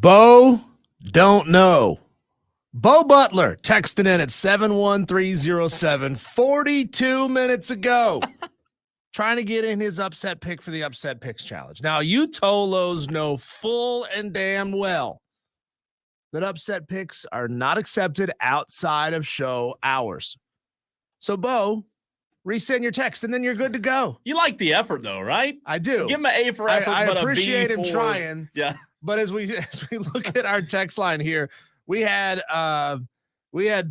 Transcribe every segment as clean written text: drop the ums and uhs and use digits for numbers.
Bo don't know. Bo Butler texting in at 71307 42 minutes ago. Trying to get in his upset pick for the Upset Picks Challenge. Now, you Tolos know full and damn well that upset picks are not accepted outside of show hours. So, Bo, resend your text, and then you're good to go. You like the effort, though, right? I do. Give him an A for effort, I but appreciate a B him for, trying. Yeah. But as we look at our text line here, we had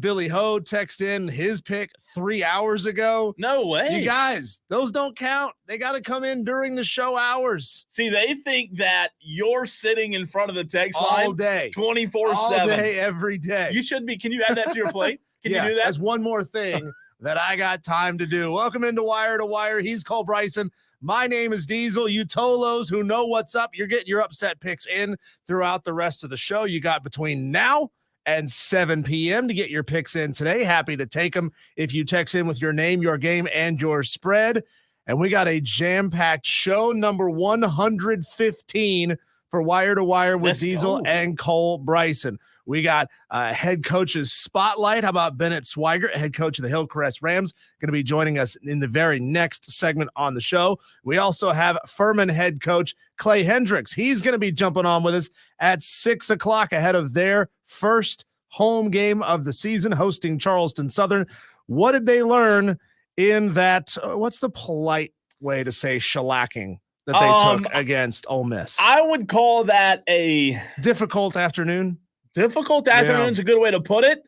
Billy Ho text in his pick 3 hours ago. No way. You guys, those don't count. They got to come in during the show hours. See, they think that you're sitting in front of the text all line day, 24/7. All day, every day. You should be. Can you add that to your plate? Can you do that? That's one more thing that I got time to do. Welcome into Wire to Wire. He's Cole Bryson. My name is Diesel. You Tolos who know what's up, you're getting your upset picks in throughout the rest of the show. You got between now and 7 p.m. to get your picks in today. Happy to take them if you text in with your name, your game, and your spread. And we got a jam-packed show, number 115 for Wire to Wire with Let's Diesel go. and Cole Bryson. We got head coach's spotlight. How about Bennett Swigert, head coach of the Hillcrest Rams, going to be joining us in the very next segment on the show. We also have Furman head coach Clay Hendrix. He's going to be jumping on with us at 6 o'clock ahead of their first home game of the season, hosting Charleston Southern. What did they learn in that? What's the polite way to say shellacking that they took against Ole Miss? I would call that a difficult afternoon. Difficult afternoon's a good way to put it.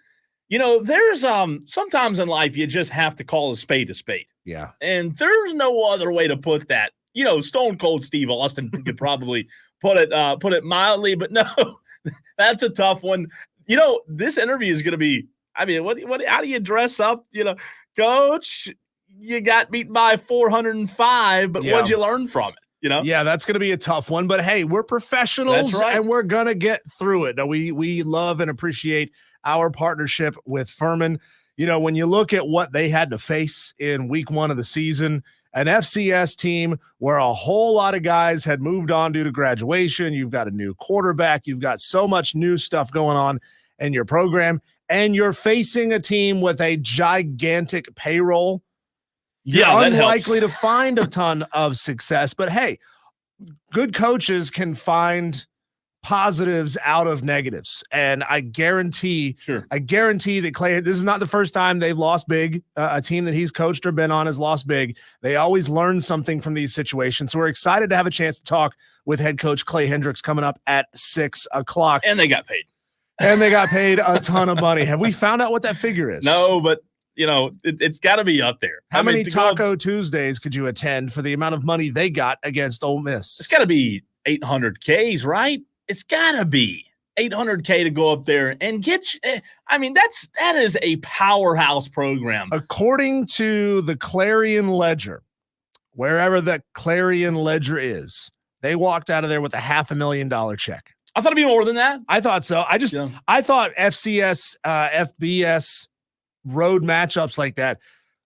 You know, there's sometimes in life you just have to call a spade a spade. Yeah. And there's no other way to put that. You know, Stone Cold Steve Austin could probably put it mildly, but no, that's a tough one. You know, this interview is going to be, I mean, how do you dress up? You know, coach, you got beat by 405, but what'd you learn from it? You know? Yeah, that's going to be a tough one. But, hey, we're professionals, and we're going to get through it. Now, we love and appreciate our partnership with Furman. You know, when you look at what they had to face in week 1 of the season, an FCS team where a whole lot of guys had moved on due to graduation, you've got a new quarterback, you've got so much new stuff going on in your program, and you're facing a team with a gigantic payroll. You're unlikely to find a ton of success, but hey, good coaches can find positives out of negatives. And I guarantee that Clay, this is not the first time they've lost big. A team that he's coached or been on has lost big. They always learn something from these situations. So we're excited to have a chance to talk with head coach Clay Hendrix coming up at 6 o'clock. And they got paid. And they got paid a ton of money. Have we found out what that figure is? No, but you know, it's got to be up there. How many Taco Tuesdays could you attend for the amount of money they got against Ole Miss? It's got to be 800 Ks, right? It's got to be 800K to go up there and get – I mean, that is a powerhouse program. According to the Clarion Ledger, wherever that Clarion Ledger is, they walked out of there with a $500,000 check. I thought it'd be more than that. I thought so. I thought FCS, FBS – road matchups like that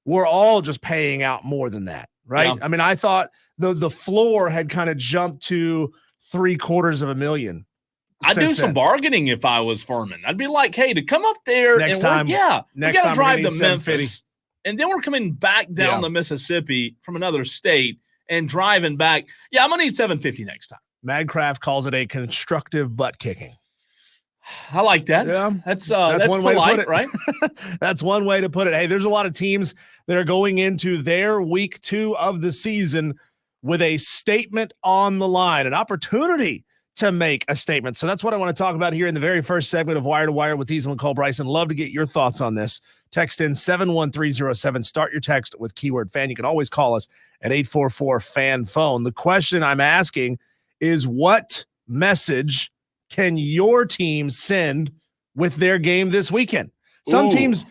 were all just paying out more than that, right? Yeah. I mean, I thought the floor had kind of jumped to $750,000. I'd do some bargaining if I was Furman. I'd be like, hey, to come up there next time, we got to drive to Memphis, and then we're coming back down the Mississippi from another state and driving back. Yeah, I'm gonna need $750 next time. Madcraft calls it a constructive butt kicking. I like that. Yeah, that's one polite, way to put it, right? That's one way to put it. Hey, there's a lot of teams that are going into their week 2 of the season with a statement on the line, an opportunity to make a statement. So that's what I want to talk about here in the very first segment of Wire to Wire with Diesel and Cole Bryson. Love to get your thoughts on this. Text in 71307. Start your text with keyword fan. You can always call us at 844-FAN-PHONE. The question I'm asking is, what message can your team send with their game this weekend? Some teams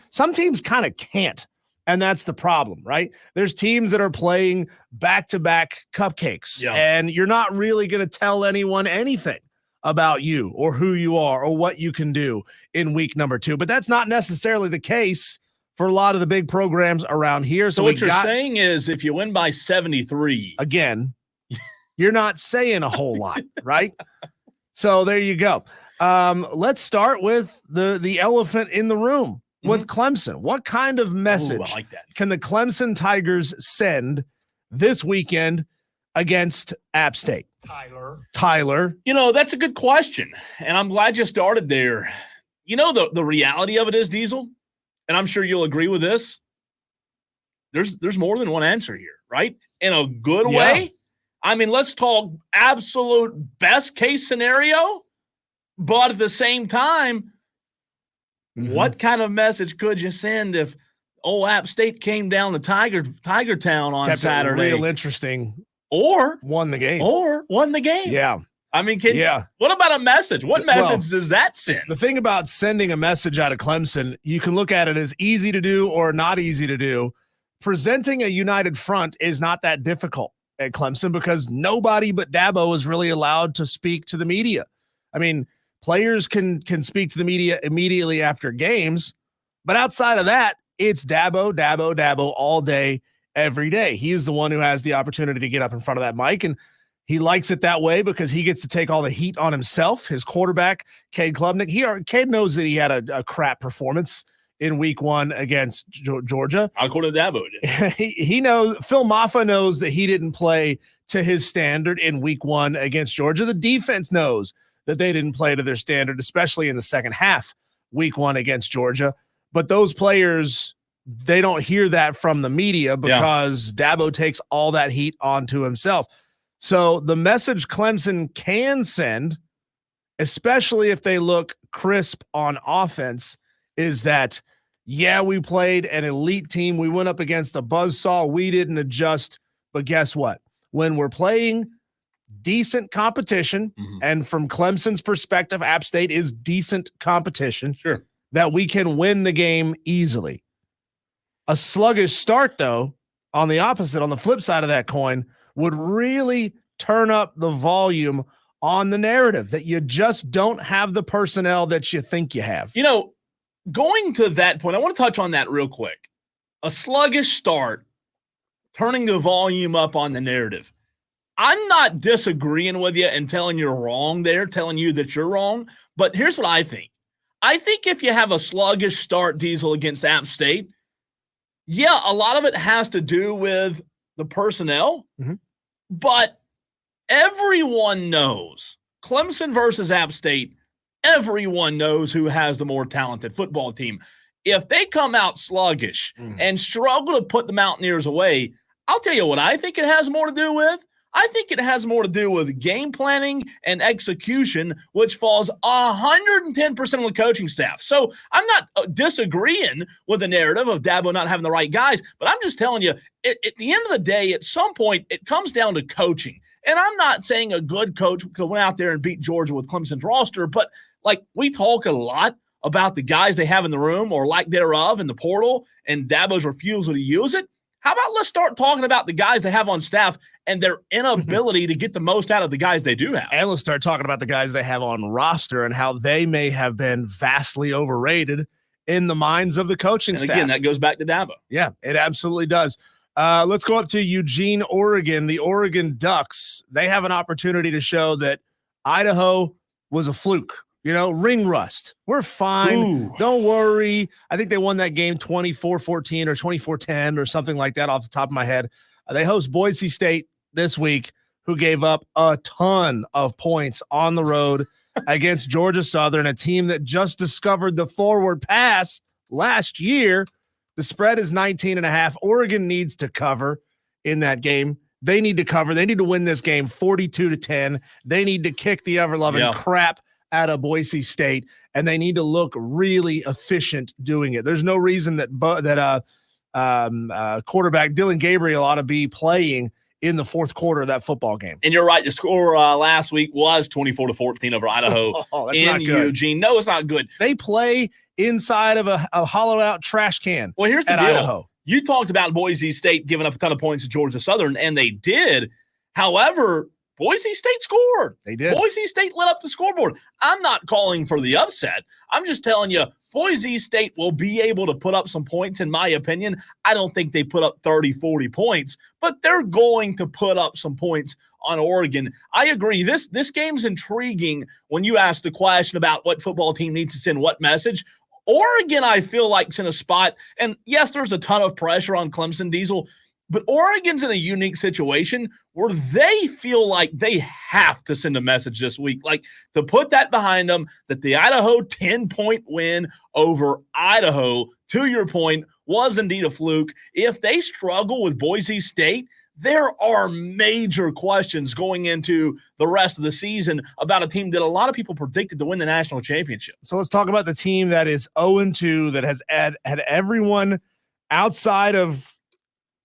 kind of can't, and that's the problem, right? There's teams that are playing back-to-back cupcakes, and you're not really going to tell anyone anything about you or who you are or what you can do in week number 2. But that's not necessarily the case for a lot of the big programs around here. So what you're saying is, if you win by 73, again, you're not saying a whole lot, right? So there you go. Let's start with the elephant in the room with Clemson. What kind of message can the Clemson Tigers send this weekend against App State? Tyler. That's a good question, and I'm glad you started there. The reality of it is, Diesel, and I'm sure you'll agree with this, there's more than one answer here, right? In a good way. I mean, let's talk absolute best case scenario, but at the same time, what kind of message could you send if App State came down to Tiger Town on Saturday? Real interesting. Or won the game. Yeah. I mean, what about a message? What message does that send? The thing about sending a message out of Clemson, you can look at it as easy to do or not easy to do. Presenting a united front is not that difficult at Clemson because nobody but Dabo is really allowed to speak to the media. I mean, players can speak to the media immediately after games, but outside of that, it's Dabo all day, every day. He's the one who has the opportunity to get up in front of that mic, and he likes it that way because he gets to take all the heat on himself. His quarterback, Cade Klubnik, Cade knows that he had a crap performance in week 1 against Georgia. According to Dabo, he knows, Phil Maffa knows that he didn't play to his standard in week 1 against Georgia. The defense knows that they didn't play to their standard, especially in the second half, week 1 against Georgia. But those players, they don't hear that from the media because Dabo takes all that heat onto himself. So the message Clemson can send, especially if they look crisp on offense, is that, we played an elite team. We went up against a buzzsaw. We didn't adjust. But guess what? When we're playing decent competition, and from Clemson's perspective, App State is decent competition, that we can win the game easily. A sluggish start, though, on the flip side of that coin, would really turn up the volume on the narrative that you just don't have the personnel that you think you have. Going to that point, I want to touch on that real quick. A sluggish start, turning the volume up on the narrative. I'm not disagreeing with you and telling you wrong there, telling you that you're wrong, but here's what I think. I think if you have a sluggish start, Diesel, against App State, a lot of it has to do with the personnel, but everyone knows Clemson versus App State, everyone knows who has the more talented football team. If they come out sluggish and struggle to put the Mountaineers away, I'll tell you what I think it has more to do with. I think it has more to do with game planning and execution, which falls 110% on the coaching staff. So I'm not disagreeing with the narrative of Dabo not having the right guys, but I'm just telling you, at the end of the day, at some point, it comes down to coaching. And I'm not saying a good coach could went out there and beat Georgia with Clemson's roster, but we talk a lot about the guys they have in the room or lack thereof in the portal and Dabo's refusal to use it. How about let's start talking about the guys they have on staff and their inability to get the most out of the guys they do have. And let's start talking about the guys they have on roster and how they may have been vastly overrated in the minds of the coaching staff. And again, that goes back to Dabo. Yeah, it absolutely does. Let's go up to Eugene, Oregon. The Oregon Ducks, they have an opportunity to show that Idaho was a fluke. Ring rust. We're fine. Ooh. Don't worry. I think they won that game 24-14 or 24-10 or something like that off the top of my head. They host Boise State this week, who gave up a ton of points on the road against Georgia Southern, a team that just discovered the forward pass last year. The spread is 19.5. Oregon needs to cover in that game. They need to cover. They need to win this game 42-10. They need to kick the ever-loving crap out of Boise State, and they need to look really efficient doing it. There's no reason that quarterback Dylan Gabriel ought to be playing in the fourth quarter of that football game. And you're right. The score last week was 24-14 over Idaho in Eugene. No, it's not good. They play inside of a hollowed-out trash can. Well, here's the deal. Idaho. You talked about Boise State giving up a ton of points to Georgia Southern, and they did. However, Boise State scored. They did. Boise State lit up the scoreboard. I'm not calling for the upset. I'm just telling you, Boise State will be able to put up some points, in my opinion. I don't think they put up 30, 40 points, but they're going to put up some points on Oregon. I agree. This game's intriguing when you ask the question about what football team needs to send what message. Oregon, I feel like, is in a spot, and yes, there's a ton of pressure on Clemson Diesel, but Oregon's in a unique situation where they feel like they have to send a message this week, like to put that behind them, that the Idaho 10-point win over Idaho, to your point, was indeed a fluke. If they struggle with Boise State, there are major questions going into the rest of the season about a team that a lot of people predicted to win the national championship. So let's talk about the team that is 0-2, that has had everyone outside of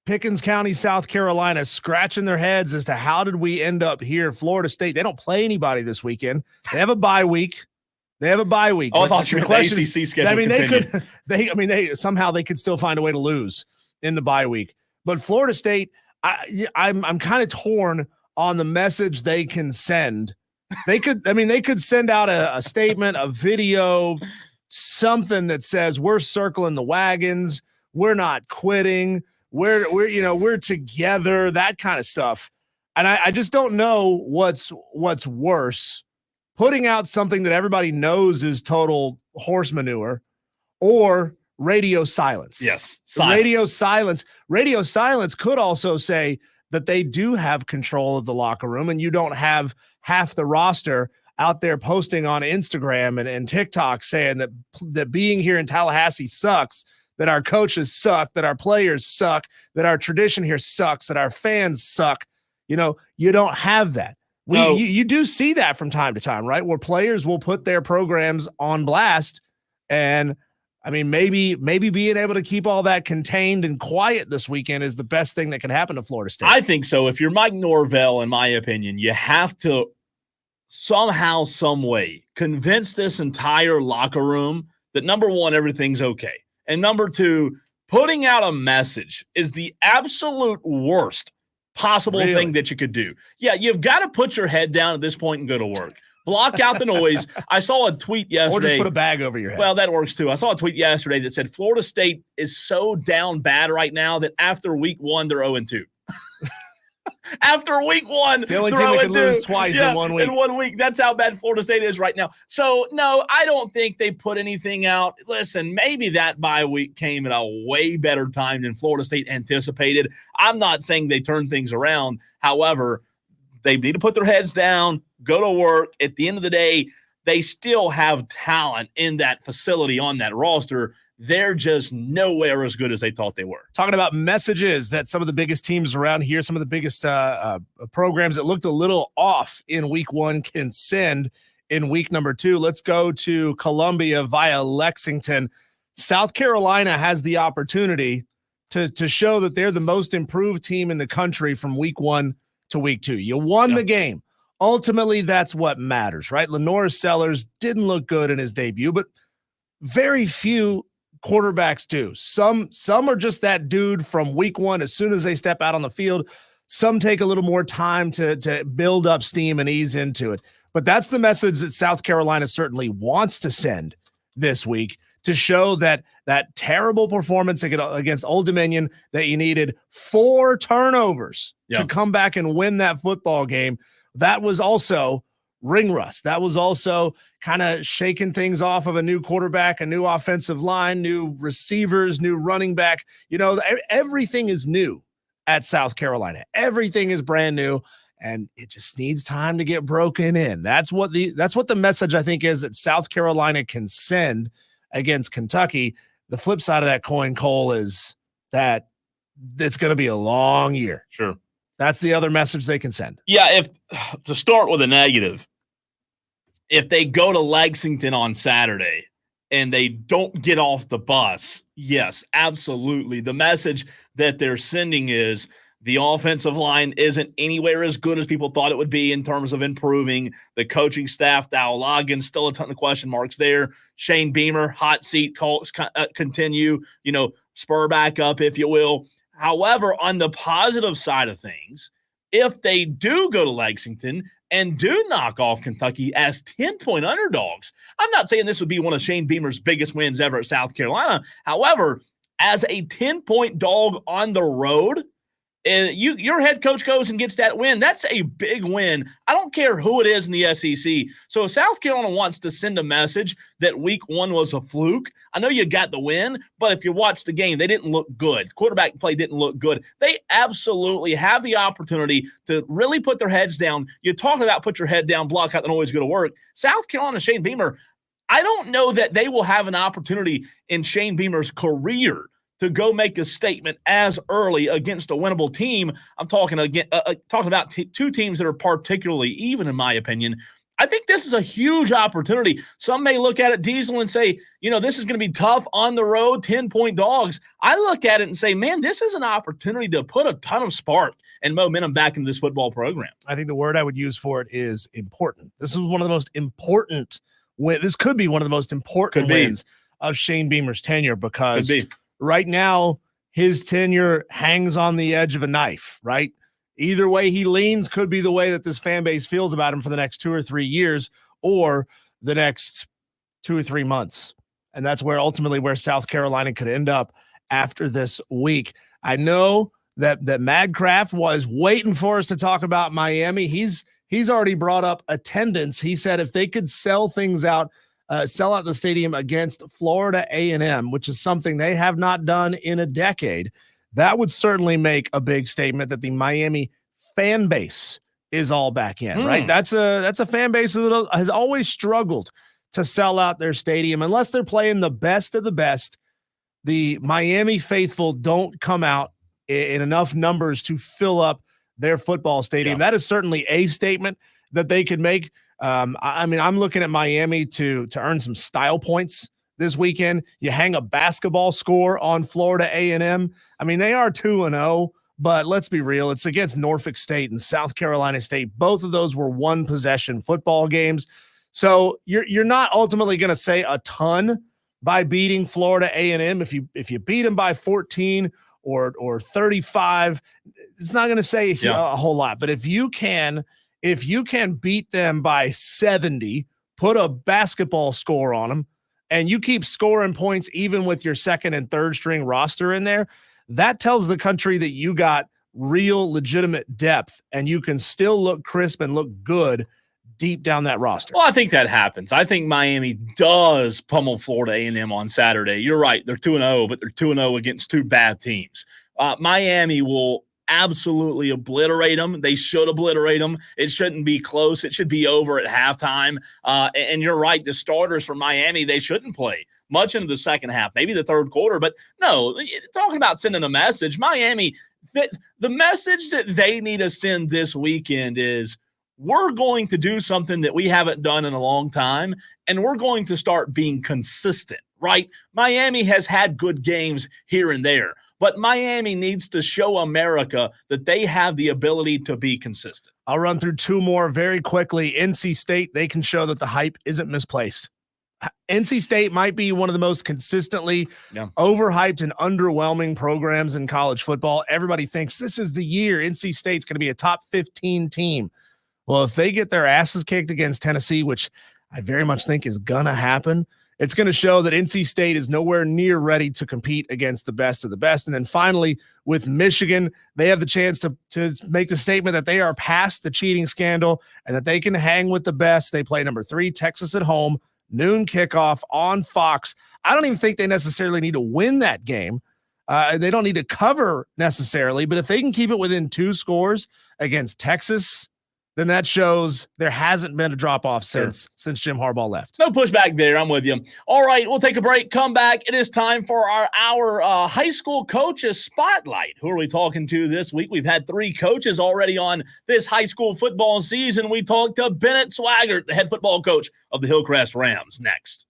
Pickens County, South Carolina, scratching their heads as to how did we end up here. Florida State, they don't play anybody this weekend. They have a bye week. Oh, I thought you meant the ACC schedule. I mean, they somehow they could still find a way to lose in the bye week. But Florida State, I'm kind of torn on the message they can send. They could send out a statement, a video, something that says we're circling the wagons, we're not quitting. We're together, that kind of stuff. And I just don't know what's worse, putting out something that everybody knows is total horse manure, or radio silence. Yes. Silence. Radio silence could also say that they do have control of the locker room, and you don't have half the roster out there posting on Instagram and TikTok saying that being here in Tallahassee sucks, that our coaches suck, that our players suck, that our tradition here sucks, that our fans suck. You don't have that. You do see that from time to time, right? Where players will put their programs on blast. And I mean, maybe being able to keep all that contained and quiet this weekend is the best thing that can happen to Florida State. I think so. If you're Mike Norvell, in my opinion, you have to somehow, some way convince this entire locker room that, number one, everything's okay. And number two, putting out a message is the absolute worst possible thing that you could do. Yeah, you've got to put your head down at this point and go to work. Block out the noise. I saw a tweet yesterday. Or just put a bag over your head. Well, that works too. I saw a tweet yesterday that said Florida State is so down bad right now that after week 1, they're 0-2. After week 1, it's the only team that can lose twice in 1 week. In 1 week. That's how bad Florida State is right now. So, no, I don't think they put anything out. Listen, maybe that bye week came at a way better time than Florida State anticipated. I'm not saying they turned things around. However, they need to put their heads down, go to work. At the end of the day, they still have talent in that facility, on that roster. They're just nowhere as good as they thought they were. Talking about messages that some of the biggest teams around here, some of the biggest programs that looked a little off in week 1 can send in week number 2. Let's go to Columbia via Lexington. South Carolina has the opportunity to show that they're the most improved team in the country from week 1 to week 2. You won the game. Ultimately, that's what matters, right? Lenore Sellers didn't look good in his debut, but very few quarterbacks do. Some are just that dude from week 1 as soon as they step out on the field. Some take a little more time to build up steam and ease into it. But that's the message that South Carolina certainly wants to send this week, to show that terrible performance against Old Dominion, that you needed 4 turnovers to come back and win that football game. That was also ring rust. That was also kind of shaking things off of a new quarterback, a new offensive line, new receivers, new running back. Everything is new at South Carolina. Everything is brand new, and it just needs time to get broken in. That's what the message, I think, is that South Carolina can send against Kentucky. The flip side of that coin, Cole, is that it's going to be a long year. Sure. That's the other message they can send. Yeah, to start with a negative, if they go to Lexington on Saturday and they don't get off the bus, yes, absolutely. The message that they're sending is the offensive line isn't anywhere as good as people thought it would be in terms of improving. The coaching staff, Dow Loggins, still a ton of question marks there. Shane Beamer, hot seat talks continue, spur back up, if you will. However, on the positive side of things, if they do go to Lexington and do knock off Kentucky as 10-point underdogs. I'm not saying this would be one of Shane Beamer's biggest wins ever at South Carolina. However, as a 10-point dog on the road, your head coach goes and gets that win. That's a big win. I don't care who it is in the SEC. So if South Carolina wants to send a message that week one was a fluke, I know you got the win, but if you watch the game, they didn't look good. Quarterback play didn't look good. They absolutely have the opportunity to really put their heads down. You talk about put your head down, block out, and always go to work. South Carolina, Shane Beamer, I don't know that they will have an opportunity in Shane Beamer's career to go make a statement as early against a winnable team. I'm talking about two teams that are particularly even, in my opinion. I think this is a huge opportunity. Some may look at it, Diesel, and say, this is going to be tough on the road, 10-point dogs. I look at it and say, man, this is an opportunity to put a ton of spark and momentum back into this football program. I think the word I would use for it is important. This is one of the most important this could be one of the most important wins of Shane Beamer's tenure, because right now his tenure hangs on the edge of a knife, right? Either way he leans could be the way that this fan base feels about him for the next 2 or 3 years or the next 2 or 3 months. And that's where ultimately where South Carolina could end up after this week. I know that Madcraft was waiting for us to talk about Miami. He's already brought up attendance. He said if they could sell out the stadium against Florida A&M, which is something they have not done in a decade, that would certainly make a big statement that the Miami fan base is all back in, right? That's a fan base that has always struggled to sell out their stadium. Unless they're playing the best of the best, the Miami faithful don't come out in enough numbers to fill up their football stadium. That is certainly a statement that they could make. I'm looking at Miami to earn some style points this weekend. You hang a basketball score on Florida A&M. I mean, they are 2-0, but let's be real. It's against Norfolk State and South Carolina State. Both of those were one-possession football games. So you're not ultimately going to say a ton by beating Florida A&M. If you beat them by 14 or 35, it's not going to say a whole lot. But if you can beat them by 70, put a basketball score on them, and you keep scoring points even with your second and third string roster in there, that tells the country that you got real legitimate depth and you can still look crisp and look good deep down that roster. Well, I think that happens. I think Miami does pummel Florida A&M on Saturday. You're right. They're 2-0, but they're 2-0 against two bad teams. Miami will absolutely obliterate them. They should obliterate them. It shouldn't be close. It should be over at halftime. And you're right. The starters for Miami, they shouldn't play much into the second half, maybe the third quarter. But no, talking about sending a message, Miami, the message that they need to send this weekend is we're going to do something that we haven't done in a long time, and we're going to start being consistent, right? Miami has had good games here and there, but Miami needs to show America that they have the ability to be consistent. I'll run through two more very quickly. NC State, they can show that the hype isn't misplaced. NC State might be one of the most consistently overhyped and underwhelming programs in college football. Everybody thinks this is the year NC State's going to be a top 15 team. Well, if they get their asses kicked against Tennessee, which I very much think is going to happen, it's going to show that NC State is nowhere near ready to compete against the best of the best. And then finally, with Michigan, they have the chance to make the statement that they are past the cheating scandal and that they can hang with the best. They play number 3, Texas at home, noon kickoff on Fox. I don't even think they necessarily need to win that game. They don't need to cover necessarily, but if they can keep it within 2 scores against Texas, then that shows there hasn't been a drop-off since Jim Harbaugh left. No pushback there. I'm with you. All right, we'll take a break, come back. It is time for our high school coaches spotlight. Who are we talking to this week? We've had 3 coaches already on this high school football season. We talked to Bennett Swaggart, the head football coach of the Hillcrest Rams, next.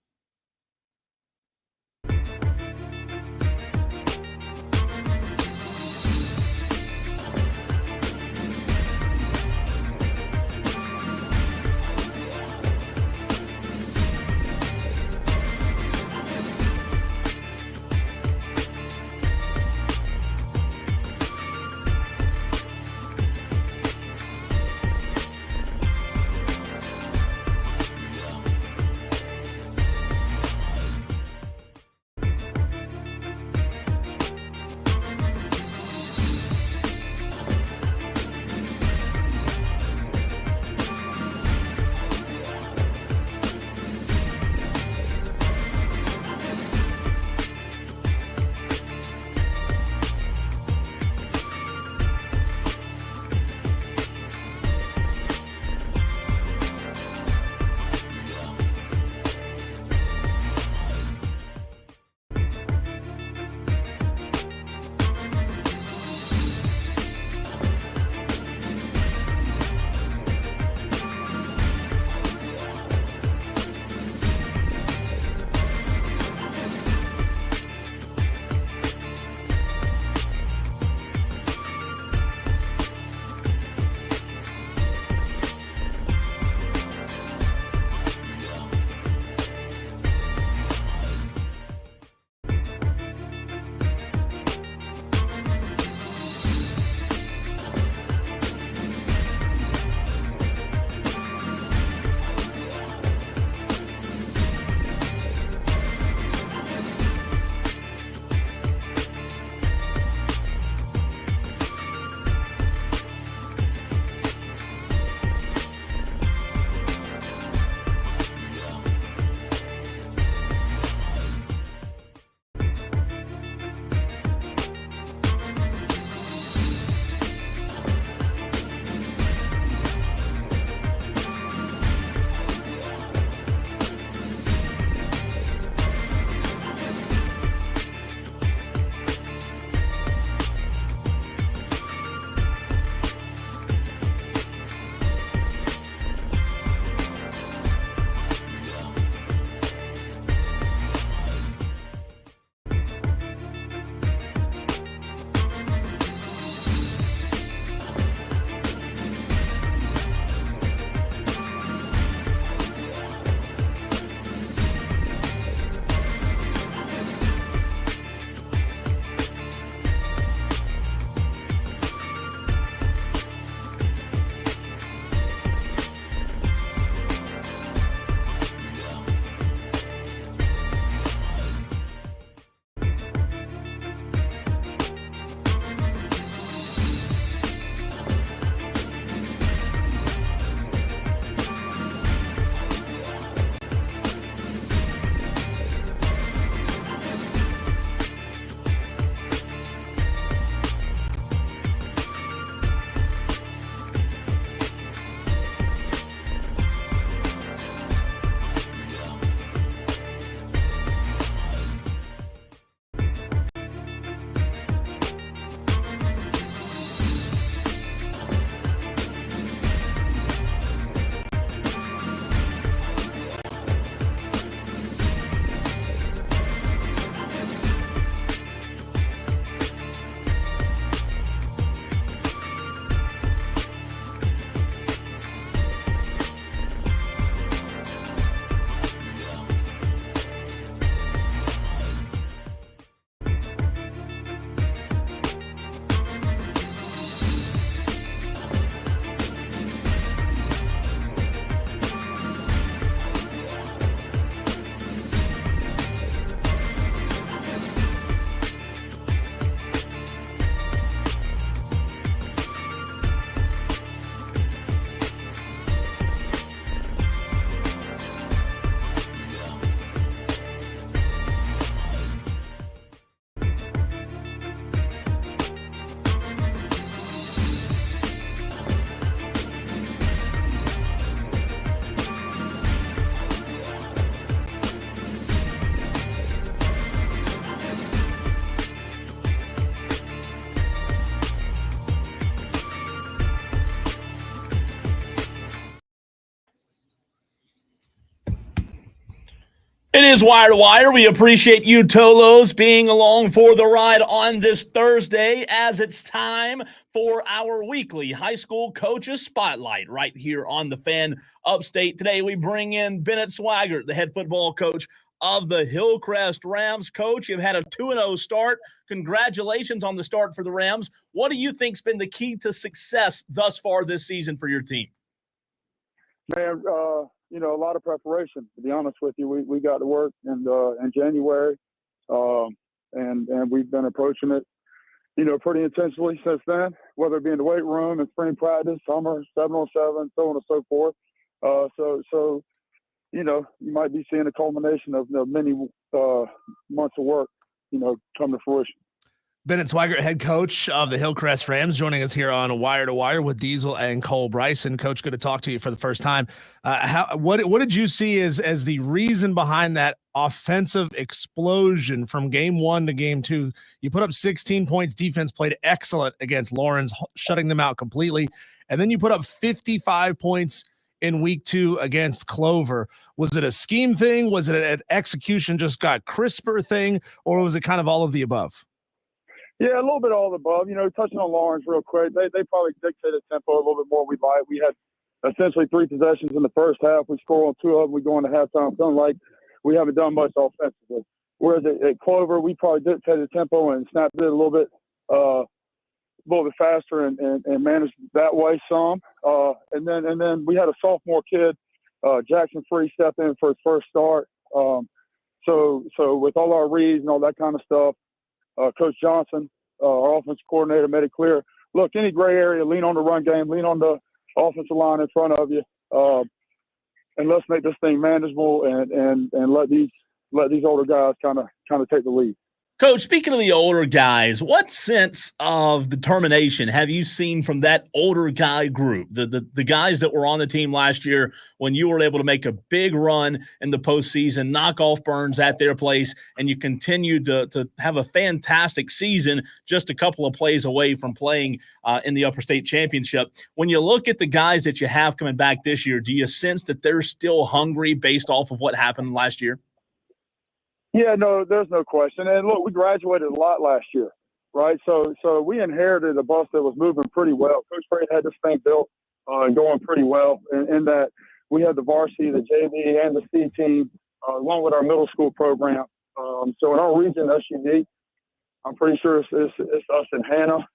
It is Wire to Wire. We appreciate you, Tolos, being along for the ride on this Thursday as it's time for our weekly high school coaches spotlight right here on the Fan Upstate. Today we bring in Bennett Swaggart, the head football coach of the Hillcrest Rams. Coach, you've had a 2-0 start. Congratulations on the start for the Rams. What do you think's been the key to success thus far this season for your team? Man, a lot of preparation, to be honest with you. We got to work in January, and we've been approaching it, pretty intentionally since then, whether it be in the weight room, in spring practice, summer, 7-on-7, so on and so forth. So you might be seeing a culmination of many months of work, come to fruition. Bennett Swaggart, head coach of the Hillcrest Rams, joining us here on Wire to Wire with Diesel and Cole Bryson. Coach, good to talk to you for the first time. What did you see as the reason behind that offensive explosion from game 1 to game 2? You put up 16 points. Defense played excellent against Lawrence, shutting them out completely. And then you put up 55 points in week 2 against Clover. Was it a scheme thing? Was it an execution just got crisper thing? Or was it kind of all of the above? Yeah, a little bit all of the above. Touching on Lawrence real quick, they probably dictated tempo a little bit more we like. We had essentially 3 possessions in the first half. We score on 2 of them. We go into halftime feeling like we haven't done much offensively. Whereas at Clover, we probably dictated tempo and snapped it a little bit faster and managed that way some. And then we had a sophomore kid, Jackson Free, step in for his first start. So with all our reads and all that kind of stuff, Coach Johnson, our offensive coordinator, made it clear, look, any gray area, lean on the run game, lean on the offensive line in front of you, and let's make this thing manageable and let these older guys kind of take the lead. Coach, speaking of the older guys, what sense of determination have you seen from that older guy group, the guys that were on the team last year when you were able to make a big run in the postseason, knock off Burns at their place, and you continued to have a fantastic season just a couple of plays away from playing in the Upper State Championship? When you look at the guys that you have coming back this year, do you sense that they're still hungry based off of what happened last year? Yeah, no, there's no question. And look, we graduated a lot last year, right? So we inherited a bus that was moving pretty well. Coach Brady had this thing built and going pretty well in that we had the varsity, the JV, and the C team, along with our middle school program. So in our region, that's unique. I'm pretty sure it's us and Hannah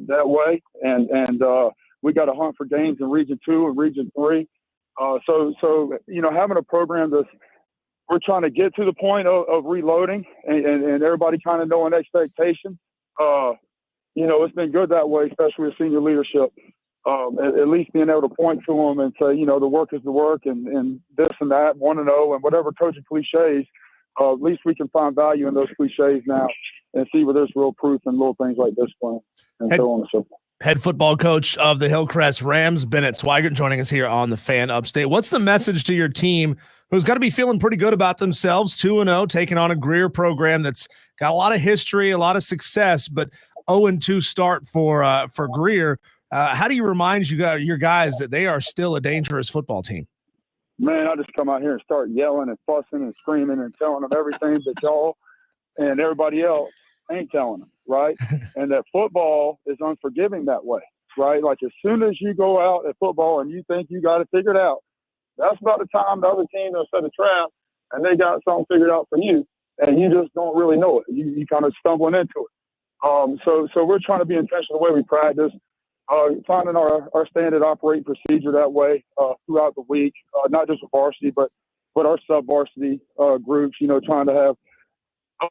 that way. And we got a hunt for games in Region 2 and Region 3. So having a program that's we're trying to get to the point of reloading and everybody kind of knowing expectations. It's been good that way, especially with senior leadership. At least being able to point to them and say, the work is the work and this and that, 1-0 and whatever coaching cliches. At least we can find value in those cliches now and see where there's real proof in little things like discipline and so on and so forth. Head football coach of the Hillcrest Rams, Bennett Swaggart, joining us here on the Fan Upstate. What's the message to your team who's got to be feeling pretty good about themselves, 2-0, taking on a Greer program that's got a lot of history, a lot of success, but 0-2 start for Greer? How do you remind your guys that they are still a dangerous football team? Man, I just come out here and start yelling and fussing and screaming and telling them everything that y'all and everybody else ain't telling them, right? And that football is unforgiving that way, right? Like as soon as you go out at football and you think you got it figured out, that's about the time the other team will set a trap and they got something figured out for you, and you just don't really know it. You kind of stumbling into it. So we're trying to be intentional the way we practice, finding our standard operating procedure that way throughout the week, not just with varsity, but our sub-varsity groups, trying to have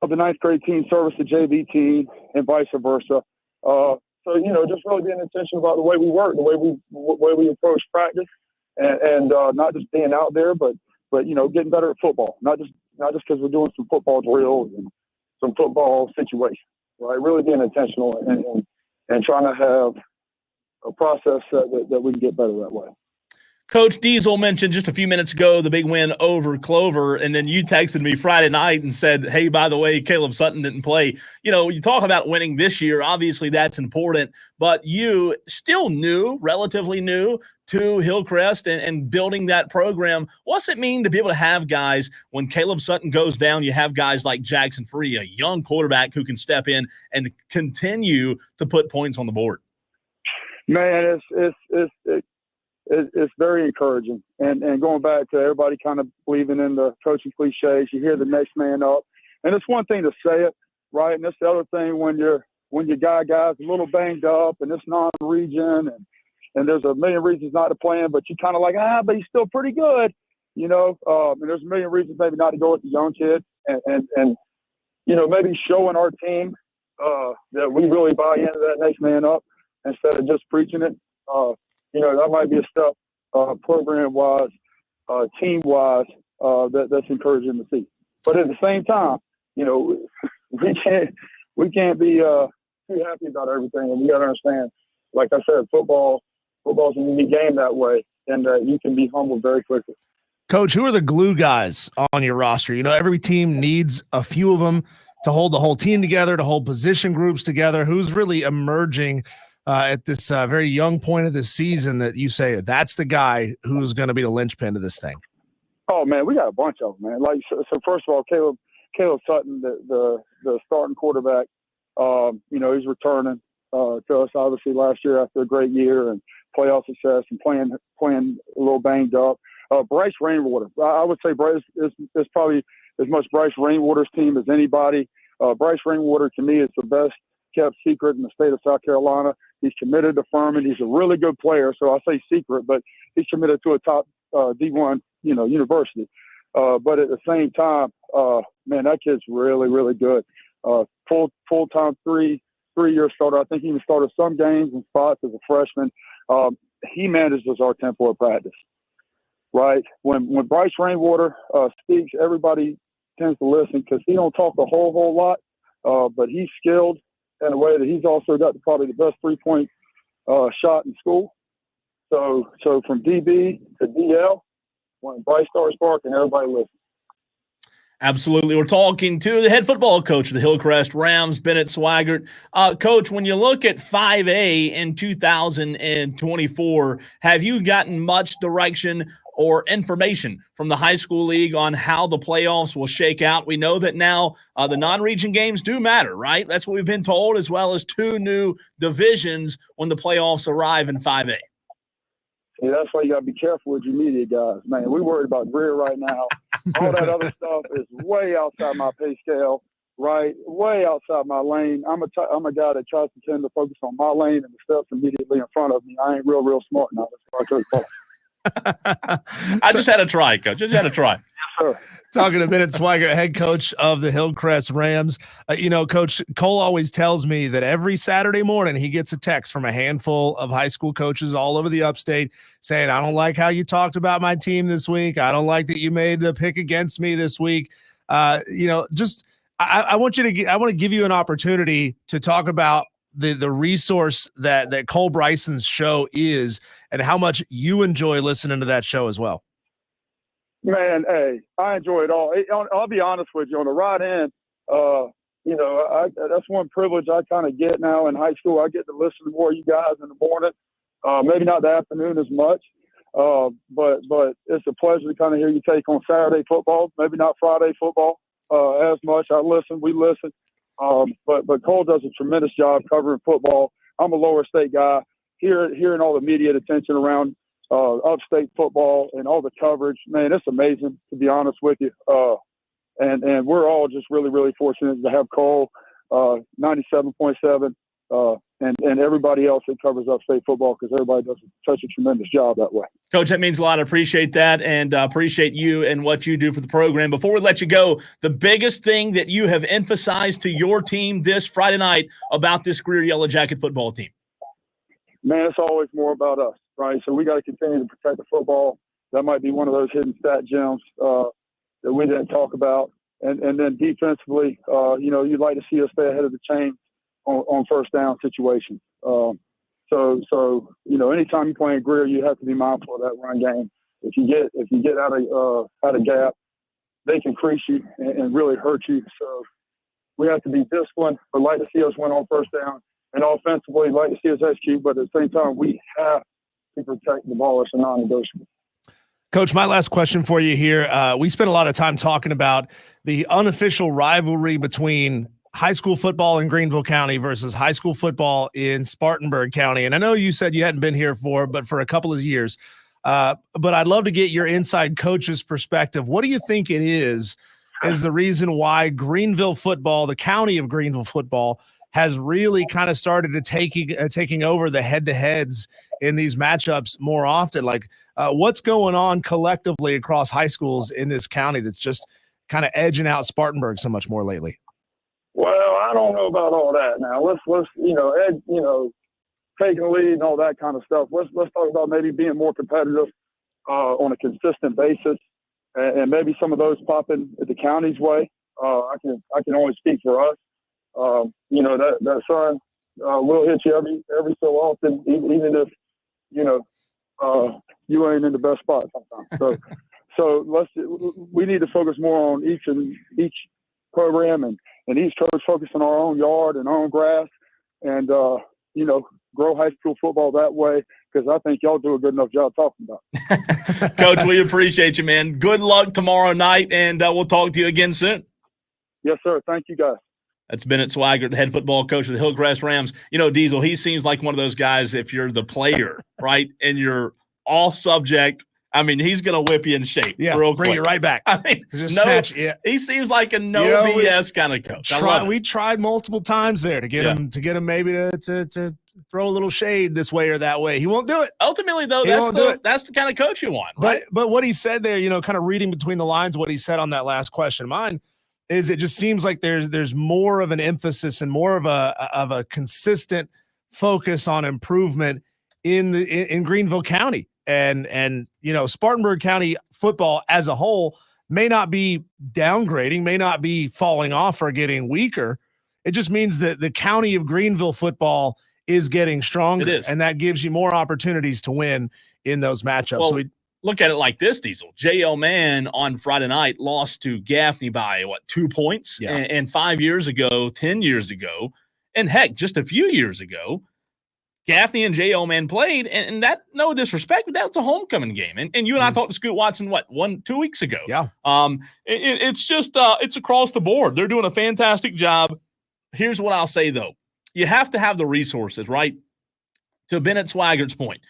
the ninth grade team service the JV team and vice versa. So, just really being intentional about the way we work, the way we approach practice, and not just being out there, but getting better at football. Not just because we're doing some football drills and some football situations, right? Really being intentional and trying to have a process that we can get better that way. Coach Diesel mentioned just a few minutes ago the big win over Clover, and then you texted me Friday night and said, hey, by the way, Caleb Sutton didn't play. You know, you talk about winning this year. Obviously, that's important, but you still relatively new to Hillcrest and building that program. What's it mean to be able to have guys when Caleb Sutton goes down, you have guys like Jackson Free, a young quarterback who can step in and continue to put points on the board? Man, it's very encouraging. And going back to everybody kind of believing in the coaching cliches, you hear the next man up. And it's one thing to say it, right? And it's the other thing when your guys a little banged up and it's non-region and there's a million reasons not to play him, but you kind of like, but he's still pretty good, you know. And there's a million reasons maybe not to go with the young kid and you know, maybe showing our team that we really buy into that next man up instead of just preaching it. You know, that might be a step program-wise, team-wise, that's encouraging to see. But at the same time, you know, we can't be too happy about everything, and we got to understand. Like I said, football's a unique game that way, and you can be humbled very quickly. Coach, who are the glue guys on your roster? You know, every team needs a few of them to hold the whole team together, to hold position groups together. Who's really emerging at this very young point of the season that you say that's the guy who's going to be the linchpin of this thing? Oh man, we got a bunch of them, man. Like so first of all, Caleb Sutton, the starting quarterback. You know, he's returning to us obviously last year after a great year and playoff success and playing a little banged up. Bryce Rainwater, I would say Bryce is probably as much Bryce Rainwater's team as anybody. Bryce Rainwater to me is the best kept secret in the state of South Carolina. He's committed to Furman. He's a really good player, so I say secret, but he's committed to a top D1, you know, university. But at the same time, man, that kid's really, really good. Full-time three-year starter. I think he even started some games and spots as a freshman. He manages our tempo of practice, right? When Bryce Rainwater speaks, everybody tends to listen because he don't talk a whole lot, but he's skilled in a way that he's also got probably the best three-point shot in school. So from DB to DL, when Bryce starts barking, everybody listens. Absolutely. We're talking to the head football coach of the Hillcrest Rams, Bennett Swaggart. Coach, when you look at 5A in 2024, have you gotten much direction or information from the high school league on how the playoffs will shake out? We know that now the non-region games do matter, right? That's what we've been told, as well as 2 new divisions when the playoffs arrive in 5A. See, that's why you got to be careful with your media guys, man. We're worried about Greer right now. All that other stuff is way outside my pay scale, right? Way outside my lane. I'm a guy that tries to tend to focus on my lane and the steps immediately in front of me. I ain't real smart now. That's why I just had to try, Coach. Just had to try. Yes, sir. Talking to Bennett Swaggart, head coach of the Hillcrest Rams. You know, Coach Cole always tells me that every Saturday morning he gets a text from a handful of high school coaches all over the upstate saying, I don't like how you talked about my team this week. I don't like that you made the pick against me this week. You know, just I want to give you an opportunity to talk about the resource that Cole Bryson's show is and how much you enjoy listening to that show as well. Man, hey, I enjoy it all. I'll be honest with you. On the right end, you know, that's one privilege I kind of get now in high school. I get to listen to more of you guys in the morning, maybe not the afternoon as much, but it's a pleasure to kind of hear you take on Saturday football, maybe not Friday football as much. We listen. But Cole does a tremendous job covering football. I'm a lower state guy. Hearing all the media attention around upstate football and all the coverage, man, it's amazing, to be honest with you. And we're all just really, really fortunate to have Cole, 97.7, and everybody else that covers upstate football, because everybody does such a tremendous job that way. Coach, that means a lot. I appreciate that, and appreciate you and what you do for the program. Before we let you go, the biggest thing that you have emphasized to your team this Friday night about this Greer Yellow Jacket football team? Man, it's always more about us, right? So we got to continue to protect the football. That might be one of those hidden stat gems that we didn't talk about. And then defensively, you know, you'd like to see us stay ahead of the chain on first down situations. So anytime you're playing Greer, you have to be mindful of that run game. If you get out of gap, they can crease you and really hurt you. So we have to be disciplined. But like to see us win on first down, and offensively, like to see us execute. But at the same time, we have to protect the ball. It's a non-negotiable. Coach, my last question for you here. We spent a lot of time talking about the unofficial rivalry between high school football in Greenville County versus high school football in Spartanburg County. And I know you said you hadn't been here for a couple of years. But I'd love to get your inside coach's perspective. What do you think it is the reason why Greenville football, the county of Greenville football, has really kind of started to taking over the head-to-heads in these matchups more often? Like, what's going on collectively across high schools in this county that's just kind of edging out Spartanburg so much more lately? Well, I don't know about all that now. Let's taking the lead and all that kind of stuff. Let's talk about maybe being more competitive on a consistent basis, and maybe some of those popping at the county's way. I can only speak for us. That sun will hit you every so often, even if you ain't in the best spot sometimes. So we need to focus more on each program and each coach focus on our own yard and our own grass, and grow high school football that way, because I think y'all do a good enough job talking about it. Coach, we appreciate you, man. Good luck tomorrow night, and we'll talk to you again soon. Yes, sir. Thank you, guys. That's Bennett Swaggart, the head football coach of the Hillcrest Rams. Diesel, he seems like one of those guys, if you're the player, right, and you're off subject, I mean, he's going to whip you in shape real quick. Bring you right back. I mean, he seems like a BS kind of coach. We tried multiple times there to get him maybe to throw a little shade this way or that way. He won't do it. Ultimately, though, that's the kind of coach you want, right? But what he said there, kind of reading between the lines, what he said on that last question of mine, is it just seems like there's more of an emphasis and more of a consistent focus on improvement in Greenville County. And Spartanburg County football as a whole may not be downgrading, may not be falling off or getting weaker. It just means that the county of Greenville football is getting stronger. It is. And that gives you more opportunities to win in those matchups. Well, look at it like this, Diesel. J.L. Mann on Friday night lost to Gaffney by, 2 points? Yeah. And 5 years ago, 10 years ago, and heck, just a few years ago, Gaffney and J.L. Mann played, and that, no disrespect, but that was a homecoming game. And you and I talked to Scoot Watson, 2 weeks ago? Yeah. It's just, it's across the board. They're doing a fantastic job. Here's what I'll say, though. You have to have the resources, right? To Bennett Swaggart's point,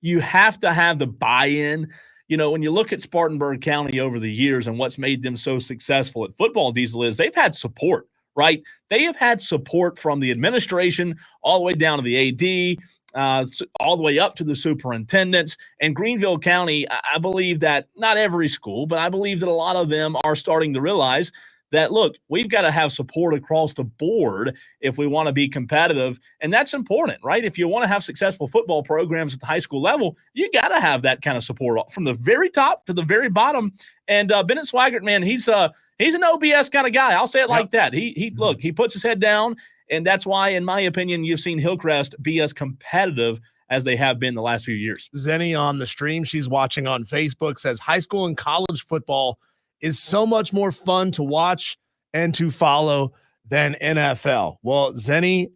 you have to have the buy-in. When you look at Spartanburg County over the years and what's made them so successful at football, Diesel, is they've had support. Right? They have had support from the administration all the way down to the AD, all the way up to the superintendents. And Greenville County, I believe that not every school, but I believe that a lot of them are starting to realize that, look, we've got to have support across the board if we want to be competitive. And that's important, right? If you want to have successful football programs at the high school level, you got to have that kind of support from the very top to the very bottom. And Bennett Swaggart, man, he's an OBS kind of guy. I'll say it like that. He puts his head down, and that's why, in my opinion, you've seen Hillcrest be as competitive as they have been the last few years. Zenny on the stream, she's watching on Facebook, says high school and college football is so much more fun to watch and to follow than NFL. Well, Zenny,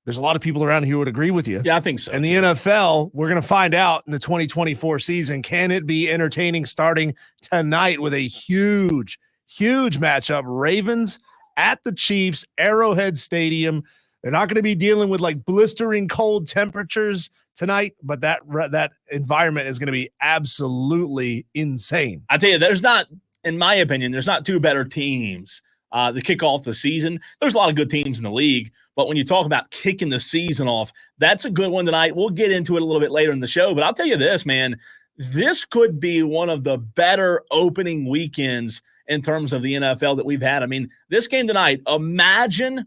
there's a lot of people around here who would agree with you. Yeah, I think so. And the NFL, we're going to find out in the 2024 season, can it be entertaining starting tonight with a huge matchup? Ravens at the Chiefs, Arrowhead Stadium. They're not going to be dealing with like blistering cold temperatures tonight, but that environment is going to be absolutely insane. I tell you, in my opinion, there's not two better teams to kick off the season. There's a lot of good teams in the league, but when you talk about kicking the season off, that's a good one tonight. We'll get into it a little bit later in the show, but I'll tell you this, man, this could be one of the better opening weekends in terms of the NFL that we've had. I mean, this game tonight, imagine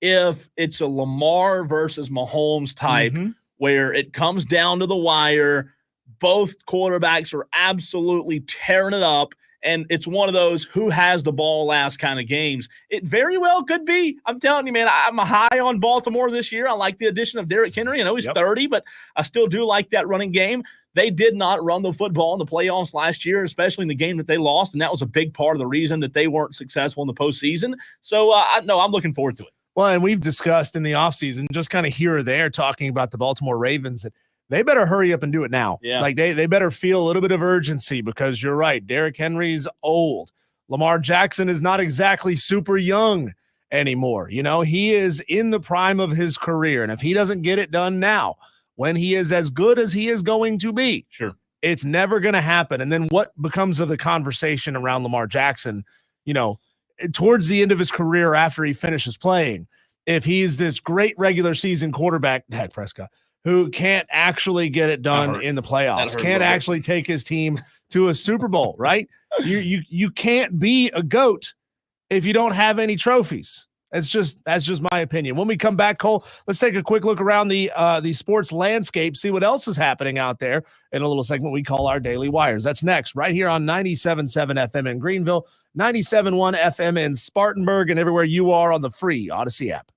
if it's a Lamar versus Mahomes type where it comes down to the wire, both quarterbacks are absolutely tearing it up, and it's one of those who has the ball last kind of games. It very well could be. I'm telling you, man, I'm high on Baltimore this year. I like the addition of Derrick Henry. I know he's 30, but I still do like that running game. They did not run the football in the playoffs last year, especially in the game that they lost, and that was a big part of the reason that they weren't successful in the postseason. So, no, I'm looking forward to it. Well, and we've discussed in the offseason, just kind of here or there, talking about the Baltimore Ravens, that they better hurry up and do it now. Yeah. Like they better feel a little bit of urgency, because you're right. Derrick Henry's old. Lamar Jackson is not exactly super young anymore. You know, he is in the prime of his career. And if he doesn't get it done now, when he is as good as he is going to be, sure, it's never going to happen. And then what becomes of the conversation around Lamar Jackson, you know, towards the end of his career after he finishes playing, if he's this great regular season quarterback, Dak Prescott, who can't actually get it done in the playoffs, can't actually take his team to a Super Bowl, right? You can't be a GOAT if you don't have any trophies. That's just my opinion. When we come back, Cole, let's take a quick look around the sports landscape, see what else is happening out there in a little segment we call our Daily Wires. That's next, right here on 97.7 FM in Greenville, 97.1 FM in Spartanburg, and everywhere you are on the free Odyssey app.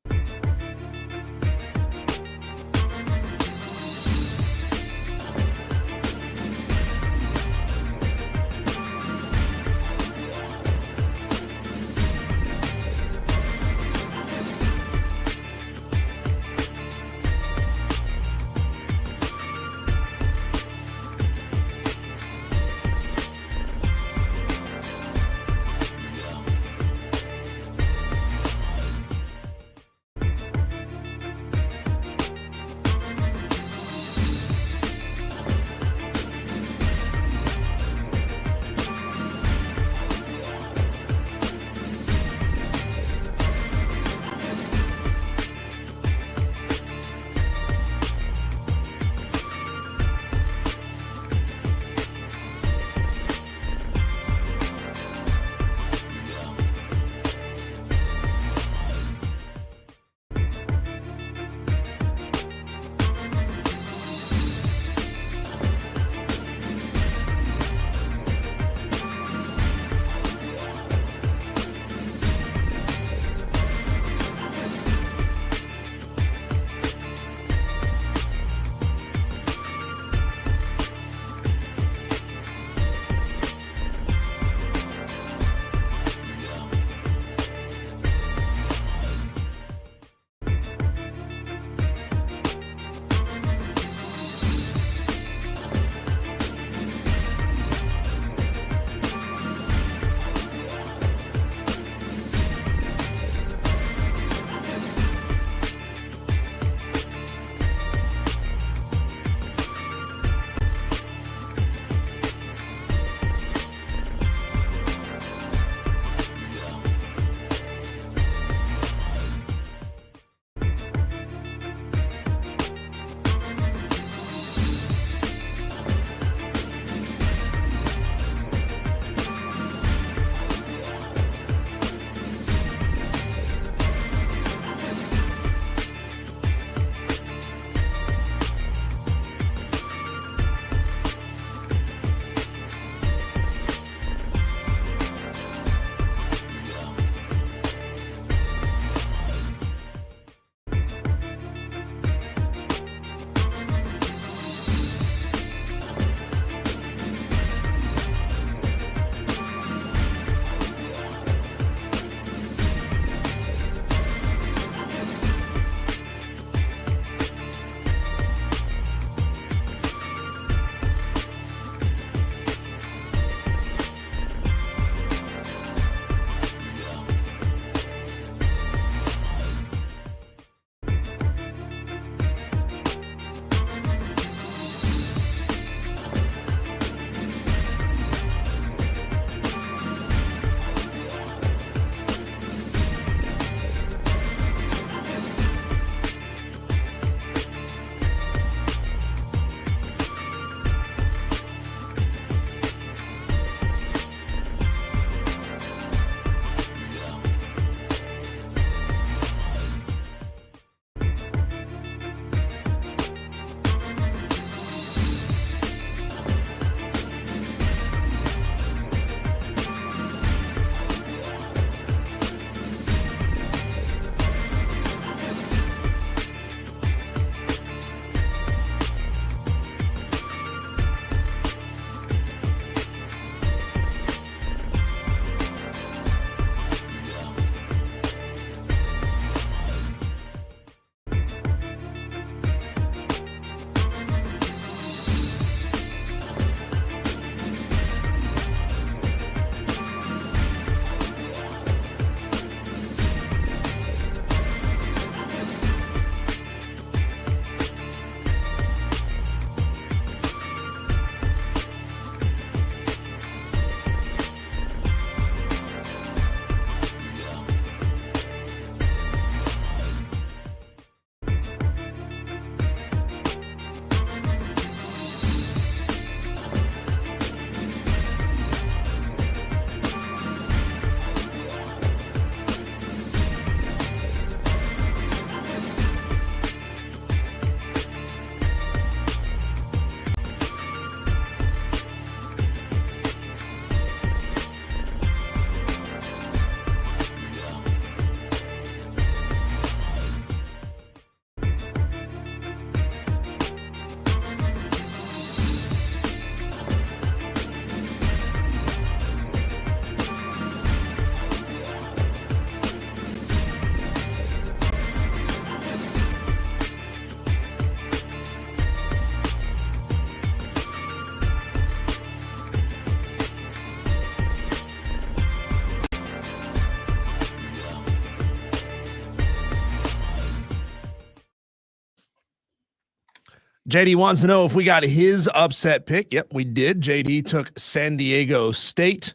JD wants to know if we got his upset pick. Yep, we did. JD took San Diego State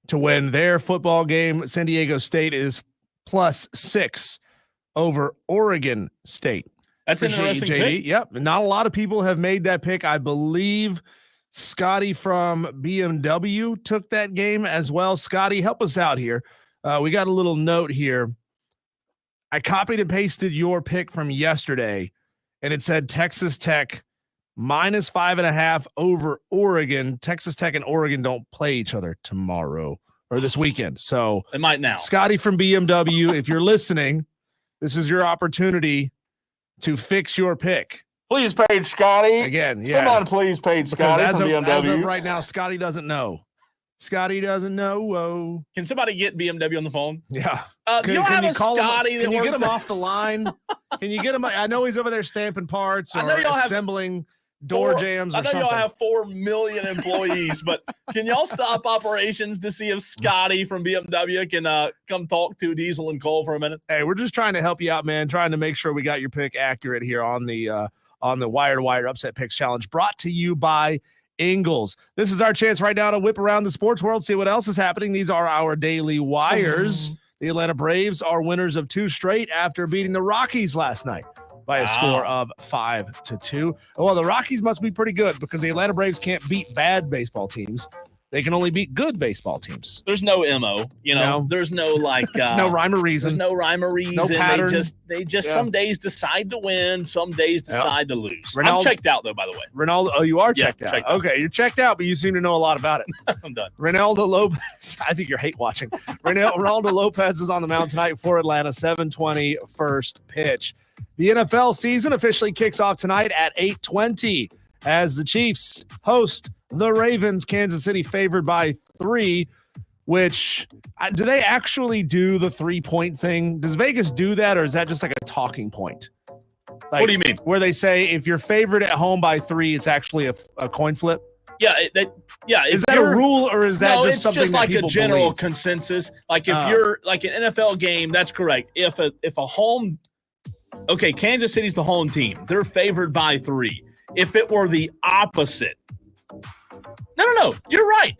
to win their football game. San Diego State is +6 over Oregon State. That's an interesting JD. pick. Yep, not a lot of people have made that pick. I believe Scotty from BMW took that game as well. Scotty, help us out here. We got a little note here. I copied and pasted your pick from yesterday, and it said Texas Tech -5.5 over Oregon. Texas Tech and Oregon don't play each other tomorrow or this weekend. So it might now. Scotty from BMW, if you're listening, this is your opportunity to fix your pick. Please page Scotty. Again, yeah. Someone please page Scotty from BMW. As of right now, Scotty doesn't know. Scotty doesn't know. Whoa. Can somebody get BMW on the phone? Yeah. You don't have a Scotty that Can you works get him off the line? Can you get him? I know he's over there stamping parts or assembling door jams or something. I know y'all have 4 million employees, but can y'all stop operations to see if Scotty from BMW can come talk to Diesel and Cole for a minute? Hey, we're just trying to help you out, man. Trying to make sure we got your pick accurate here on the Wire to Wire Upset Picks Challenge, brought to you by Ingles. This is our chance right now to whip around the sports world, see what else is happening. These are our daily wires. The Atlanta Braves are winners of 2 straight after beating the Rockies last night by a score of 5-2. Well, the Rockies must be pretty good because the Atlanta Braves can't beat bad baseball teams. They can only beat good baseball teams. There's no MO, There's no there's no rhyme or reason. There's no rhyme or reason. No pattern. They just some days decide to win, some days decide to lose. I'm checked out though, by the way. Ronaldo, you are checked out. Okay, you're checked out, but you seem to know a lot about it. I'm done. Ronaldo Lopez, I think you're hate watching. Ronaldo Lopez is on the mound tonight for Atlanta, 7:20 first pitch. The NFL season officially kicks off tonight at 8:20 as the Chiefs host the Ravens. Kansas City favored by 3, which do they actually do the 3-point thing? Does Vegas do that, or is that just like a talking point? What do you mean? Where they say if you're favored at home by 3, it's actually a coin flip? Yeah, Is that a rule, or is that just something just that like people a general believe? consensus? Like if you're like an NFL game, that's correct. If a home, okay, Kansas City's the home team. They're favored by 3. If it were the opposite, no, you're right.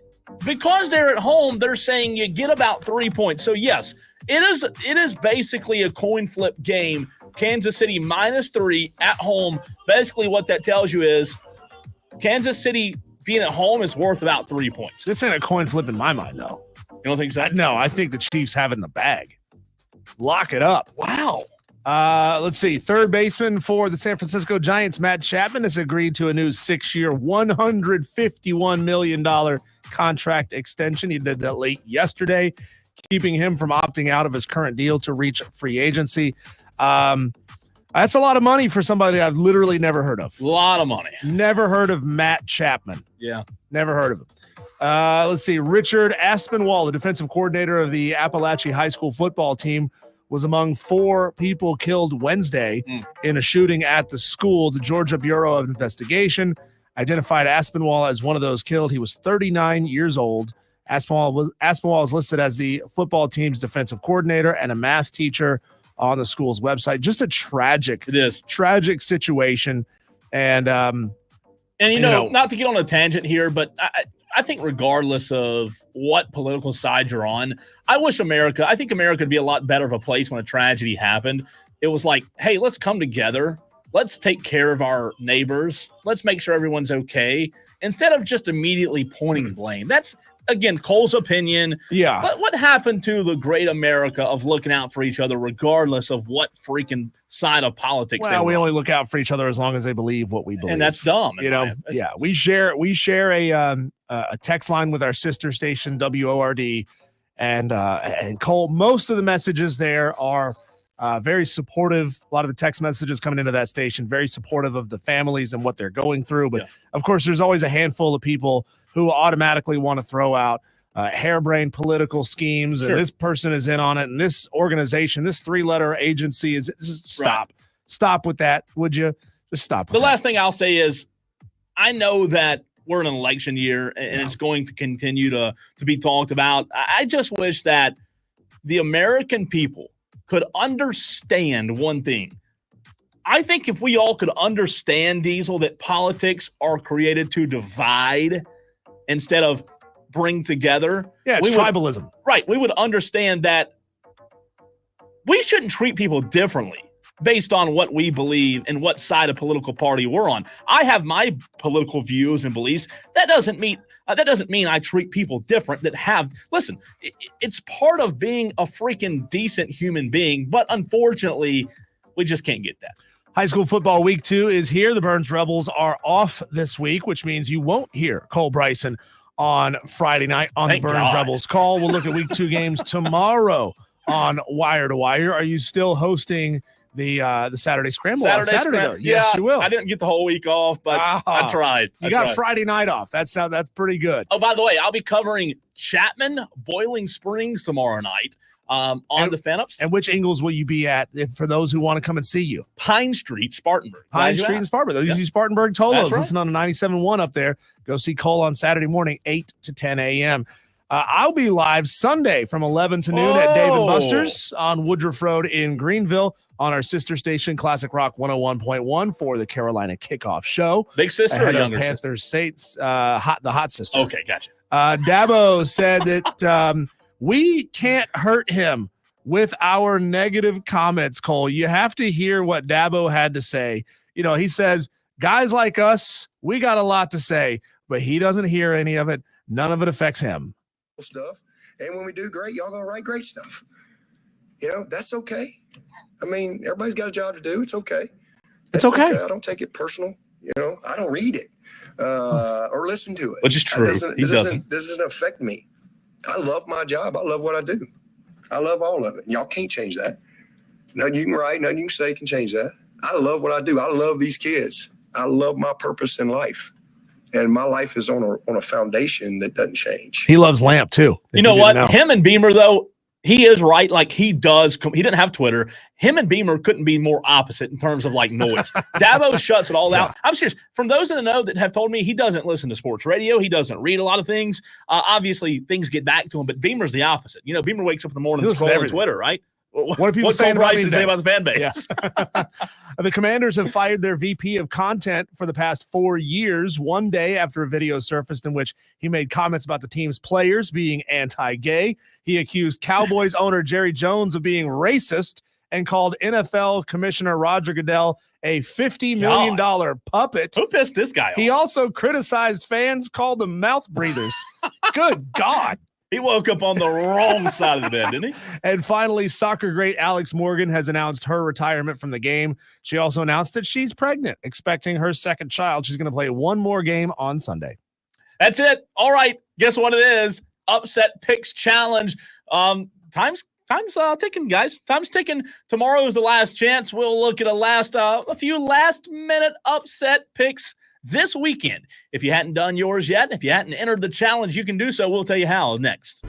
Because they're at home, they're saying you get about 3 points. So yes, it is basically a coin flip game. Kansas City -3 at home. Basically, what that tells you is Kansas City being at home is worth about 3 points. This ain't a coin flip in my mind, though. You don't think so? No, I think the Chiefs have it in the bag. Lock it up. Wow. Let's see. Third baseman for the San Francisco Giants, Matt Chapman, has agreed to a new 6-year, $151 million contract extension. He did that late yesterday, keeping him from opting out of his current deal to reach free agency. That's a lot of money for somebody I've literally never heard of. A lot of money. Never heard of Matt Chapman. Yeah. Never heard of him. Let's see. Richard Aspinwall, the defensive coordinator of the Appalachian High School football team, was among 4 people killed Wednesday in a shooting at the school. The Georgia Bureau of Investigation identified Aspinwall as one of those killed. He was 39 years old. Aspinwall is listed as the football team's defensive coordinator and a math teacher on the school's website. Just a tragic situation. And not to get on a tangent here, but I think regardless of what political side you're on, I think America would be a lot better of a place when a tragedy happened. It was like, hey, let's come together. Let's take care of our neighbors. Let's make sure everyone's okay. Instead of just immediately pointing blame. That's, again, Cole's opinion. Yeah. But what happened to the great America of looking out for each other regardless of what freaking side of politics they were? Well, we only look out for each other as long as they believe what we believe. And that's dumb. Yeah. We share a text line with our sister station, WORD, and Cole. Most of the messages there are very supportive. A lot of the text messages coming into that station, very supportive of the families and what they're going through. But of course, there's always a handful of people who automatically want to throw out harebrained political schemes. And this person is in on it. And this organization, this 3-letter agency is stop. Right. Stop with that. Would you just stop? The last thing I'll say is I know that we're in an election year and it's going to continue to be talked about. I just wish that the American people could understand one thing. I think if we all could understand, Diesel, that politics are created to divide instead of bring together. Yeah, it's tribalism. Right. We would understand that we shouldn't treat people differently based on what we believe and what side of political party we're on. I have my political views and beliefs. That doesn't mean I treat people different that have – listen, it's part of being a freaking decent human being, but unfortunately, we just can't get that. High school football week 2 is here. The Burns Rebels are off this week, which means you won't hear Cole Bryson on Friday night on the Burns Rebels Call. We'll look at week 2 games tomorrow on Wire to Wire. Are you still hosting the Saturday Scramble? Saturday though? Yes, you will. I didn't get the whole week off, but I tried. You got Friday night off. That's pretty good. Oh, by the way, I'll be covering Chapman, Boiling Springs tomorrow night. On the FanUps. And which Ingles will you be at for those who want to come and see you? Pine Street, Spartanburg. Pine Street and Spartanburg. Those are Spartanburg Tolos. Right. Listen on the 97.1 up there. Go see Cole on Saturday morning, 8 to 10 a.m. I'll be live Sunday from 11 to noon at Dave & Buster's on Woodruff Road in Greenville on our sister station, Classic Rock 101.1 for the Carolina kickoff show. Big sister or younger Panthers Saints, the hot sister. Okay, gotcha. Dabo said that we can't hurt him with our negative comments, Cole. You have to hear what Dabo had to say. You know, he says, guys like us, we got a lot to say, but he doesn't hear any of it. None of it affects him. Stuff. And when we do great, y'all gonna write great stuff. You know, that's okay. I mean, everybody's got a job to do. It's okay. It's okay. I don't take it personal. You know, I don't read it or listen to it. Which is true. It doesn't affect me. I love my job. I love what I do. I love all of it. Y'all can't change that. Nothing you can write, nothing you can say can change that. I love what I do. I love these kids. I love my purpose in life. And my life is on a foundation that doesn't change. He loves Lamp, too. You know what? Him and Beamer, though, he is right. Like, he didn't have Twitter. Him and Beamer couldn't be more opposite in terms of, like, noise. Dabo shuts it all out. I'm serious. From those in the know that have told me he doesn't listen to sports radio, he doesn't read a lot of things. Obviously, things get back to him, but Beamer's the opposite. You know, Beamer wakes up in the morning and scrolls on Twitter, right? What are people saying about the fan base? Yeah. The Commanders have fired their VP of content for the past 4 years, one day after a video surfaced in which he made comments about the team's players being anti-gay. He accused Cowboys owner Jerry Jones of being racist and called NFL Commissioner Roger Goodell a $50 million puppet. Who pissed this guy off? He also criticized fans, called them mouth breathers. Good God. He woke up on the wrong side of the bed, didn't he? And finally, soccer great Alex Morgan has announced her retirement from the game. She also announced that she's pregnant, expecting her second child. She's going to play one more game on Sunday. That's it. All right. Guess what it is? Upset Picks Challenge. Time's ticking, guys. Time's ticking. Tomorrow is the last chance. We'll look at a few last-minute upset picks this weekend. If you hadn't done yours yet, if you hadn't entered the challenge, you can do so. We'll tell you how next.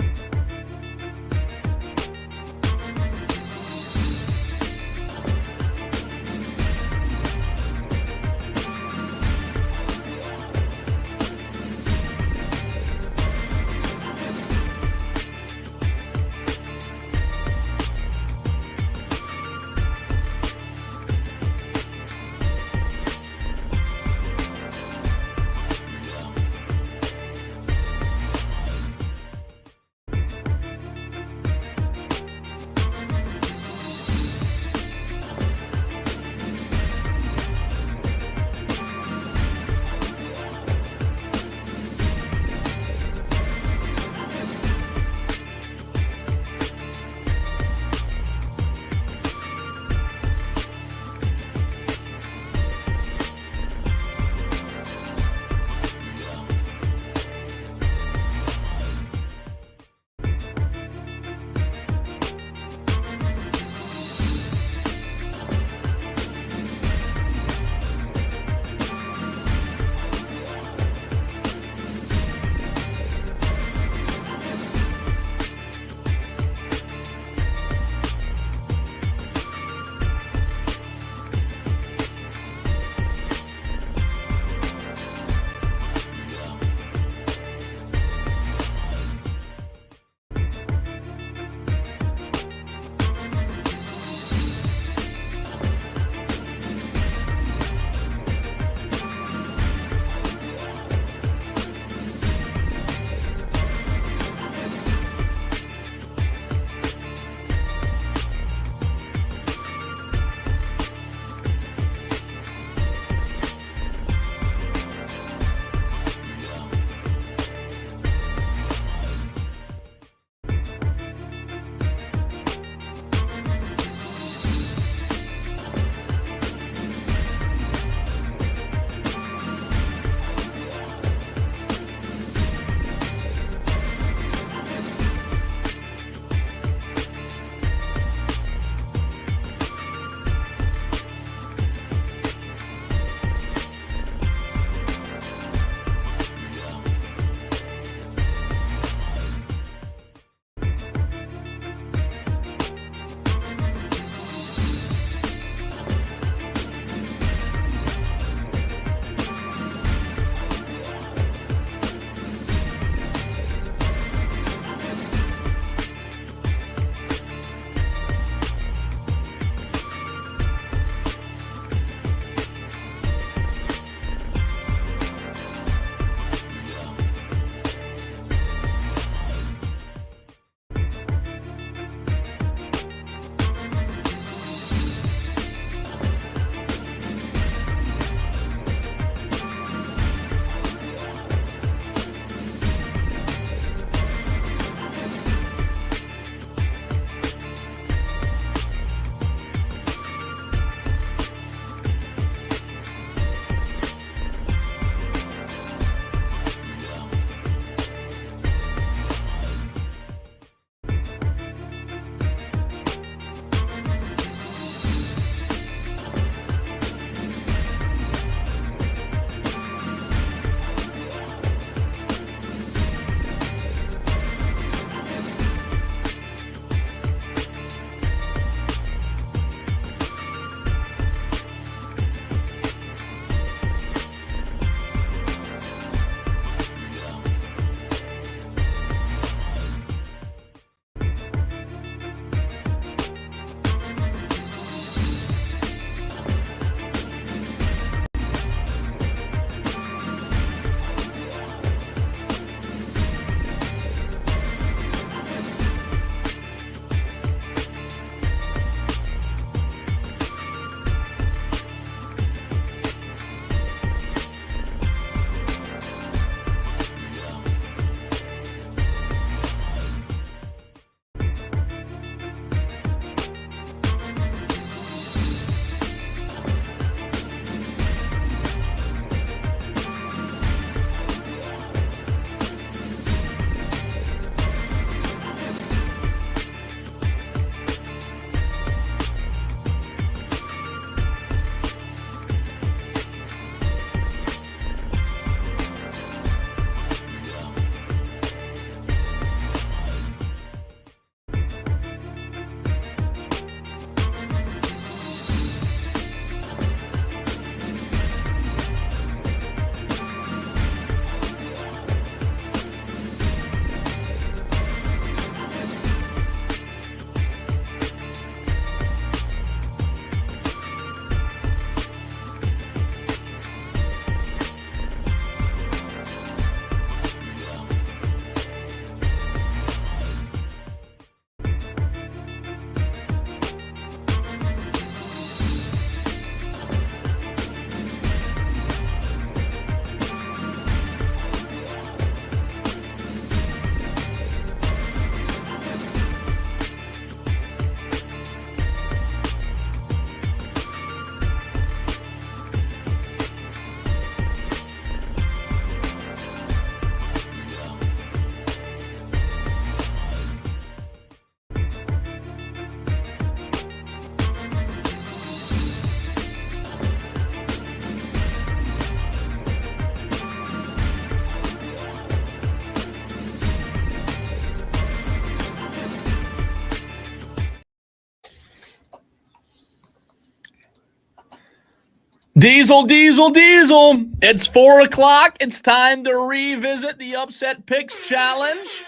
Diesel, diesel, diesel. It's 4 o'clock. It's time to revisit the Upset Picks Challenge.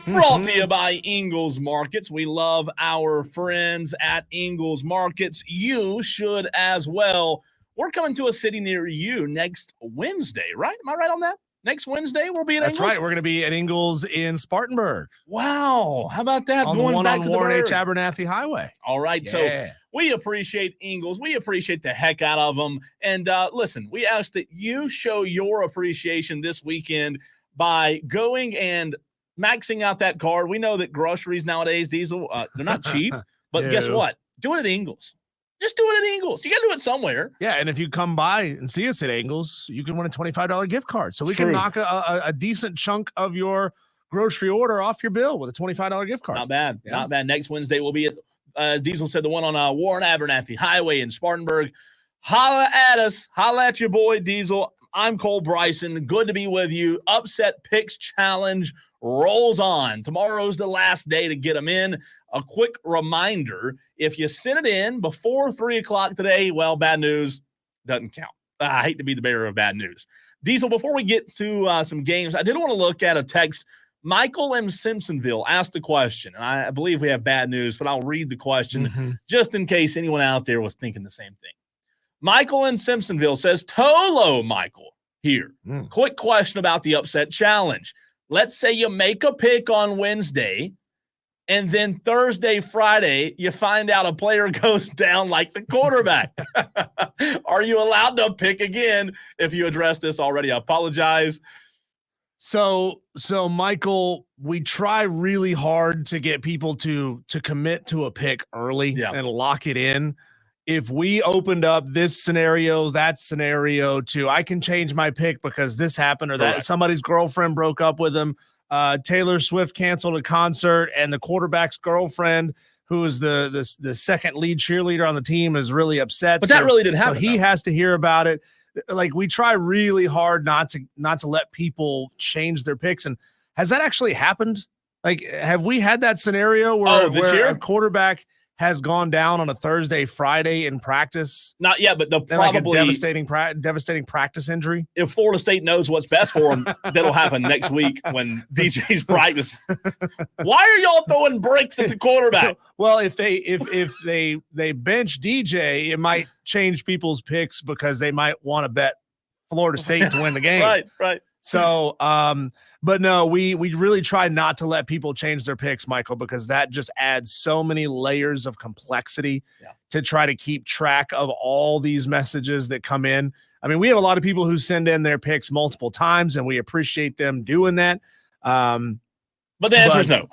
Brought to you by Ingles Markets. We love our friends at Ingles Markets. You should as well. We're coming to a city near you next Wednesday, right? Am I right on that? Next Wednesday, we'll be at Ingles? That's right. We're going to be at Ingles in Spartanburg. Wow. How about that? On Going the one back on to Warren the H. Abernathy Highway. All right. Yeah. So we appreciate Ingles. We appreciate the heck out of them. And listen, we ask that you show your appreciation this weekend by going and maxing out that card. We know that groceries nowadays, Diesel, they're not cheap. But guess what? Do it at Ingles. Just do it at Ingles. You got to do it somewhere. Yeah, and if you come by and see us at Ingles, you can win a $25 gift card. So we can knock a decent chunk of your grocery order off your bill with a $25 gift card. Not bad. Yeah. Not bad. Next Wednesday, we'll be at, as Diesel said, the one on Warren Abernathy Highway in Spartanburg. Holla at us. Holla at your boy, Diesel. I'm Cole Bryson. Good to be with you. Upset Picks Challenge rolls on. Tomorrow's the last day to get them in. A quick reminder, if you sent it in before 3 o'clock today, well, bad news doesn't count. I hate to be the bearer of bad news. Diesel, before we get to some games, I did want to look at a text. Michael M. Simpsonville asked a question, and I believe we have bad news, but I'll read the question just in case anyone out there was thinking the same thing. Michael in Simpsonville says, Tolo, Michael, here. Quick question about the Upset Challenge. Let's say you make a pick on Wednesday, and then Thursday, Friday, you find out a player goes down like the quarterback. Are you allowed to pick again? If you addressed this already, I apologize. So Michael, we try really hard to get people to commit to a pick early and lock it in. If we opened up this scenario, that scenario to, I can change my pick because this happened or that somebody's girlfriend broke up with him. Taylor Swift canceled a concert and the quarterback's girlfriend, who is the second lead cheerleader on the team, is really upset. But that really didn't happen. So he has to hear about it. Like, we try really hard not to let people change their picks. And has that actually happened? Like, have we had that scenario where a quarterback has gone down on a Thursday, Friday in practice? Not yet, but they'll probably like a devastating practice injury. If Florida State knows what's best for them, that'll happen next week when DJ's practice. Why are y'all throwing bricks at the quarterback? Well, if they bench DJ, it might change people's picks because they might want to bet Florida State to win the game. Right. So, but no, we really try not to let people change their picks, Michael, because that just adds so many layers of complexity to try to keep track of all these messages that come in. I mean, we have a lot of people who send in their picks multiple times, and we appreciate them doing that. But the answer is no.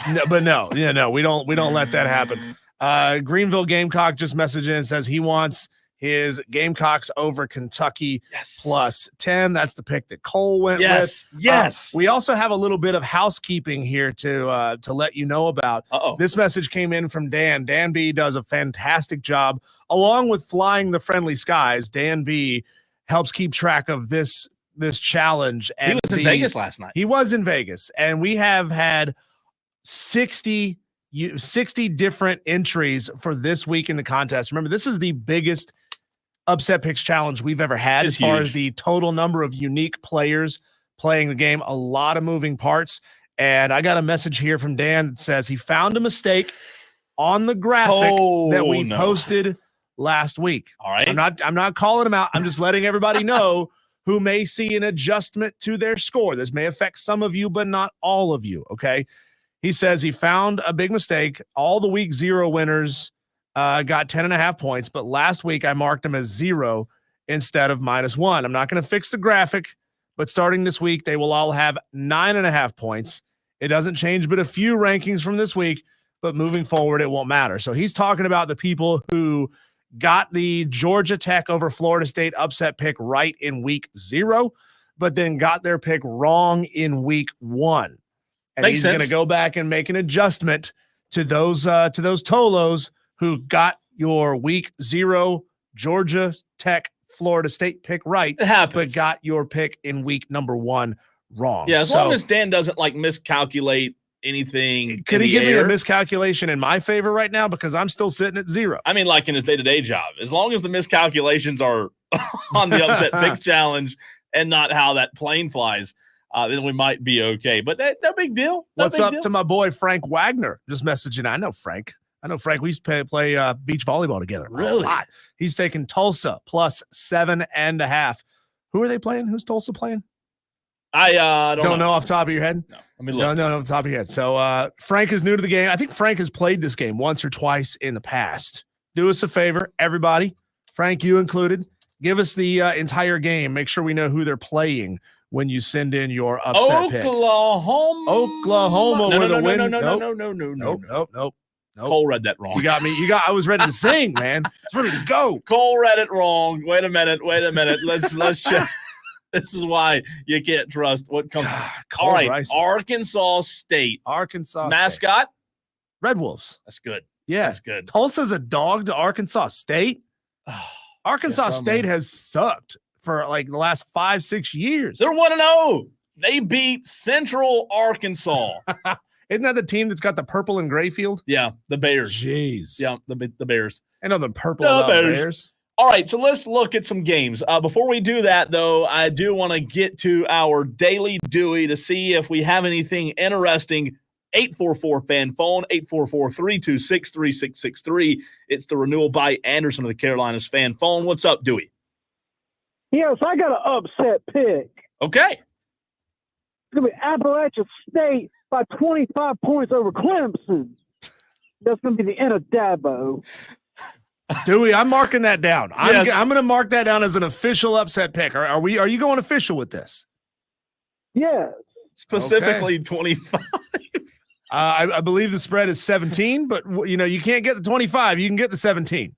No, we don't let that happen. Greenville Gamecock just messaged in and says he wants his Gamecocks over Kentucky plus 10. That's the pick that Cole went with. Yes. We also have a little bit of housekeeping here to let you know about. This message came in from Dan. Dan B does a fantastic job. Along with Flying the Friendly Skies, Dan B helps keep track of this challenge. And he was in Vegas last night. He was in Vegas, and we have had 60 different entries for this week in the contest. Remember, this is the biggest Upset Picks Challenge we've ever had as far as the total number of unique players playing the game. A lot of moving parts. And I got a message here from Dan that says he found a mistake on the graphic that we posted last week. All right. I'm not calling him out. I'm just letting everybody know who may see an adjustment to their score. This may affect some of you, but not all of you. Okay. He says he found a big mistake. All the week 0 winners got 10.5 points, but last week I marked them as 0 instead of -1. I'm not going to fix the graphic, but starting this week, they will all have 9.5 points. It doesn't change but a few rankings from this week, but moving forward, it won't matter. So he's talking about the people who got the Georgia Tech over Florida State upset pick right in week 0, but then got their pick wrong in week 1. And he's going to go back and make an adjustment to those Tolos who got your week 0 Georgia Tech Florida State pick right, but got your pick in week number 1 wrong. Yeah, as long as Dan doesn't miscalculate anything. Could he give me a miscalculation in my favor right now? Because I'm still sitting at 0. I mean, like in his day-to-day job, as long as the miscalculations are on the upset picks challenge and not how that plane flies, then we might be okay. But no big deal. What's up to my boy Frank Wagner? Just messaging. I know Frank. We used to play beach volleyball together. Really? He's taking Tulsa plus 7.5. Who are they playing? Who's Tulsa playing? I don't know off the top of your head. No, let me look. No, off the top of your head. So Frank is new to the game. I think Frank has played this game once or twice in the past. Do us a favor, everybody. Frank, you included. Give us the entire game. Make sure we know who they're playing when you send in your upset pick. Oklahoma. Nope. Cole read that wrong. You got me. I was ready to sing, man. I was ready to go. Cole read it wrong. Wait a minute. Let's check. This is why you can't trust what comes. All right, Bryson. Arkansas State. Mascot? Red Wolves. That's good. Yeah. That's good. Tulsa's a dog to Arkansas State. Arkansas State has sucked for like the last 5-6 years. They're 1-0. They beat Central Arkansas. Isn't that the team that's got the purple and gray field? Yeah, the Bears. Jeez. Yeah, the Bears. I know the purple Bears. All right, so let's look at some games. Before we do that, though, I do want to get to our Daily Dewey to see if we have anything interesting. 844-FAN phone, 844-326-3663. It's the Renewal by Anderson of the Carolinas fan phone. What's up, Dewey? Yes, I got an upset pick. Okay. It's going to be Appalachian State by 25 points over Clemson. That's going to be the end of Dabo. Dewey, I'm marking that down. I'm going to mark that down as an official upset pick. Are you going official with this? Yes. Specifically 25. I believe the spread is 17, but you can't get the 25. You can get the 17.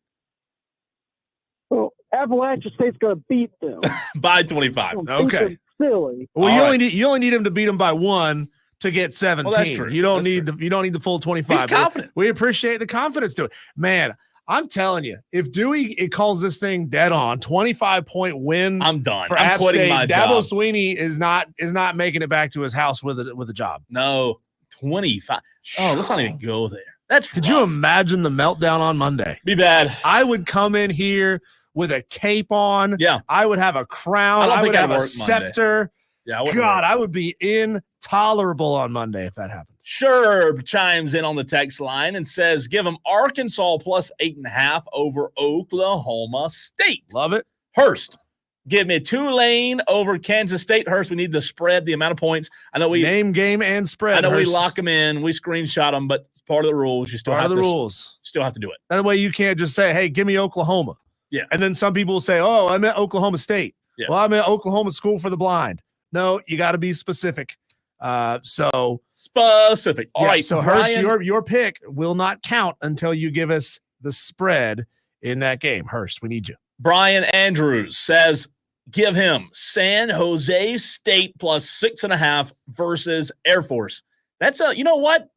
Well, Appalachian State's going to beat them by 25. Okay. Silly. Well, you only need them to beat them by 1 to get 17. Well, that's true. You don't need the full 25. He's confident. We appreciate the confidence to it. Man, I'm telling you, if Dewey calls this thing dead on, 25-point win, I'm done. For I'm quitting my job. Dabo Sweeney is not making it back to his house with a job. No, 25. Oh, let's not even go there. That's Could you imagine the meltdown on Monday? Be bad. I would come in here with a cape on. Yeah. I would have a crown. I would have a scepter. Monday. Yeah. God, I would be intolerable on Monday if that happened. Sherb chimes in on the text line and says, give him Arkansas plus 8.5 over Oklahoma State. Love it. Hurst, give me Tulane over Kansas State. Hurst, we need the spread, the amount of points. I know we name, game, and spread. I know Hurst. We lock them in. We screenshot them, but it's part of the rules. You still have to Still have to do it. That way you can't just say, hey, give me Oklahoma. Yeah. And then some people will say, oh, I meant Oklahoma State. Yeah. Well, I meant Oklahoma School for the Blind. No, you got to be specific. So specific. All right. So Hurst, your pick will not count until you give us the spread in that game. Hurst, we need you. Brian Andrews says, give him San Jose State plus 6.5 versus Air Force. That's you know what?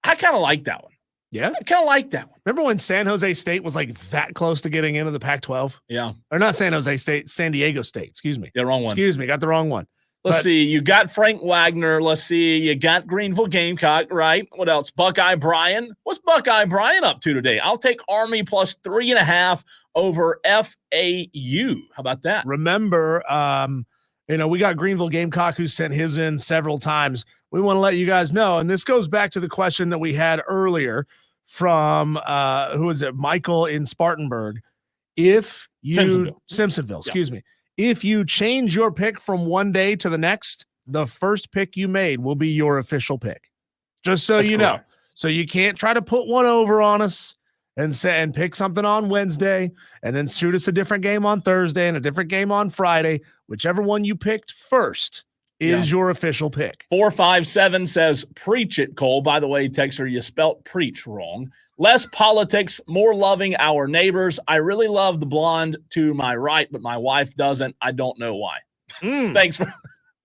I kind of like that one. Yeah. I kind of like that one. Remember when San Jose State was like that close to getting into the Pac-12? Yeah. Or not San Jose State, San Diego State. Excuse me. Yeah, wrong one. Excuse me. Got the wrong one. Let's see. You got Frank Wagner. Let's see. You got Greenville Gamecock, right? What else? Buckeye Brian. What's Buckeye Brian up to today? I'll take Army plus 3.5 over FAU. How about that? Remember, we got Greenville Gamecock who sent his in several times. We want to let you guys know, and this goes back to the question that we had earlier from who is it? Michael in Spartanburg. If you Simpsonville, excuse me. If you change your pick from one day to the next, the first pick you made will be your official pick. Just so you know. So you can't try to put one over on us and pick something on Wednesday and then shoot us a different game on Thursday and a different game on Friday. Whichever one you picked first is your official pick. 457 says, preach it, Cole. By the way, Texter, you spelt preach wrong. Less politics, more loving our neighbors. I really love the blonde to my right, but my wife doesn't. I don't know why. Thanks for.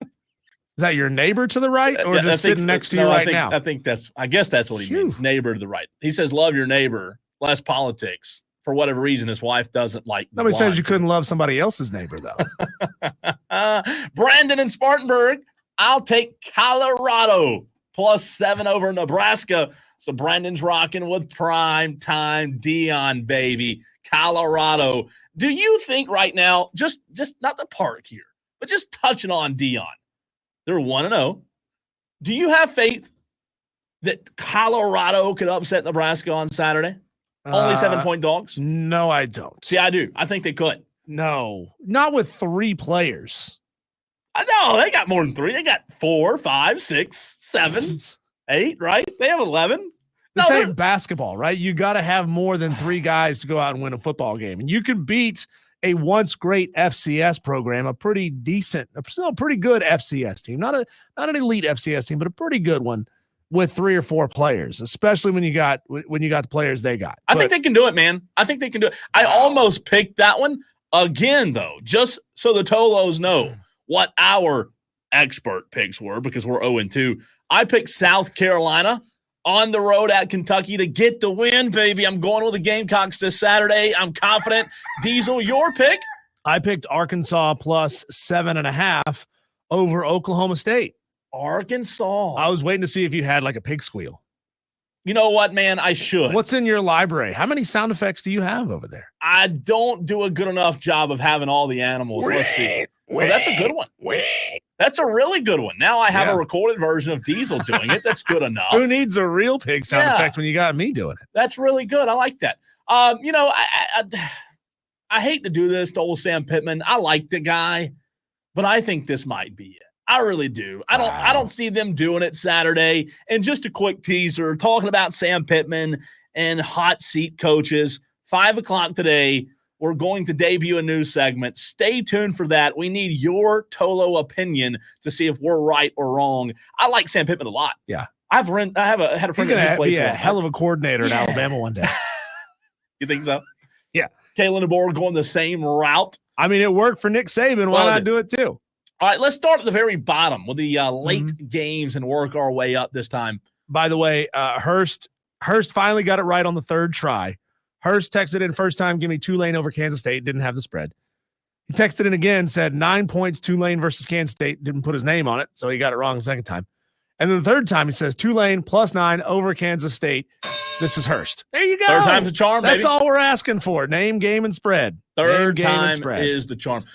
Is that your neighbor to the right or just sitting next to you right now? I guess that's what he means. Neighbor to the right. He says, love your neighbor, less politics. For whatever reason, his wife doesn't like. Nobody says you couldn't love somebody else's neighbor, though. Brandon in Spartanburg, I'll take Colorado +7 over Nebraska. So Brandon's rocking with prime time Dion, baby. Colorado. Do you think right now, just not the park here, but just touching on Dion, they're 1-0. Do you have faith that Colorado could upset Nebraska on Saturday? Only 7-point dogs? No, I don't. See, I do. I think they could. No, not with 3 players. No, they got more than 3. They got 4, 5, 6, 7, 8, right? They have 11. This ain't basketball, right? You got to have more than 3 guys to go out and win a football game. And you can beat a once great FCS program, a pretty decent, still a pretty good FCS team. Not an elite FCS team, but a pretty good one with 3 or 4 players, especially when you got the players they got. I think they can do it, man. I think they can do it. I almost picked that one again, though, just so the Tolos know what our expert picks were, because we're 0-2. I picked South Carolina on the road at Kentucky to get the win, baby. I'm going with the Gamecocks this Saturday. I'm confident. Diesel, your pick? I picked Arkansas +7.5 over Oklahoma State. Arkansas. I was waiting to see if you had like a pig squeal. You know what, man? I should. What's in your library? How many sound effects do you have over there? I don't do a good enough job of having all the animals. Let's see. Well, that's a good one. That's a really good one. Now I have a recorded version of Diesel doing it. That's good enough. Who needs a real pig sound effect when you got me doing it? That's really good. I like that. I hate to do this to old Sam Pittman. I like the guy, but I think this might be it. I really do. I don't see them doing it Saturday. And just a quick teaser, talking about Sam Pittman and hot seat coaches, 5 o'clock today, we're going to debut a new segment. Stay tuned for that. We need your Tolo opinion to see if we're right or wrong. I like Sam Pittman a lot. Yeah. I had a friend that just played for him. A hell of a coordinator in Alabama one day. You think so? Yeah. Kalen DeBoer going the same route. I mean, it worked for Nick Saban. Why not do it too? All right, let's start at the very bottom with the late games and work our way up this time. By the way, Hurst finally got it right on the 3rd try. Hurst texted in first time, give me Tulane over Kansas State. Didn't have the spread. He texted in again, said 9 points, Tulane versus Kansas State. Didn't put his name on it, so he got it wrong the 2nd time. And then the 3rd time, he says Tulane +9 over Kansas State. This is Hurst. There you go. 3rd time's a charm, That's baby. all we're asking for. Name, game, and spread. 3rd time is the charm.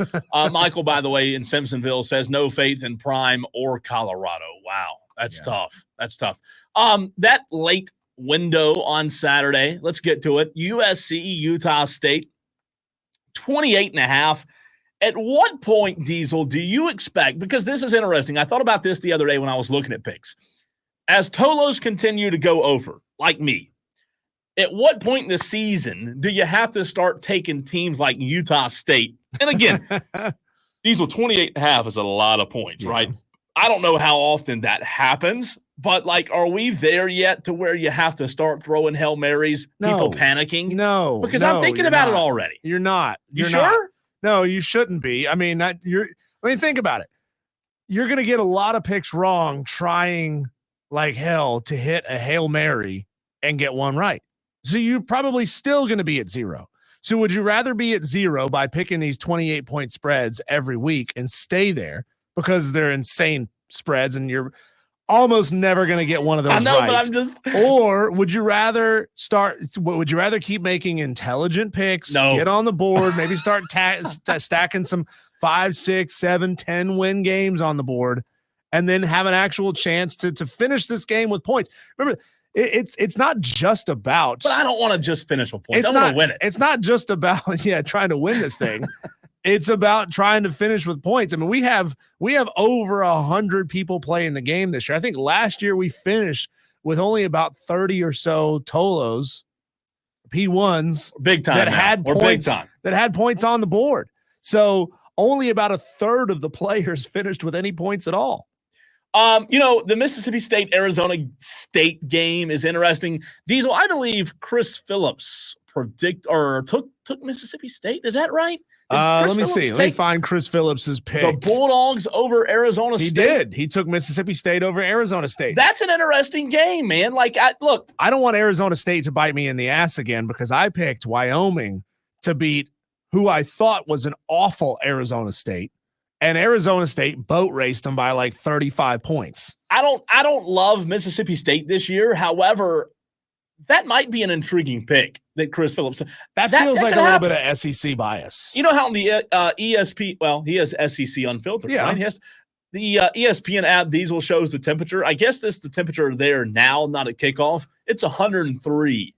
Michael, by the way, in Simpsonville says no faith in Prime or Colorado. Wow, that's tough. That's tough. That late window on Saturday, let's get to it. USC, Utah State, 28.5. At what point, Diesel, do you expect, because this is interesting, I thought about this the other day when I was looking at picks. As Tolos continue to go over, like me, at what point in the season do you have to start taking teams like Utah State? And again, Diesel, 28.5 is a lot of points, right? I don't know how often that happens, but like, are we there yet to where you have to start throwing Hail Marys, people panicking? No. Because I'm thinking about it already. You're not. You're sure? Not. No, you shouldn't be. I mean, think about it. You're going to get a lot of picks wrong trying like hell to hit a Hail Mary and get one right. So you're probably still going to be at 0. So would you rather be at 0 by picking these 28-point spreads every week and stay there because they're insane spreads and you're almost never going to get one of those I know, right? but I'm just Or would you rather keep making intelligent picks, get on the board, maybe start stacking some 5, 6, 7, 10 win games on the board, and then have an actual chance to finish this game with points? Remember, it's not just about. But I don't want to just finish with points. I want to win it. It's not just about trying to win this thing. It's about trying to finish with points. I mean, we have over 100 people playing the game this year. I think last year we finished with only about 30 or so Tolos, P1s, big time that had points on the board. So only about 1/3 of the players finished with any points at all. The Mississippi State-Arizona State game is interesting. Diesel, I believe Chris Phillips took Mississippi State. Is that right? Let me see. Let me find Chris Phillips's pick. The Bulldogs over Arizona State. He did. He took Mississippi State over Arizona State. That's an interesting game, man. I don't want Arizona State to bite me in the ass again because I picked Wyoming to beat who I thought was an awful Arizona State and Arizona State boat raced them by like 35 points. I don't love Mississippi State this year. However, that might be an intriguing pick that Chris Phillips. That feels like a little bit of SEC bias. You know how the ESP, well, he has SEC Unfiltered, right? He has the ESPN app. Diesel shows the temperature. I guess this is the temperature there now, not at kickoff. It's 103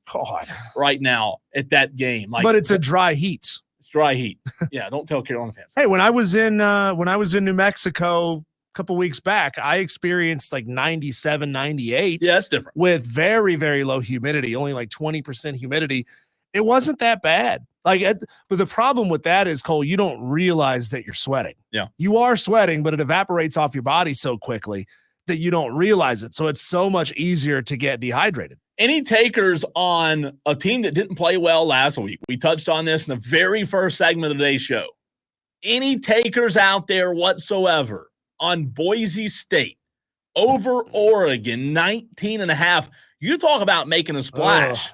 right now at that game. But it's a dry heat. It's dry heat. Yeah, don't tell Carolina fans. Hey, when I was in New Mexico a couple weeks back, I experienced like 97, 98. Yeah, that's different. With very, very low humidity, only like 20% humidity. It wasn't that bad. But the problem with that is, Cole, you don't realize that you're sweating. Yeah. You are sweating, but it evaporates off your body so quickly that you don't realize it. So it's so much easier to get dehydrated. Any takers on a team that didn't play well last week? We touched on this in the very first segment of today's show. Any takers out there whatsoever on Boise State over Oregon, 19.5? You talk about making a splash.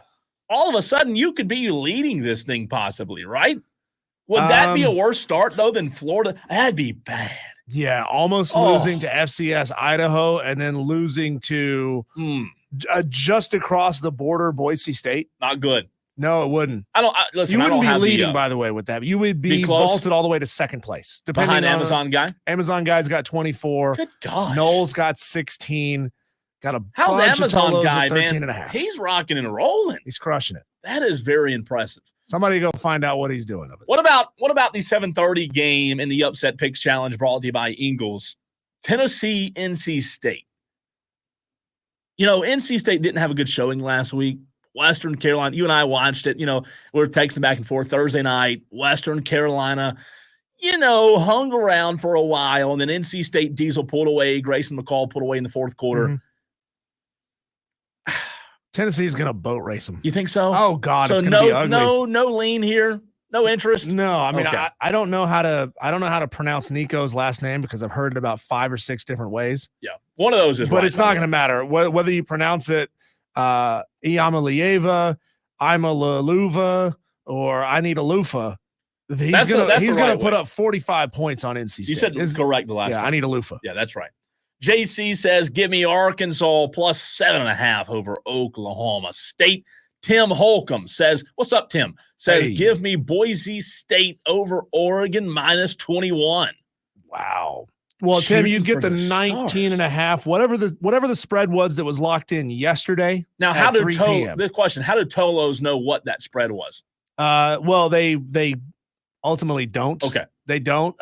All of a sudden, you could be leading this thing possibly, right? Would that be a worse start, though, than Florida? That'd be bad. Yeah, almost losing to FCS Idaho and then losing to just across the border Boise State. Not good. No, it wouldn't. Listen, you wouldn't be have leading, by the way, with that. You would be vaulted all the way to second place. Behind Amazon guy? Amazon guy's got 24. Good gosh. Noel's got 16. Got a How's bunch Amazon of guy, 13.5. He's rocking and rolling. He's crushing it. That is very impressive. Somebody go find out what he's doing of it. What about the 7:30 game in the Upset Picks Challenge brought to you by Ingles? Tennessee, NC State. NC State didn't have a good showing last week. Western Carolina, you and I watched it. We were texting back and forth Thursday night. Western Carolina, hung around for a while, and then NC State Diesel pulled away. Grayson McCall pulled away in the fourth quarter. Mm-hmm. Tennessee's going to boat race them. You think so? Oh, God, so it's going to be ugly. No lean here? No interest? No, I mean, okay. I don't know how to pronounce Nico's last name because I've heard it about 5 or 6 different ways. Yeah, one of those is But it's not going to matter. Whether you pronounce it Iamalieva, Imalaluva, or I need a loofah, he's gonna put up 45 points on NC State. You said correct the last time. I need a loofah. Yeah, that's right. JC says, give me Arkansas plus 7.5 over Oklahoma State. Tim Holcomb says, what's up, Tim? Says, give me Boise State over Oregon minus 21. Wow. Well, Tim, you get the 19.5, whatever the spread was that was locked in yesterday. Now, how did Tolos know what that spread was? Well, they ultimately don't. Okay. They don't.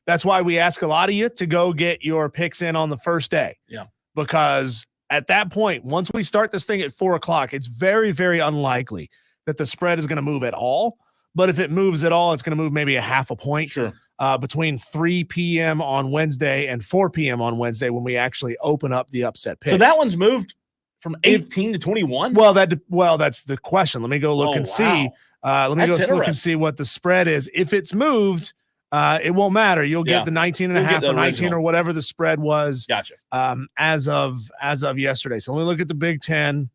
That's why we ask a lot of you to go get your picks in on the first day. Yeah. Because at that point, once we start this thing at 4:00, it's very, very unlikely that the spread is going to move at all. But if it moves at all, it's going to move maybe a half a point. Sure. Between 3 p.m. on Wednesday and 4 p.m. on Wednesday when we actually open up the upset picks. So that one's moved from 18 to 21? Well, that's the question. Let me go look see. Let me go look and see what the spread is. If it's moved, it won't matter. You'll get the 19.5 or 19 or whatever the spread was. Gotcha. As of yesterday. So let me look at the Big Ten.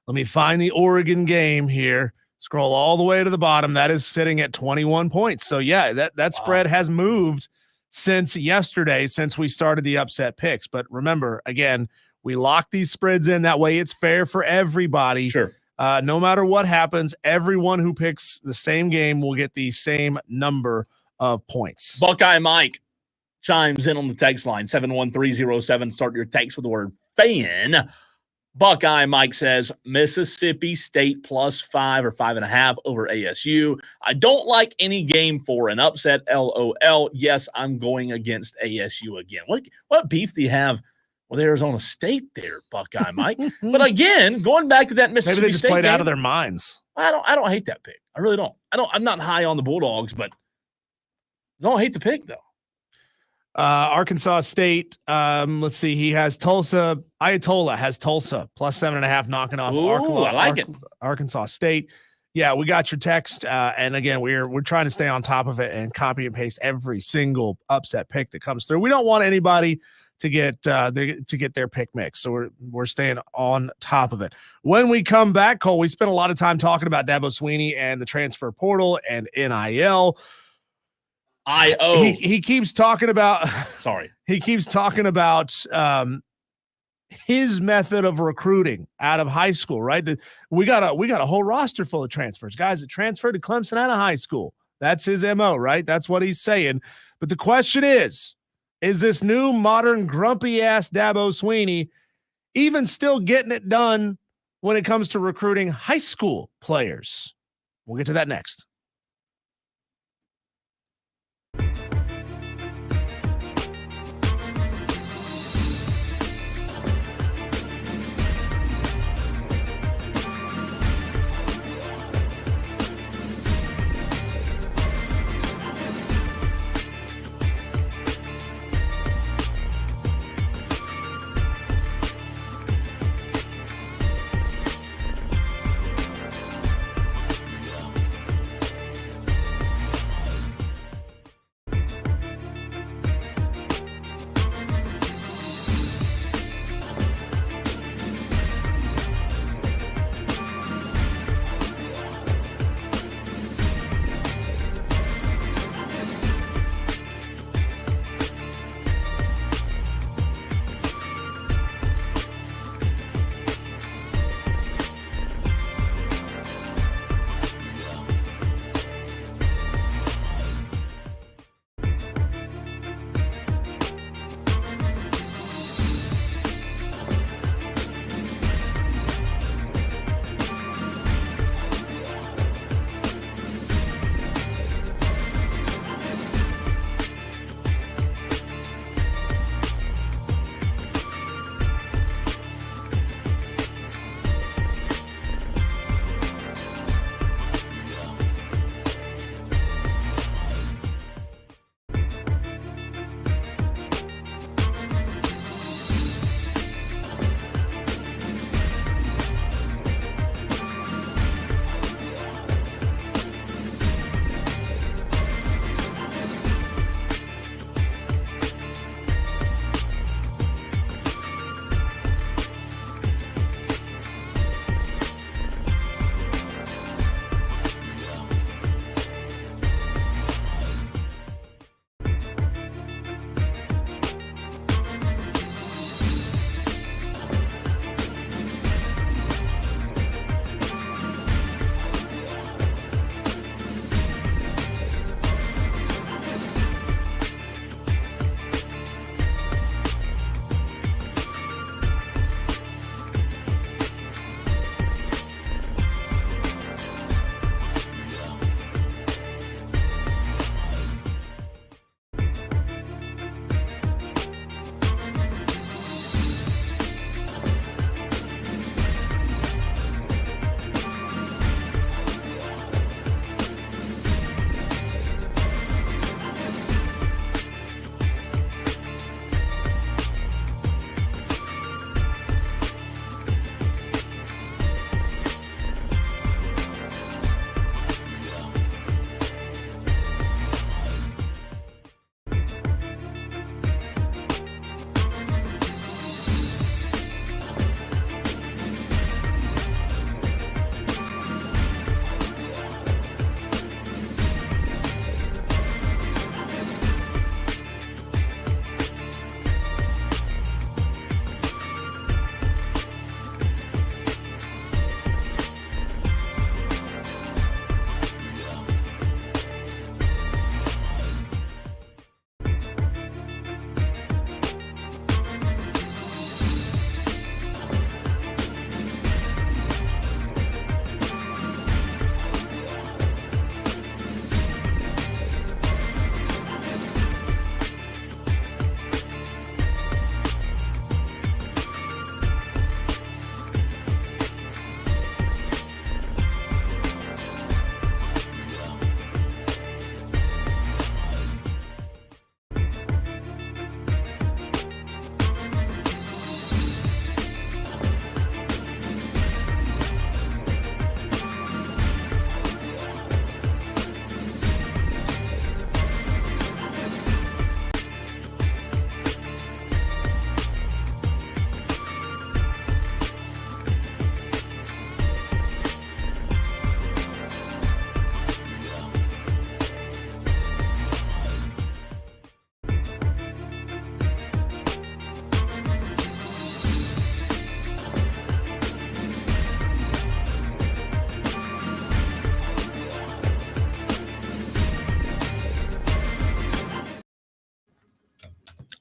Let me find the Oregon game here. Scroll all the way to the bottom. That is sitting at 21 points. So yeah, that spread has moved since yesterday, since we started the upset picks. But remember, again, we lock these spreads in. That way it's fair for everybody. Sure. No matter what happens, everyone who picks the same game will get the same number of points. Buckeye Mike chimes in on the text line, 71307. Start your text with the word fan. Buckeye Mike says Mississippi State plus 5 or 5.5 over ASU. I don't like any game for an upset. LOL. Yes, I'm going against ASU again. What beef do you have with Arizona State there, Buckeye Mike? But again, going back to that Mississippi State, maybe they just played game, out of their minds. I don't hate that pick. I really don't. I'm not high on the Bulldogs, but I don't hate the pick though. Arkansas State. Let's see. He has Tulsa. Ayatollah has Tulsa plus 7.5, knocking off I like it. Arkansas State. Yeah, we got your text. And again, we're trying to stay on top of it and copy and paste every single upset pick that comes through. We don't want anybody to get their pick mixed, so we're staying on top of it. When we come back, Cole, we spent a lot of time talking about Dabo Swinney and the transfer portal and NIL. he keeps talking about. Sorry, he keeps talking about his method of recruiting out of high school. Right, we got a whole roster full of transfers, guys that transferred to Clemson out of high school. That's his MO, right? That's what he's saying. But the question is this new modern grumpy ass Dabo Swinney even still getting it done when it comes to recruiting high school players? We'll get to that next.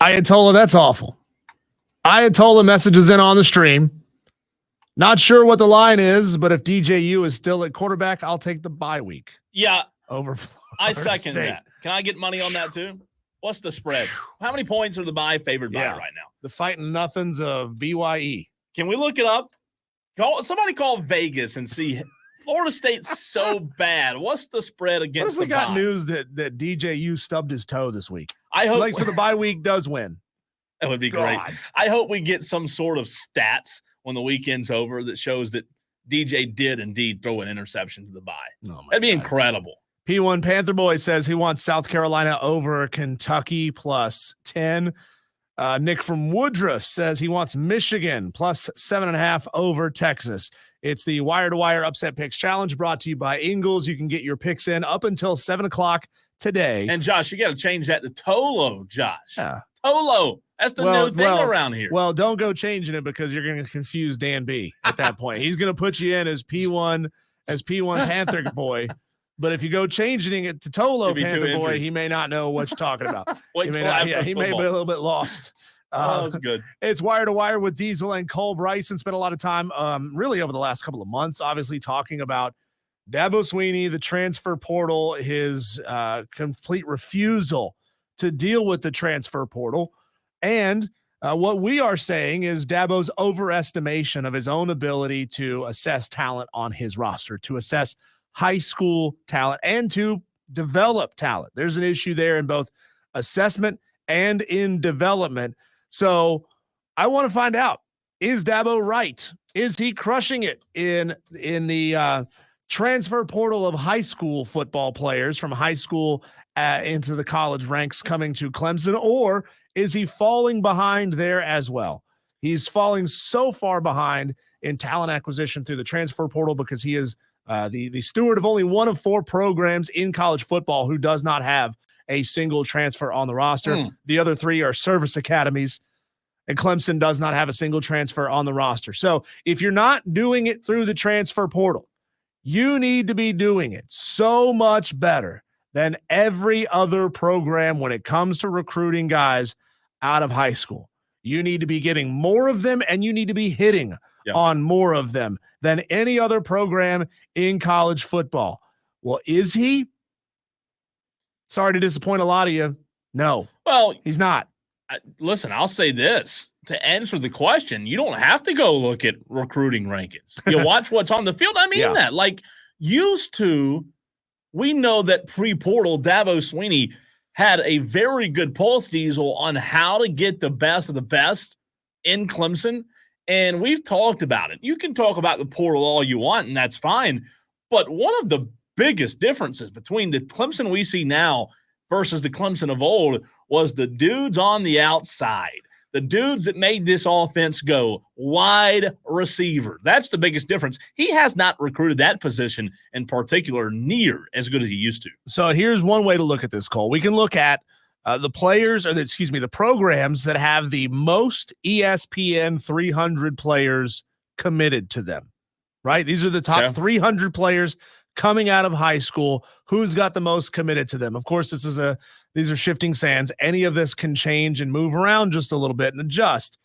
Ayatollah, that's awful. Ayatollah messages in on the stream. Not sure what the line is, but if DJU is still at quarterback, I'll take the bye week. Yeah. Over I second that. Can I get money on that too? What's the spread? How many points are the bye favored by right now? The fighting nothings of BYE. Can we look it up? Somebody call Vegas and see. Florida State's so bad. What's the spread against what if we the got bye? news that DJU stubbed his toe this week? I hope so the bye week does win. That would be great. I hope we get some sort of stats when the weekend's over that shows that DJ did indeed throw an interception to the bye. That'd be incredible. P1 Panther Boy says he wants South Carolina over Kentucky plus 10. Nick from Woodruff says he wants Michigan plus 7.5 over Texas. It's the Wire to Wire Upset Picks Challenge brought to you by Ingles. You can get your picks in up until 7 o'clock today. And Josh, you got to change that to Tolo, Josh. Yeah. Tolo. That's the new thing around here. Well, don't go changing it because you're going to confuse Dan B at that point. He's going to put you in as P1 Panther Boy. But if you go changing it to Tolo Panther Boy, he may not know what you're talking about. he may be a little bit lost. That was good. It's Wire to Wire with Diesel and Cole. Bryson spent a lot of time really over the last couple of months, obviously talking about Dabo Swinney, the transfer portal, his complete refusal to deal with the transfer portal. And what we are saying is Dabo's overestimation of his own ability to assess talent on his roster, to assess high school talent and to develop talent. There's an issue there in both assessment and in development. So I want to find out, is Dabo right? Is he crushing it in the transfer portal of high school football players from high school into the college ranks coming to Clemson, or is he falling behind there as well? He's falling so far behind in talent acquisition through the transfer portal because he is the steward of only one of 4 programs in college football who does not have a single transfer on the roster. The other 3 are service academies, and Clemson does not have a single transfer on the roster. So if you're not doing it through the transfer portal, you need to be doing it so much better than every other program when it comes to recruiting guys out of high school. You need to be getting more of them, and you need to be hitting on more of them than any other program in college football. Well, is he? Sorry to disappoint a lot of you. No. Well, he's not. Listen, I'll say this. To answer the question, you don't have to go look at recruiting rankings. You watch what's on the field. I mean that. Like, used to, we know that pre-portal Dabo Swinney had a very good pulse, Diesel, on how to get the best of the best in Clemson. And we've talked about it. You can talk about the portal all you want, and that's fine. But one of the biggest differences between the Clemson we see now versus the Clemson of old was the dudes on the outside, the dudes that made this offense go wide receiver. That's the biggest difference. He has not recruited that position in particular near as good as he used to. So here's one way to look at this, Cole. We can look at the programs that have the most ESPN 300 players committed to them, right? These are the top 300 players coming out of high school. Who's got the most committed to them? Of course, these are shifting sands. Any of this can change and move around just a little bit and adjust.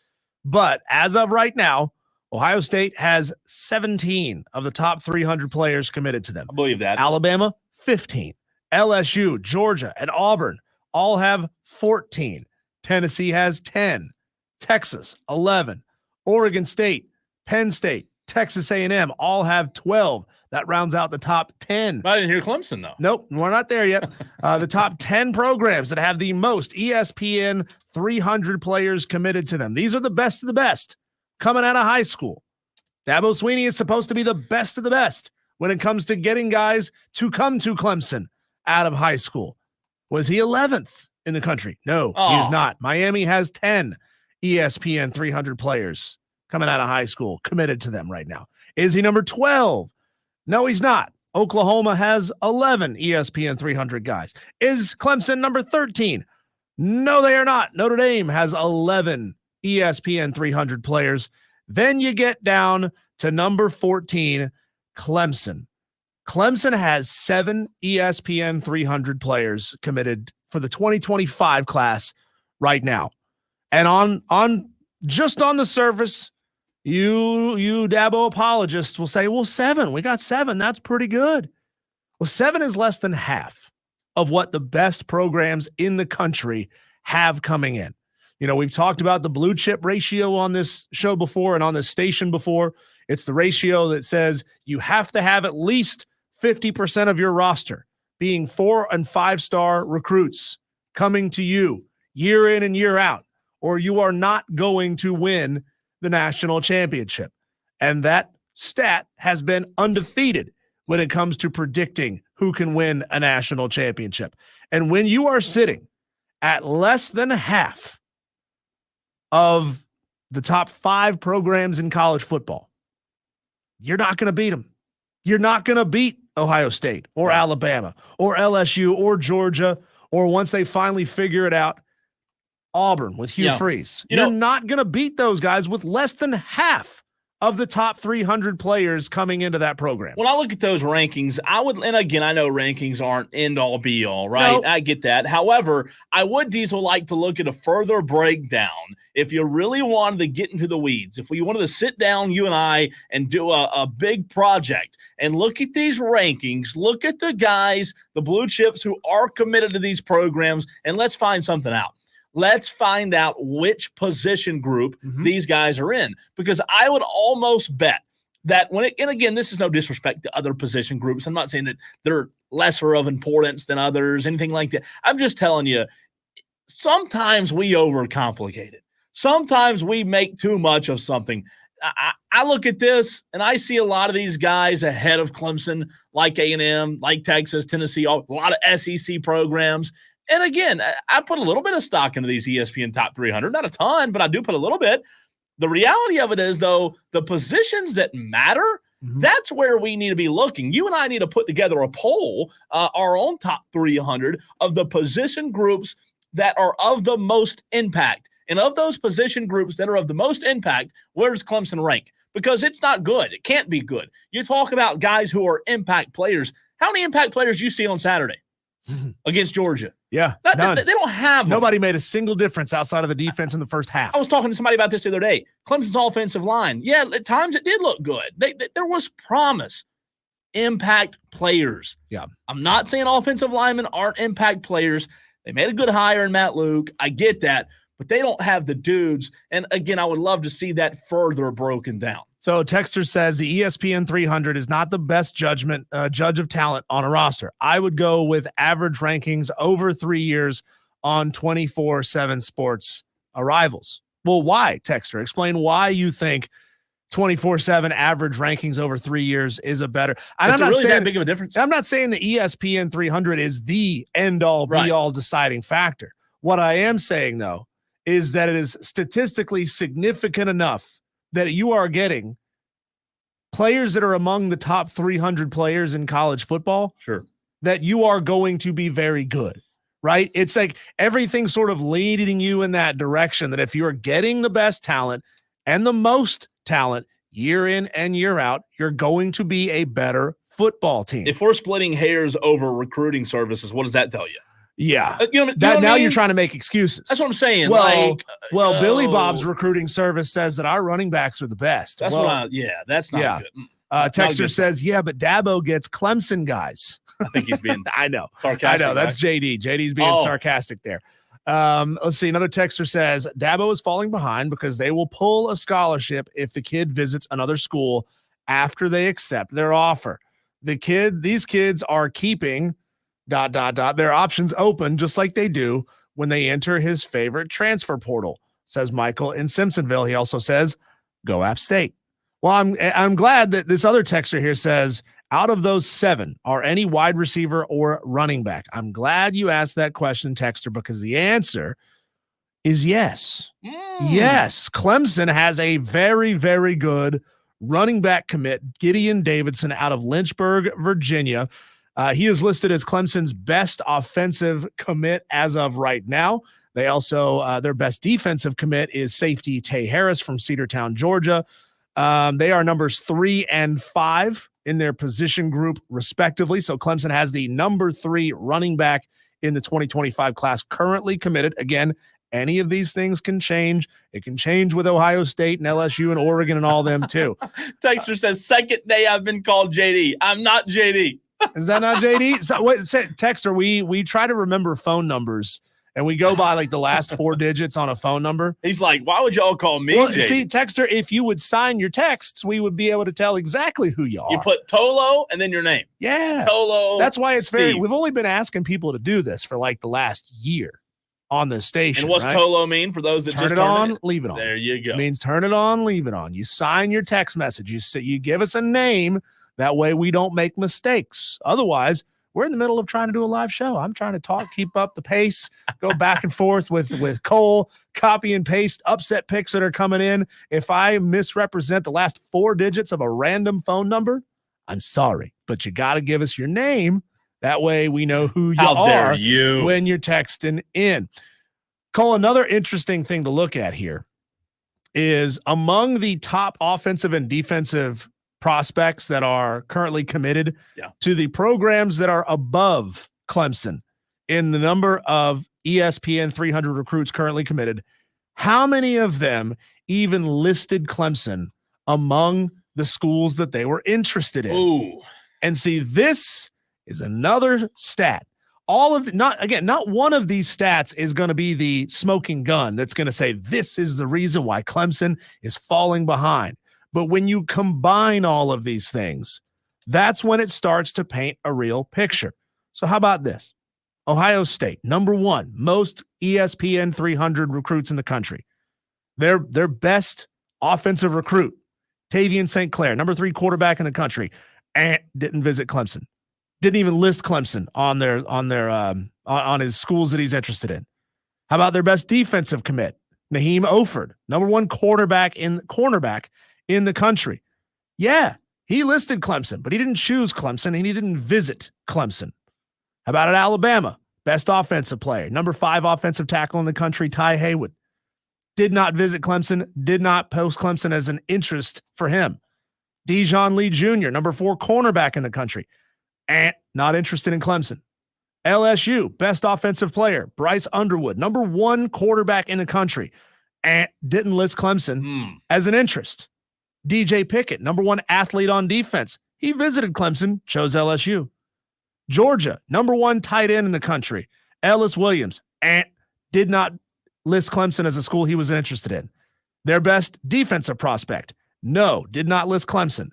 But as of right now, Ohio State has 17 of the top 300 players committed to them. I believe that. Alabama, 15. LSU, Georgia, and Auburn all have 14. Tennessee has 10. Texas, 11. Oregon State, Penn State, Texas A&M all have 12. That rounds out the top 10. I didn't hear Clemson, though. Nope, we're not there yet. The top 10 programs that have the most ESPN 300 players committed to them. These are the best of the best coming out of high school. Dabo Swinney is supposed to be the best of the best when it comes to getting guys to come to Clemson out of high school. Was he 11th in the country? No, he is not. Miami has 10 ESPN 300 players coming out of high school committed to them right now. Is he number 12? No, he's not. Oklahoma has 11 ESPN 300 guys. Is Clemson number 13? No, they are not. Notre Dame has 11 ESPN 300 players. Then you get down to number 14, Clemson. Clemson has 7 ESPN 300 players committed for the 2025 class right now. And on the surface, you Dabo apologists will say, well, 7. We got 7. That's pretty good. Well, 7 is less than half of what the best programs in the country have coming in. We've talked about the blue chip ratio on this show before and on this station before. It's the ratio that says you have to have at least 50% of your roster being 4- and 5-star recruits coming to you year in and year out, or you are not going to win the national championship. And that stat has been undefeated when it comes to predicting who can win a national championship. And when you are sitting at less than half of the top 5 programs in college football, you're not going to beat them. You're not going to beat Ohio State or Alabama or LSU or Georgia, or once they finally figure it out, Auburn with Hugh Freeze. You're not going to beat those guys with less than half of the top 300 players coming into that program. When I look at those rankings, and again, I know rankings aren't end-all, be-all, right? Nope. I get that. However, I would, Diesel, like to look at a further breakdown if you really wanted to get into the weeds. If we wanted to sit down, you and I, and do a big project and look at these rankings, look at the guys, the blue chips who are committed to these programs, and let's find something out. Let's find out which position group these guys are in, because I would almost bet that and again, this is no disrespect to other position groups. I'm not saying that they're lesser of importance than others, anything like that. I'm just telling you, sometimes we overcomplicate it. Sometimes we make too much of something. I look at this and I see a lot of these guys ahead of Clemson, like A&M, like Texas, Tennessee, a lot of SEC programs. And again, I put a little bit of stock into these ESPN top 300, not a ton, but I do put a little bit. The reality of it is, though, the positions that matter, that's where we need to be looking. You and I need to put together a poll, our own top 300 of the position groups that are of the most impact. And of those position groups that are of the most impact, where does Clemson rank? Because it's not good. It can't be good. You talk about guys who are impact players. How many impact players do you see on Saturday against Georgia? Yeah, they don't have them. Nobody made a single difference outside of the defense in the first half. I was talking to somebody about this the other day. Clemson's offensive line, at times it did look good. There was promise. Impact players. Yeah. I'm not saying offensive linemen aren't impact players. They made a good hire in Matt Luke. I get that. But they don't have the dudes. And again, I would love to see that further broken down. So Texter says the ESPN 300 is not the best judge of talent on a roster. I would go with average rankings over 3 years on 24/7 Sports arrivals. Well, why, Texter? Explain why you think 24/7 average rankings over 3 years is a better. And I'm not really saying that big of a difference. I'm not saying the ESPN 300 is the end-all, be-all deciding factor. What I am saying, though, is that it is statistically significant enough that you are getting players that are among the top 300 players in college football. Sure. That you are going to be very good, right? It's like everything sort of leading you in that direction, that if you're getting the best talent and the most talent year in and year out, you're going to be a better football team. If we're splitting hairs over recruiting services, what does that tell you? Yeah. Now mean? You're trying to make excuses. That's what I'm saying. Well, Billy Bob's recruiting service says that our running backs are the best. That's that's not good. Texter says, but Dabo gets Clemson guys. I think he's being I know. Sarcastic. I know. That's JD. JD's being sarcastic there. Let's see. Another texter says Dabo is falling behind because they will pull a scholarship if the kid visits another school after they accept their offer. These kids are keeping ... their options open, just like they do when they enter his favorite transfer portal, says Michael in Simpsonville. He also says, go App State. Well, I'm glad that this other texter here says, out of those 7, are any wide receiver or running back? I'm glad you asked that question, texter, because the answer is yes. Yes, Clemson has a very, very good running back commit, Gideon Davidson, out of Lynchburg, Virginia. He is listed as Clemson's best offensive commit as of right now. They also, their best defensive commit is safety Tay Harris from Cedartown, Georgia. They are numbers 3 and 5 in their position group, respectively. So Clemson has the number 3 running back in the 2025 class currently committed. Again, Any of these things can change. It can change with Ohio State and LSU and Oregon and all them too. Texter says, second day I've been called JD. I'm not JD. Is that not JD? So wait, Texter, we try to remember phone numbers and we go by like the last 4 digits on a phone number. He's like, why would y'all call me JD? See, Texter, if you would sign your texts, we would be able to tell exactly who you are. You put Tolo and then your name. Yeah. Tolo. That's why it's Steve. we've only been asking people to do this for like the last year on the station. And what's right? Tolo mean for those that turn just it on, leave it on? There you go. It means turn it on, leave it on. You sign your text message. You give us a name. That way we don't make mistakes. Otherwise, we're in the middle of trying to do a live show. I'm trying to talk, keep up the pace, go back and forth with Cole, copy and paste upset picks that are coming in. If I misrepresent the last 4 digits of a random phone number, I'm sorry, but you got to give us your name. That way we know who you are when you're texting in. Cole, another interesting thing to look at here is among the top offensive and defensive prospects that are currently committed to the programs that are above Clemson in the number of ESPN 300 recruits currently committed, how many of them even listed Clemson among the schools that they were interested in? Ooh. And see, this is another stat. Not one of these stats is going to be the smoking gun that's going to say this is the reason why Clemson is falling behind. But when you combine all of these things, that's when it starts to paint a real picture. So how about this? Ohio State, number 1, most ESPN 300 recruits in the country. Their best offensive recruit, Tavian St. Clair, number 3 quarterback in the country, and didn't visit Clemson. Didn't even list Clemson on his schools that he's interested in. How about their best defensive commit, Naheem Oford, number 1 cornerback in the country? Yeah, he listed Clemson, but he didn't choose Clemson and he didn't visit Clemson. How about at Alabama? Best offensive player, number 5 offensive tackle in the country, Ty Haywood. Did not visit Clemson, did not post Clemson as an interest for him. Dijon Lee Jr., number 4 cornerback in the country, not interested in Clemson. LSU, best offensive player, Bryce Underwood, number 1 quarterback in the country, didn't list Clemson as an interest. DJ Pickett, number 1 athlete on defense. He visited Clemson, chose LSU. Georgia, number 1 tight end in the country, Ellis Williams, did not list Clemson as a school he was interested in. Their best defensive prospect, did not list Clemson.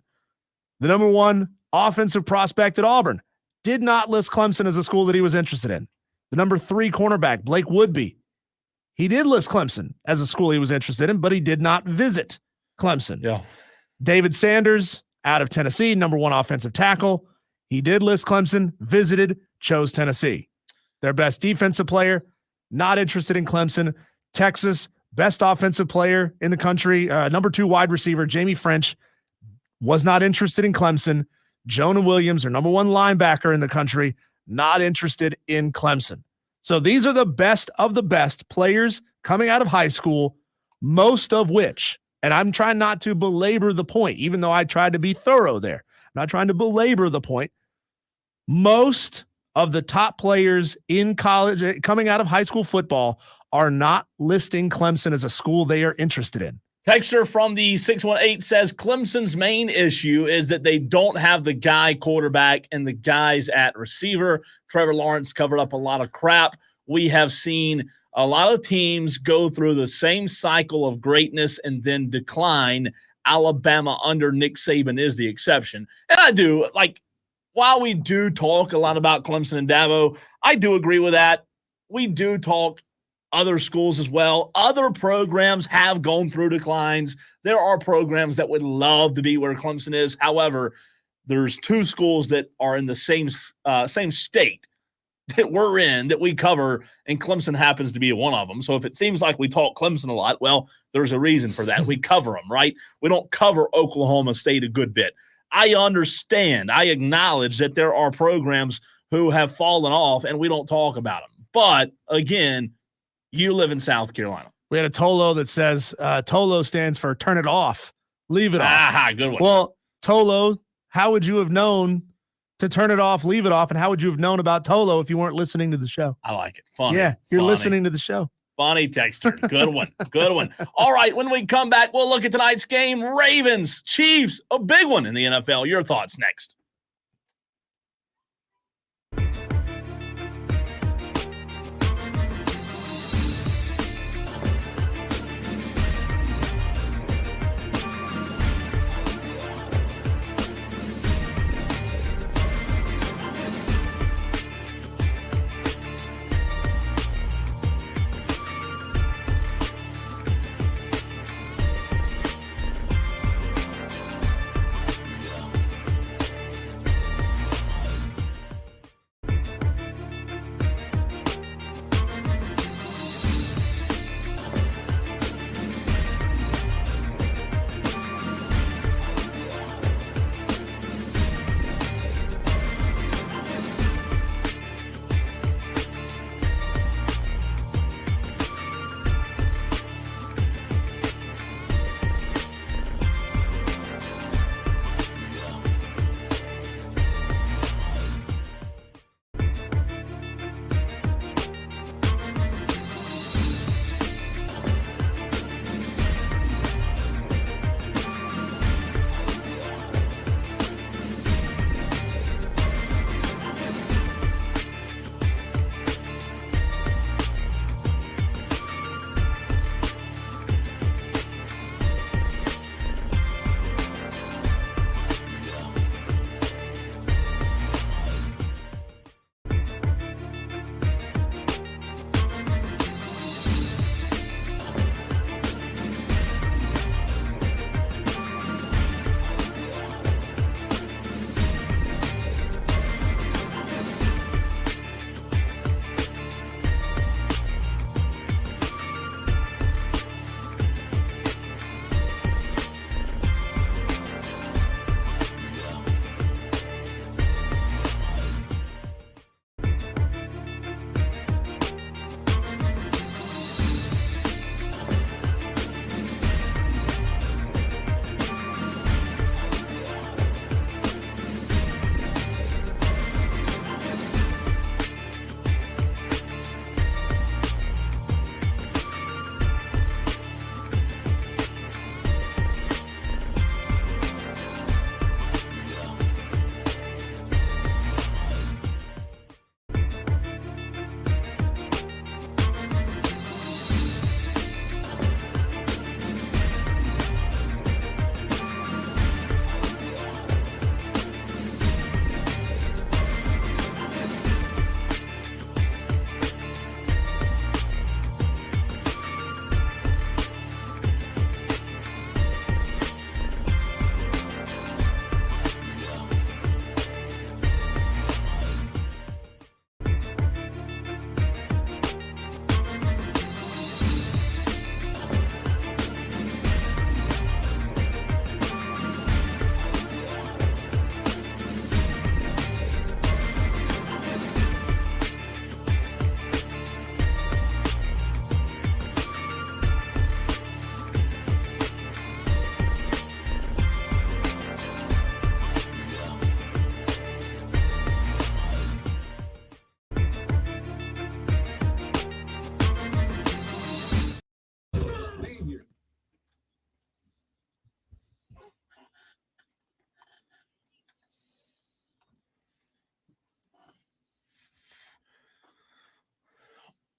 The number 1 offensive prospect at Auburn did not list Clemson as a school that he was interested in. The number 3 cornerback, Blake Woodby, he did list Clemson as a school he was interested in, but he did not visit Clemson. Yeah. David Sanders out of Tennessee, number 1 offensive tackle. He did list Clemson, visited, chose Tennessee. Their best defensive player, not interested in Clemson. Texas, best offensive player in the country, number 2 wide receiver, Jamie French, was not interested in Clemson. Jonah Williams, their number 1 linebacker in the country, not interested in Clemson. So these are the best of the best players coming out of high school, most of which, and I'm trying not to belabor the point, even though I tried to be thorough there. I'm not trying to belabor the point. Most of the top players in college coming out of high school football are not listing Clemson as a school they are interested in. Texter from the 618 says Clemson's main issue is that they don't have the guy quarterback and the guys at receiver. Trevor Lawrence covered up a lot of crap. We have seen a lot of teams go through the same cycle of greatness and then decline. Alabama under Nick Saban is the exception. And I do, while we do talk a lot about Clemson and Dabo, I do agree with that. We do talk other schools as well. Other programs have gone through declines. There are programs that would love to be where Clemson is. However, there's 2 schools that are in the same state that we're in, that we cover, and Clemson happens to be one of them. So if it seems like we talk Clemson a lot, well, there's a reason for that. We cover them, right? We don't cover Oklahoma State a good bit. I understand. I acknowledge that there are programs who have fallen off, and we don't talk about them. But, again, you live in South Carolina. We had a Tolo that says Tolo stands for turn it off, leave it off. Good one. Well, Tolo, how would you have known to turn it off, leave it off, and how would you have known about Tolo if you weren't listening to the show? I like it. Funny. Yeah, you're Funny. listening to the show. Funny texter. Good one. Good one. All right, when we come back, we'll look at tonight's game. Ravens, Chiefs, a big one in the NFL. Your thoughts next.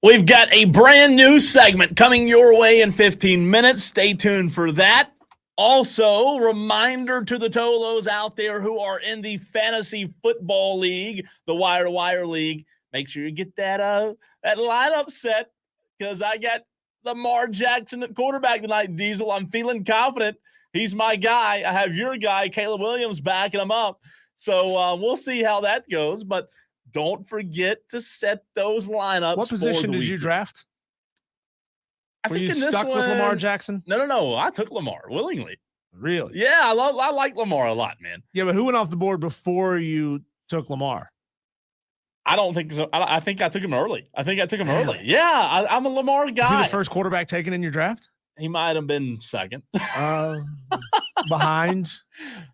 We've got a brand new segment coming your way in 15 minutes. Stay tuned for that. Also, reminder to the Tolos out there who are in the Fantasy Football League, the Wire to Wire League, make sure you get that lineup set because I got Lamar Jackson at quarterback tonight, Diesel. I'm feeling confident. He's my guy. I have your guy, Caleb Williams, backing him up. So we'll see how that goes. But don't forget to set those lineups. What position did you draft? Were you stuck with Lamar Jackson? No. I took Lamar willingly. Really? Yeah, I like Lamar a lot, man. Yeah, but who went off the board before you took Lamar? I don't think so. I think I took him early. Yeah, I'm a Lamar guy. Is he the first quarterback taken in your draft? He might have been second. Behind?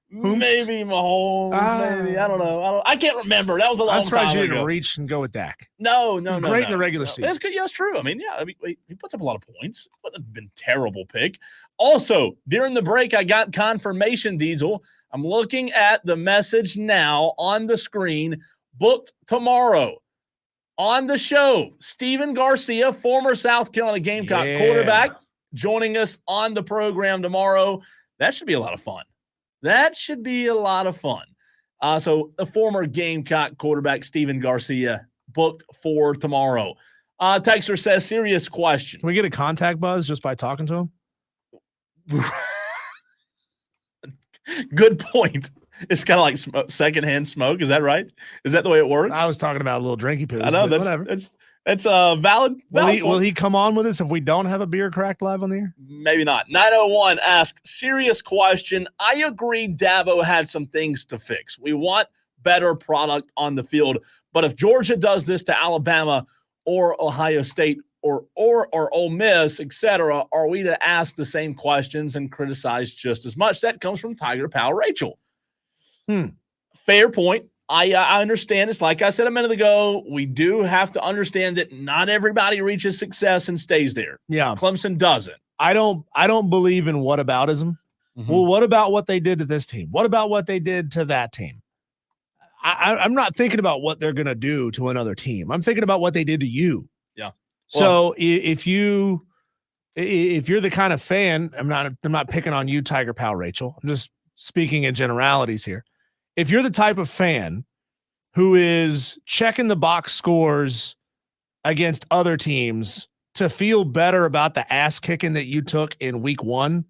Maybe Mahomes, maybe. I don't know. I can't remember. That was a long time ago. I'm surprised you didn't reach and go with Dak. No. Great in the regular season. That's good. Yeah, it's true. I mean, he puts up a lot of points. Wouldn't have been a terrible pick. Also, during the break, I got confirmation, Diesel. I'm looking at the message now on the screen. Booked tomorrow. On the show, Steven Garcia, former South Carolina Gamecock quarterback, joining us on the program tomorrow. That should be a lot of fun. So the former Gamecock quarterback, Steven Garcia, booked for tomorrow. Texter says, serious question. Can we get a contact buzz just by talking to him? Good point. It's kind of like secondhand smoke. Is that right? Is that the way it works? I was talking about a little drinky poo. I know. Whatever. It's a valid will he come on with us if we don't have a beer cracked live on the air? Maybe not. 901 asks, serious question. I agree Dabo had some things to fix. We want better product on the field. But if Georgia does this to Alabama or Ohio State or Ole Miss, etc., are we to ask the same questions and criticize just as much? That comes from Tiger Pal Rachel. Fair point. I understand this. Like I said a minute ago, we do have to understand that not everybody reaches success and stays there. Yeah. Clemson doesn't. I don't believe in whataboutism. Well, what about what they did to this team? What about what they did to that team? I'm not thinking about what they're going to do to another team. I'm thinking about what they did to you. Yeah. So if you're the kind of fan, I'm not picking on you, Tiger Pal Rachel. I'm just speaking in generalities here. If you're the type of fan who is checking the box scores against other teams to feel better about the ass kicking that you took in week 1,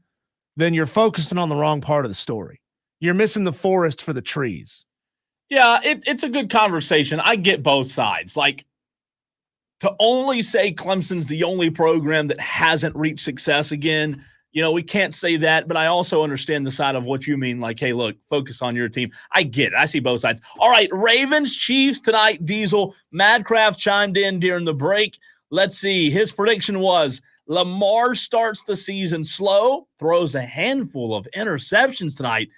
then you're focusing on the wrong part of the story. You're missing the forest for the trees. Yeah, it's a good conversation. I get both sides. Like, to only say Clemson's the only program that hasn't reached success again, we can't say that, but I also understand the side of what you mean. Like, hey, look, focus on your team. I get it. I see both sides. All right, Ravens, Chiefs tonight, Diesel. Madcraft chimed in during the break. Let's see. His prediction was Lamar starts the season slow, throws a handful of interceptions tonight,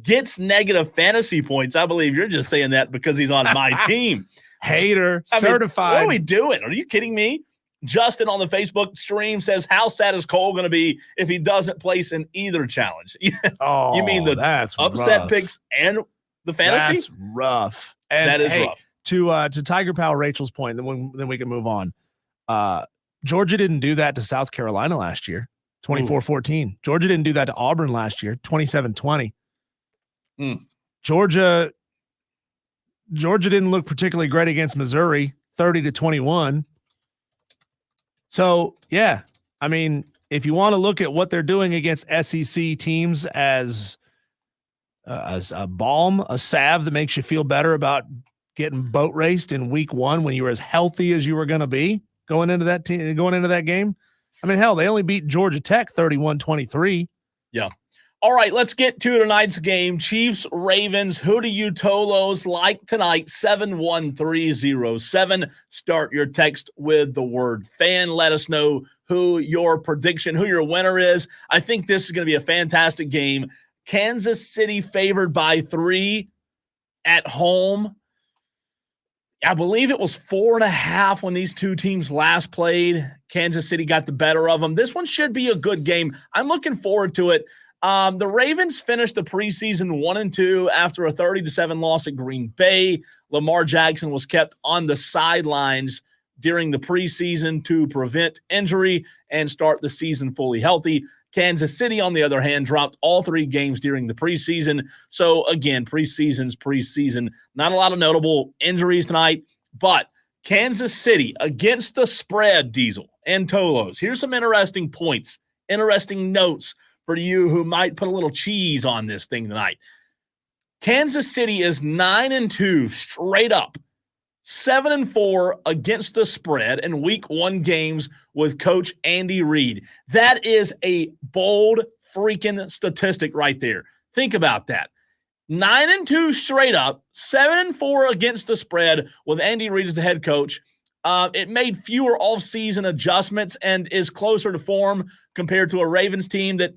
gets negative fantasy points. I believe you're just saying that because he's on my team. Hater, certified. What are we doing? Are you kidding me? Justin on the Facebook stream says, how sad is Cole going to be if he doesn't place in either challenge? Oh, you mean the upset rough. Picks and the fantasy? That's rough. And that is rough. To Tiger Pal Rachel's point, then we can move on. Georgia didn't do that to South Carolina last year, 24-14. Georgia didn't do that to Auburn last year, 27-20. Georgia didn't look particularly great against Missouri, 30-21. So, yeah, I mean, if you want to look at what they're doing against SEC teams as a balm, a salve that makes you feel better about getting boat raced in week 1 when you were as healthy as you were going to be going into that game. I mean, hell, they only beat Georgia Tech 31-23. Yeah. All right, let's get to tonight's game. Chiefs, Ravens, who do you Tolos like tonight? 71307. Start your text with the word fan. Let us know who your winner is. I think this is going to be a fantastic game. Kansas City favored by 3 at home. I believe it was 4.5 when these two teams last played. Kansas City got the better of them. This one should be a good game. I'm looking forward to it. The Ravens finished the preseason 1-2 after a 30-7 loss at Green Bay. Lamar Jackson was kept on the sidelines during the preseason to prevent injury and start the season fully healthy. Kansas City, on the other hand, dropped all 3 games during the preseason. So, again, preseason's preseason. Not a lot of notable injuries tonight, but Kansas City against the spread, Diesel and Tolos. Here's some interesting points, interesting notes for you who might put a little cheese on this thing tonight. Kansas City is 9-2 straight up, 7-4 against the spread in week 1 games with Coach Andy Reid. That is a bold freaking statistic right there. Think about that. 9-2 straight up, 7-4 against the spread with Andy Reid as the head coach. It made fewer offseason adjustments and is closer to form compared to a Ravens team that,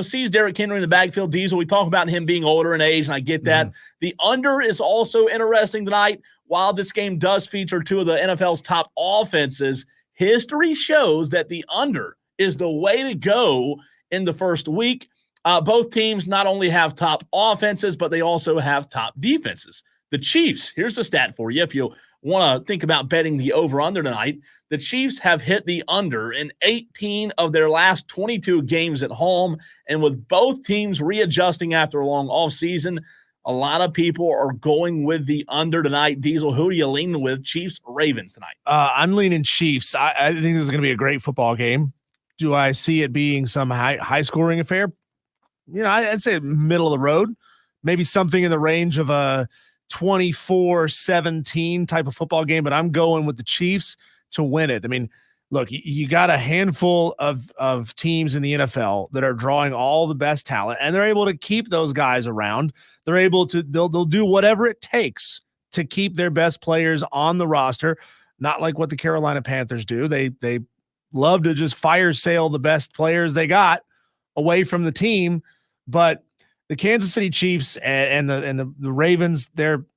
sees Derrick Henry in the backfield. Diesel, we talk about him being older in age, and I get that. The under is also interesting tonight. While this game does feature two of the NFL's top offenses, history shows that the under is the way to go in the first week. Both teams not only have top offenses, but they also have top defenses. The Chiefs, here's the stat for you if you want to think about betting the over-under tonight. The Chiefs have hit the under in 18 of their last 22 games at home, and with both teams readjusting after a long offseason, a lot of people are going with the under tonight. Diesel, who are you leaning with, Chiefs or Ravens tonight? I'm leaning Chiefs. I think this is going to be a great football game. Do I see it being some high-scoring affair? I'd say middle of the road, maybe something in the range of a 24-17 type of football game, but I'm going with the Chiefs to win it. I mean, look, you got a handful of teams in the NFL that are drawing all the best talent, and they're able to keep those guys around. They're able to, they'll do whatever it takes to keep their best players on the roster, not like what the Carolina Panthers do. They love to just fire sale the best players they got away from the team, but the Kansas City Chiefs and the Ravens, they're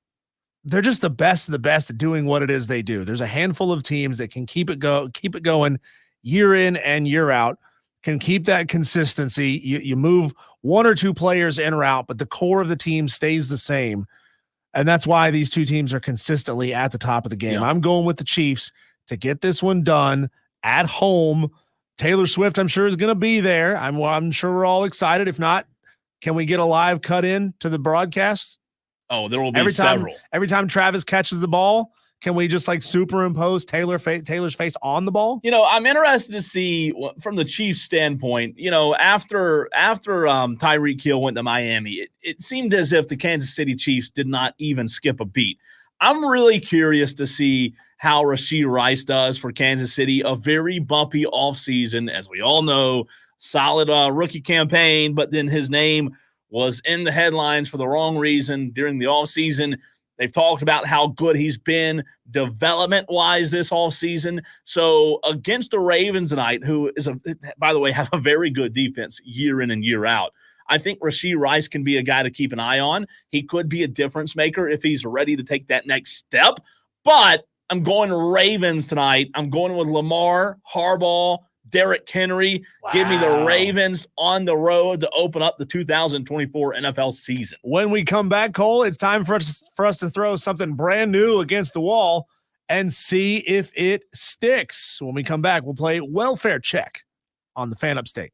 just the best of the best at doing what it is they do. There's a handful of teams that can keep it going year in and year out, can keep that consistency. You move one or two players in or out, but the core of the team stays the same. And that's why these two teams are consistently at the top of the game. Yeah. I'm going with the Chiefs to get this one done at home. Taylor Swift, I'm sure, is going to be there. I'm sure we're all excited. If not, can we get a live cut in to the broadcast? Oh, there will be several. Every time Travis catches the ball, can we just superimpose Taylor's face on the ball? I'm interested to see from the Chiefs standpoint, after Tyreek Hill went to Miami, it seemed as if the Kansas City Chiefs did not even skip a beat. I'm really curious to see how Rashee Rice does for Kansas City. A very bumpy offseason, as we all know, solid rookie campaign, but then his name was in the headlines for the wrong reason during the offseason. They've talked about how good he's been development-wise this offseason. So against the Ravens tonight, who is, by the way, have a very good defense year in and year out, I think Rashee Rice can be a guy to keep an eye on. He could be a difference maker if he's ready to take that next step. But I'm going Ravens tonight. I'm going with Lamar, Harbaugh, Derrick Henry. Wow. Give me the Ravens on the road to open up the 2024 NFL season. When we come back, Cole, it's time for us to throw something brand new against the wall and see if it sticks. When we come back, we'll play Welfare Check on the Fan Upstate.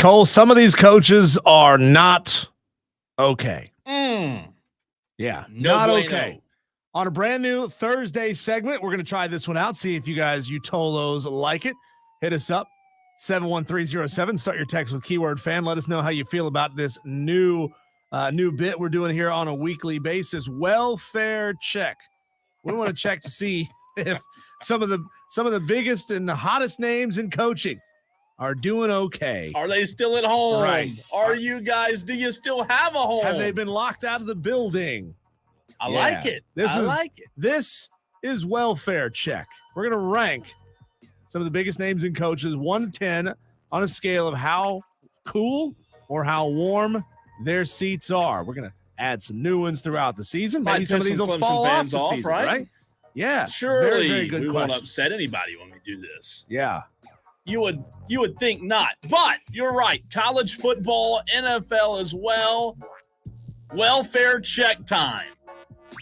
Cole, some of these coaches are not okay. Yeah, not bueno. okay. On a brand new Thursday segment, we're going to try this one out, see if you guys, you Tolos, like it. Hit us up, 71307. Start your text with keyword fan. Let us know how you feel about this new bit we're doing here on a weekly basis. Welfare check. We want to check to see if some of the biggest and the hottest names in coaching are doing okay. Are they still at home? Right. Are you guys, do you still have a home? Have they been locked out of the building? I like it. This is welfare check. We're going to rank some of the biggest names in coaches 1 to 10 on a scale of how cool or how warm their seats are. We're going to add some new ones throughout the season. Maybe some of these will fall off the season, right? Yeah. Surely very, very good we question. won't upset anybody when we do this. Yeah. You would think not, but you're right. College football, NFL as well. Welfare check time.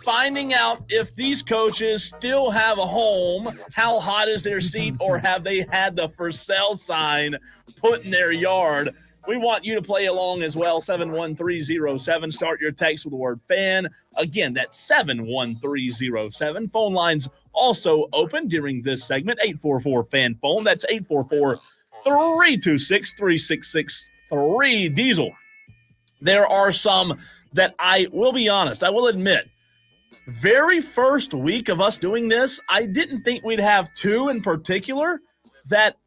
Finding out if these coaches still have a home, how hot is their seat, or have they had the for sale sign put in their yard? We want you to play along as well. 71307. Start your text with the word fan. Again, that's 71307. Phone lines also open during this segment. 844-FAN-PHONE. That's 844-326-3663. Diesel. There are some that I will be honest, I will admit, very first week of us doing this, I didn't think we'd have two in particular that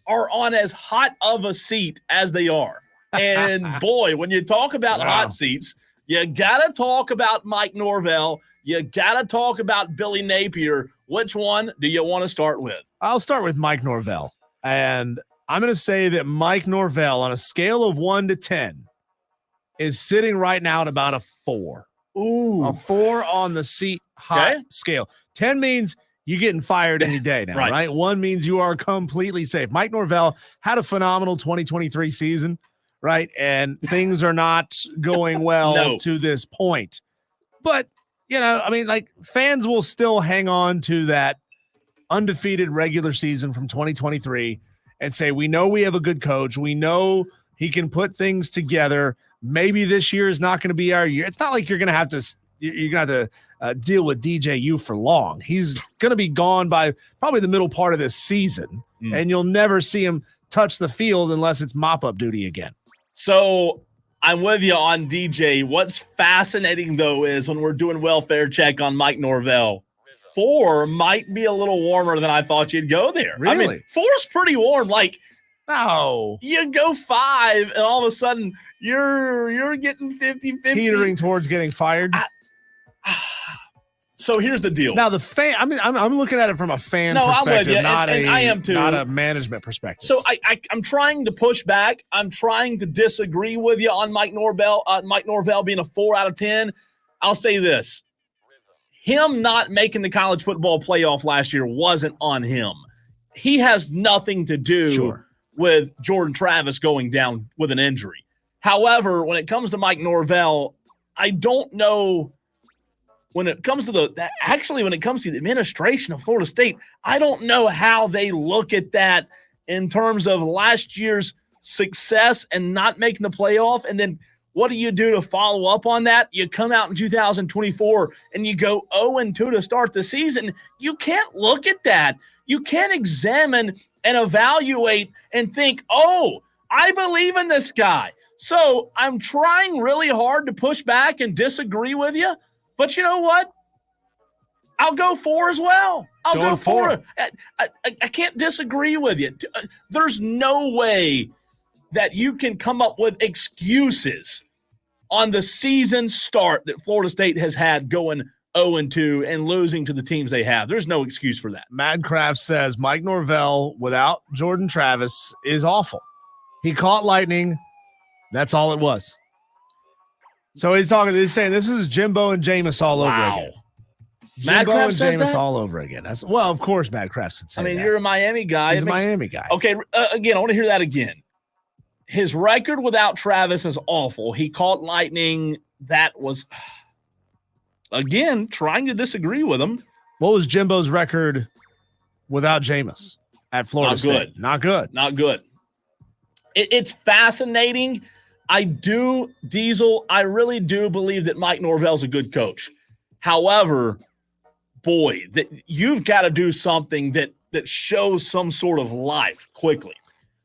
are on as hot of a seat as they are. And boy, when you talk about hot seats, you got to talk about Mike Norvell. You got to talk about Billy Napier. Which one do you want to start with? I'll start with Mike Norvell. And I'm going to say that Mike Norvell, on a scale of 1 to 10, is sitting right now at about a 4. Ooh. A 4 on the seat hot scale. 10 means you're getting fired any day now, right? 1 means you are completely safe. Mike Norvell had a phenomenal 2023 season, right? And things are not going well to this point. But, you know, I mean, like, fans will still hang on to that undefeated regular season from 2023 and say, we know we have a good coach. We know he can put things together. Maybe this year is not going to be our year. It's not like you're going to have to deal with DJU for long. He's going to be gone by probably the middle part of this season, and you'll never see him touch the field unless it's mop-up duty again. So I'm with you on DJ. What's fascinating, though, is when we're doing welfare check on Mike Norvell, 4 might be a little warmer than I thought you'd go there. Really? I mean, 4's pretty warm. Like, no, you go 5, and all of a sudden you're getting 50-50. Teetering towards getting fired. So here's the deal. Now the fan, I mean, I'm looking at it from a fan perspective, I am too. Not a management perspective. So I'm trying to push back. I'm trying to disagree with you on Mike Norvell. Mike Norvell being a 4 out of 10. I'll say this: him not making the college football playoff last year wasn't on him. He has nothing to do with Jordan Travis going down with an injury. However, when it comes to Mike Norvell, I don't know. When it comes to the administration of Florida State, I don't know how they look at that in terms of last year's success and not making the playoff. And then what do you do to follow up on that? You come out in 2024 and you go 0-2 to start the season. You can't look at that. You can't examine and evaluate and think, oh, I believe in this guy. So I'm trying really hard to push back and disagree with you. But you know what? I'll go 4 as well. I'll go 4. I can't disagree with you. There's no way that you can come up with excuses on the season start that Florida State has had going 0-2 and losing to the teams they have. There's no excuse for that. Madcraft says Mike Norvell without Jordan Travis is awful. He caught lightning. That's all it was. So he's saying this is Jimbo and Jameis all over again. Jimbo and Jameis all over again. Well, of course, Madcraft would say that. You're a Miami guy. He's a Miami guy. Okay, again, I want to hear that again. His record without Travis is awful. He caught lightning. That was, again, trying to disagree with him. What was Jimbo's record without Jameis at Florida State? Not good. It's fascinating. I really do believe that Mike Norvell's a good coach. However, boy, you've got to do something that shows some sort of life quickly.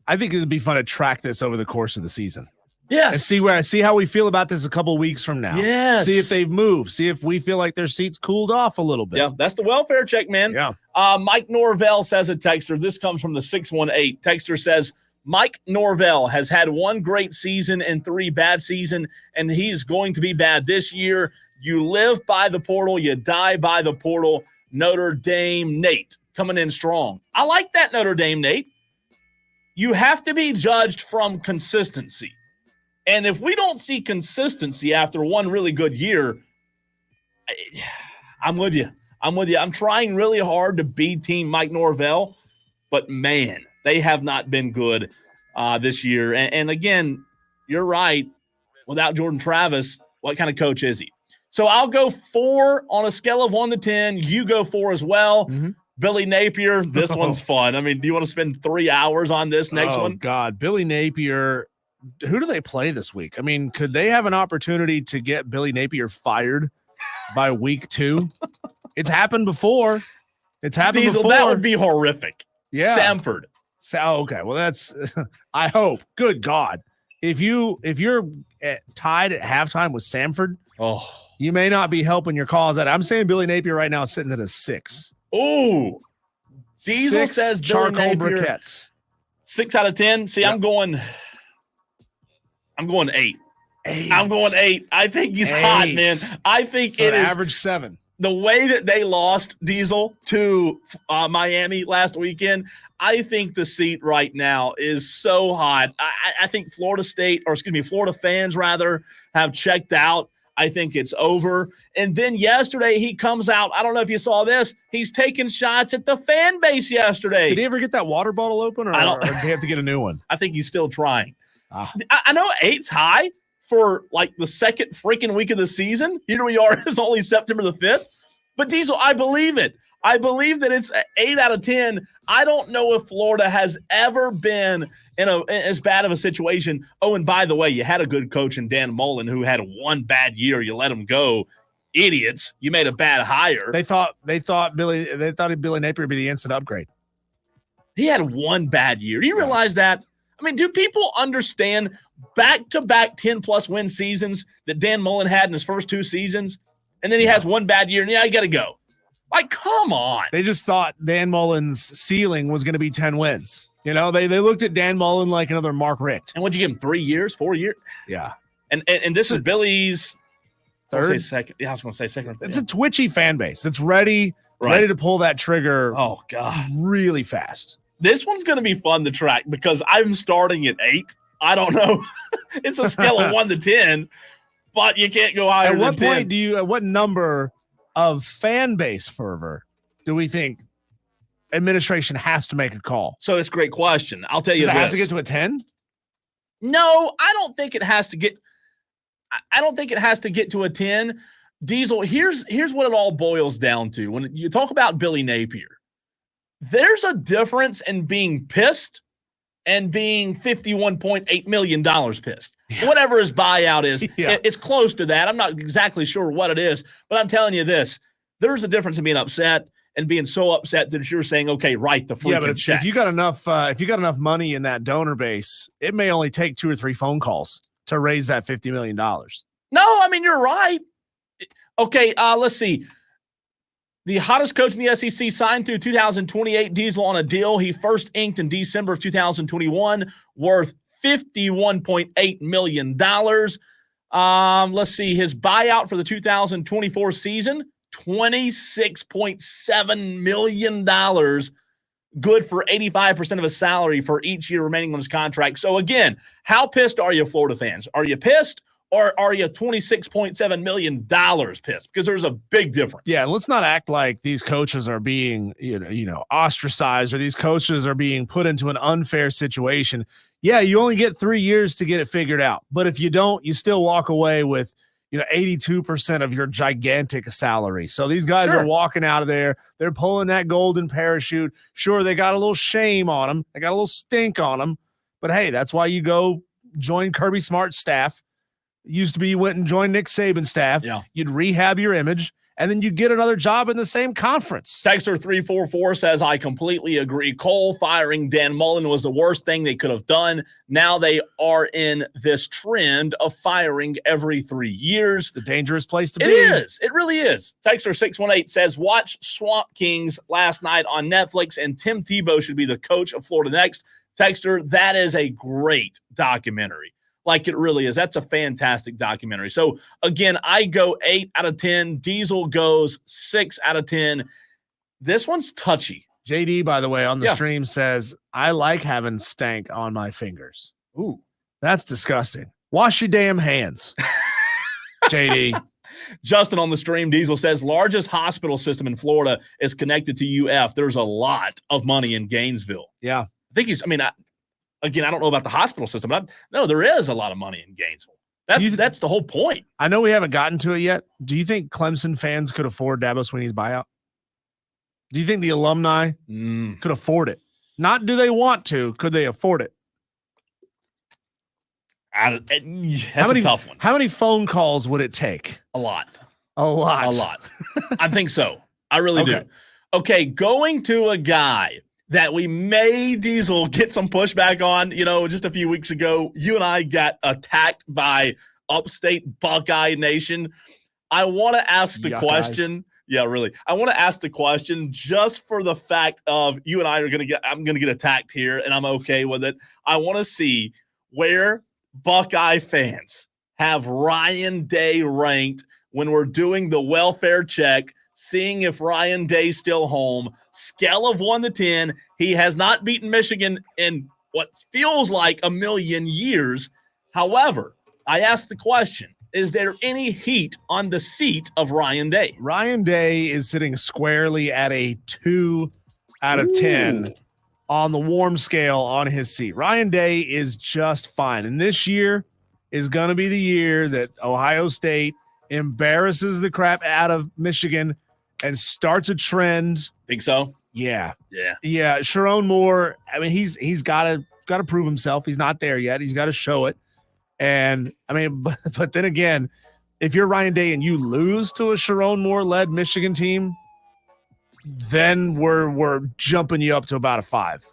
I think it would be fun to track this over the course of the season. Yes. And see how we feel about this a couple of weeks from now. Yes. See if they've moved. See if we feel like their seats cooled off a little bit. Yeah, that's the welfare check, man. Yeah. Mike Norvell says a texter. This comes from the 618. Texter says, Mike Norvell has had one great season and 3 bad seasons, and he's going to be bad this year. You live by the portal, you die by the portal. Notre Dame Nate coming in strong. I like that, Notre Dame Nate. You have to be judged from consistency. And if we don't see consistency after one really good year, I'm with you. I'm trying really hard to be Team Mike Norvell, but man, they have not been good this year. And again, you're right. Without Jordan Travis, what kind of coach is he? So I'll go 4 on a scale of 1 to 10. You go 4 as well. Mm-hmm. Billy Napier, this one's fun. I mean, do you want to spend 3 hours on this next one? Oh, God. Billy Napier, who do they play this week? I mean, could they have an opportunity to get Billy Napier fired by week 2? It's happened before. Diesel, that would be horrific. Yeah. Samford. Okay, well that's I hope. Good God. If you're tied at halftime with Samford, you may not be helping your cause out. I'm saying Billy Napier right now is sitting at a 6. Oh. Diesel says Billy Napier briquettes. 6 out of 10. See, yep. I'm going 8. I'm going 8. I think he's hot, man. I think it is average 7. The way that they lost Diesel to Miami last weekend, I think the seat right now is so hot. I think Florida fans rather have checked out. I think it's over. And then yesterday he comes out. I don't know if you saw this. He's taking shots at the fan base yesterday. Did he ever get that water bottle open, or did he have to get a new one? I think he's still trying. I know 8's high for like the second freaking week of the season. Here we are. It's only September the 5th. But Diesel, I believe it. I believe that it's 8 out of 10. I don't know if Florida has ever been in as bad of a situation. Oh, and by the way, you had a good coach in Dan Mullen who had one bad year. You let him go. Idiots. You made a bad hire. They thought Billy Napier would be the instant upgrade. He had one bad year. Do you realize that? I mean, do people understand back-to-back 10-plus win seasons that Dan Mullen had in his first 2 seasons? And then he has one bad year, and you got to go. Like, come on. They just thought Dan Mullen's ceiling was going to be 10 wins. You know, they looked at Dan Mullen like another Mark Richt. And what'd you give him, 3 years, 4 years? Yeah. And this is Billy's third. Second. Yeah, I was going to say second. It's a twitchy fan base that's ready to pull that trigger. Oh, God. Really fast. This one's going to be fun to track because I'm starting at 8. I don't know. It's a scale of 1 to 10, but you can't go higher than 10. At what number of fan base fervor do we think administration has to make a call? So it's a great question. I'll tell you Does this. it have to get to a 10? No, I don't think it has to get to a 10. Diesel, here's what it all boils down to. When you talk about Billy Napier, there's a difference in being pissed and being $51.8 million pissed. Yeah. Whatever his buyout is, it's close to that. I'm not exactly sure what it is, but I'm telling you this. There's a difference in being upset and being so upset that you're saying, okay, write the freaking check. If you got enough money in that donor base, it may only take 2 or 3 phone calls to raise that $50 million. No, I mean, you're right. Okay, let's see. The hottest coach in the SEC signed through 2028, Diesel, on a deal he first inked in December of 2021, worth $51.8 million. Let's see. His buyout for the 2024 season, $26.7 million, good for 85% of his salary for each year remaining on his contract. So, again, how pissed are you, Florida fans? Are you pissed? Or are you $26.7 million pissed? Because there's a big difference. Yeah, and let's not act like these coaches are being, ostracized, or these coaches are being put into an unfair situation. Yeah, you only get 3 years to get it figured out. But if you don't, you still walk away with, 82% of your gigantic salary. So these guys are walking out of there. They're pulling that golden parachute. Sure, they got a little shame on them. They got a little stink on them. But hey, that's why you go join Kirby Smart's staff. Used to be you went and joined Nick Saban's staff. Yeah. You'd rehab your image, and then you get another job in the same conference. Texter 344 says, I completely agree. Cole firing Dan Mullen was the worst thing they could have done. Now they are in this trend of firing every 3 years. It's a dangerous place to be. It is. It really is. Texter 618 says, watch Swamp Kings last night on Netflix, and Tim Tebow should be the coach of Florida next. Texter, that is a great documentary. Like it really is. That's a fantastic documentary. So, again, I go 8 out of 10. Diesel goes 6 out of 10. This one's touchy. JD, by the way, on the stream says, I like having stank on my fingers. Ooh. That's disgusting. Wash your damn hands, JD. Justin on the stream, Diesel says, largest hospital system in Florida is connected to UF. There's a lot of money in Gainesville. Yeah. I think Again, I don't know about the hospital system, but no, there is a lot of money in Gainesville. That's the whole point. I know we haven't gotten to it yet. Do you think Clemson fans could afford Dabo Swinney's buyout? Do you think the alumni could afford it? Not do they want to, could they afford it? That's a tough one. How many phone calls would it take? A lot. A lot. A lot. I think so. I really do. Okay, going to a guy that we may, Diesel, get some pushback on. Just a few weeks ago, you and I got attacked by upstate Buckeye Nation. I want to ask the question. Yeah, really. I want to ask the question just for the fact of you and I I'm going to get attacked here, and I'm okay with it. I want to see where Buckeye fans have Ryan Day ranked when we're doing the welfare check, seeing if Ryan Day's still home. Scale of 1 to 10. He has not beaten Michigan in what feels like a million years. However, I asked the question, is there any heat on the seat of Ryan Day? Ryan Day is sitting squarely at a 2 out of 10 on the warm scale on his seat. Ryan Day is just fine. And this year is going to be the year that Ohio State embarrasses the crap out of Michigan and starts a trend. Think so? Yeah. Yeah. Sharon Moore, I mean, he's got to prove himself. He's not there yet. He's got to show it. And I mean, but then again, if you're Ryan Day and you lose to a Sharon Moore-led Michigan team, then we're jumping you up to about a 5.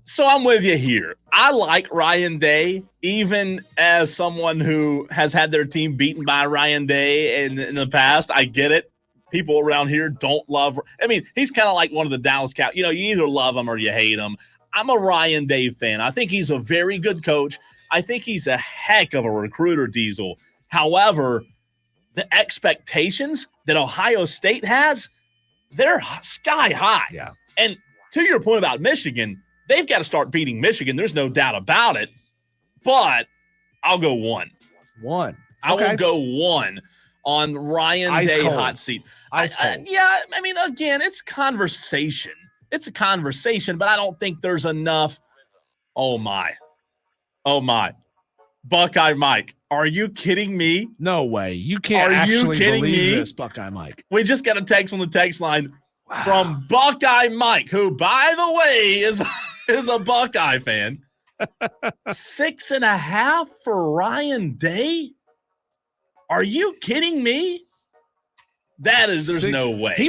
So I'm with you here. I like Ryan Day, even as someone who has had their team beaten by Ryan Day in the past. I get it. People around here don't love. I mean, he's kind of like one of the Dallas Cowboys. You either love him or you hate him. I'm a Ryan Day fan. I think he's a very good coach. I think he's a heck of a recruiter, Diesel. However, the expectations that Ohio State has, they're sky high. Yeah. And to your point about Michigan, they've got to start beating Michigan. There's no doubt about it. But I'll go 1. 1. I will go 1 on Ryan Ice Day cold. hot seat. Ice cold. Yeah, I mean, again, it's conversation. It's a conversation, but I don't think there's enough. Oh, my. Buckeye Mike, are you kidding me? No way. You can't believe this, Buckeye Mike. We just got a text on the text line from Buckeye Mike, who, by the way, is a Buckeye fan. 6.5 for Ryan Day? Are you kidding me? There's no way.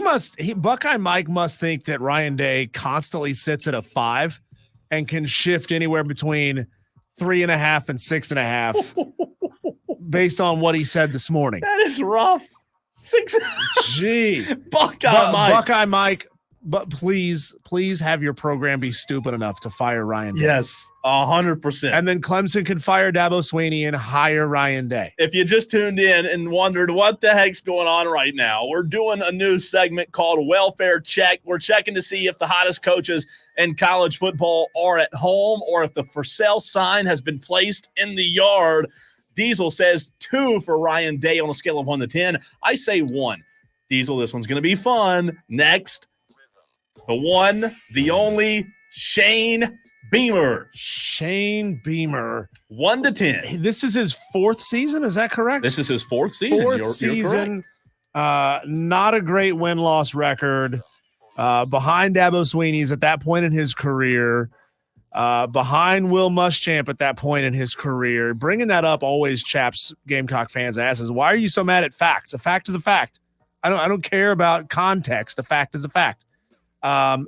Buckeye Mike must think that Ryan Day constantly sits at a 5 and can shift anywhere between 3.5 and 6.5 based on what he said this morning. That is rough. 6. Jeez. Buckeye Mike, but please have your program be stupid enough to fire Ryan Day. Yes, 100%. And then Clemson can fire Dabo Swinney and hire Ryan Day. If you just tuned in and wondered what the heck's going on right now, we're doing a new segment called Welfare Check. We're checking to see if the hottest coaches in college football are at home or if the for sale sign has been placed in the yard. Diesel says 2 for Ryan Day on a scale of 1 to 10. I say 1. Diesel, this one's going to be fun. Next, the one, the only, Shane Beamer. 1 to 10. This is his 4th season. Is that correct? This is his 4th season. 4th season. Not a great win-loss record. Behind Dabo Swinney's at that point in his career. behind Will Muschamp at that point in his career. Bringing that up always chaps Gamecock fans' asses. Why are you so mad at facts? A fact is a fact. I don't care about context. A fact is a fact.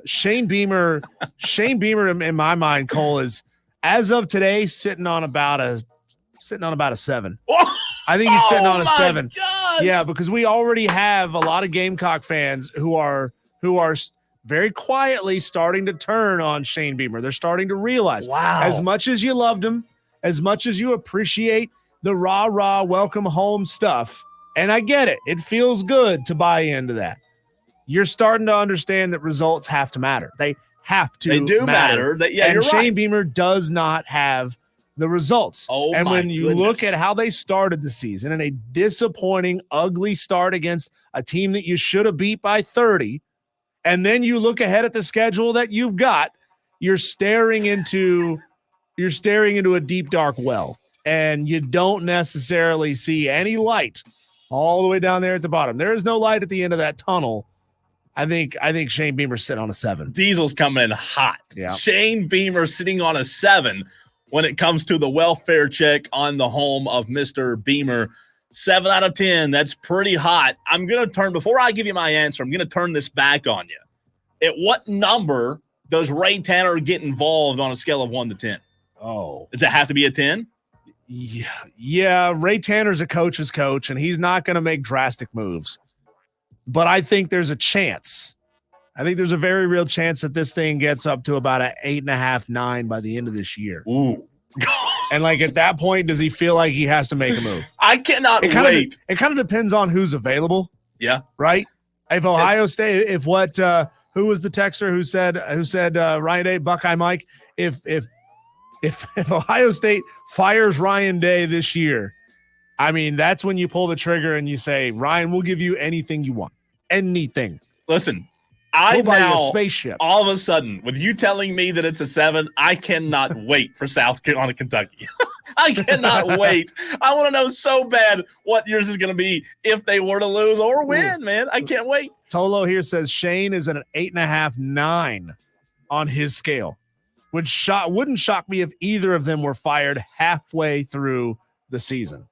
Shane Beamer in my mind, Cole, is as of today sitting on about a 7. I think he's sitting on a 7. Gosh. Yeah, because we already have a lot of Gamecock fans who are very quietly starting to turn on Shane Beamer. They're starting to realize, as much as you loved him, as much as you appreciate the rah-rah welcome home stuff, and I get it. It feels good to buy into that. You're starting to understand that results have to matter. They have to. They do matter. And you're Shane right. Beamer does not have the results. And when you look at how they started the season in a disappointing, ugly start against a team that you should have beat by 30, and then you look ahead at the schedule that you've got, you're staring into a deep, dark well, and you don't necessarily see any light all the way down there at the bottom. There is no light at the end of that tunnel. I think Shane Beamer's sitting on a 7. Diesel's coming in hot. Yeah. Shane Beamer sitting on a 7 when it comes to the welfare check on the home of Mr. Beamer. 7 out of 10. That's pretty hot. I'm going to turn, before I give you my answer, I'm going to turn this back on you. At what number does Ray Tanner get involved on a scale of 1 to 10? Oh. Does it have to be a 10? Yeah. Ray Tanner's a coach's coach, and he's not going to make drastic moves. But I think there's a chance. I think there's a very real chance that this thing gets up to about an 8.5, 9 by the end of this year. Ooh. And at that point, does he feel like he has to make a move? I cannot wait. It kind of depends on who's available. Yeah. Right? If Ohio State, who was the texter who said Ryan Day, Buckeye Mike, if Ohio State fires Ryan Day this year, I mean, that's when you pull the trigger and you say, Ryan, we'll give you anything you want. Anything. Listen, we'll buy you a spaceship. All of a sudden, with you telling me that it's a 7, I cannot wait for South Carolina, Kentucky. I cannot wait. I want to know so bad what yours is going to be if they were to lose or win, man. I can't wait. Tolo here says Shane is at an 8.5, 9 on his scale. Wouldn't shock me if either of them were fired halfway through the season.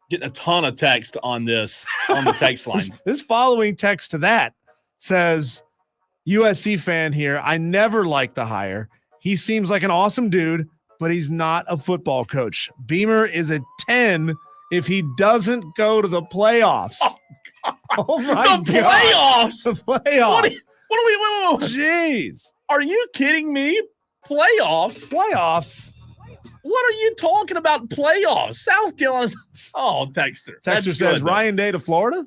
Getting a ton of text on this on the text line. This following text to that says, USC fan here, I never liked the hire. He seems like an awesome dude, but he's not a football coach. Beamer is a 10 if he doesn't go to the playoffs. Oh my God. Playoffs. The playoffs. What are we? Jeez. Are you kidding me? Playoffs? What are you talking about? Playoffs? South Carolina. Oh, Texter. Texter says Ryan Day to Florida.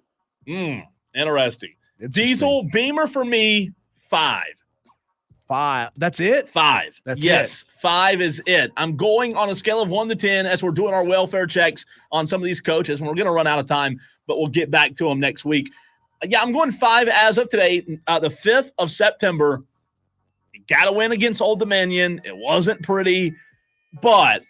Interesting. Diesel Beamer for me, 5. 5. That's it? 5. That's it. 5 is it. I'm going on a scale of 1 to 10 as we're doing our welfare checks on some of these coaches, and we're going to run out of time, but we'll get back to them next week. Yeah, I'm going 5 as of today, the 5th of September. You got to win against Old Dominion. It wasn't pretty. But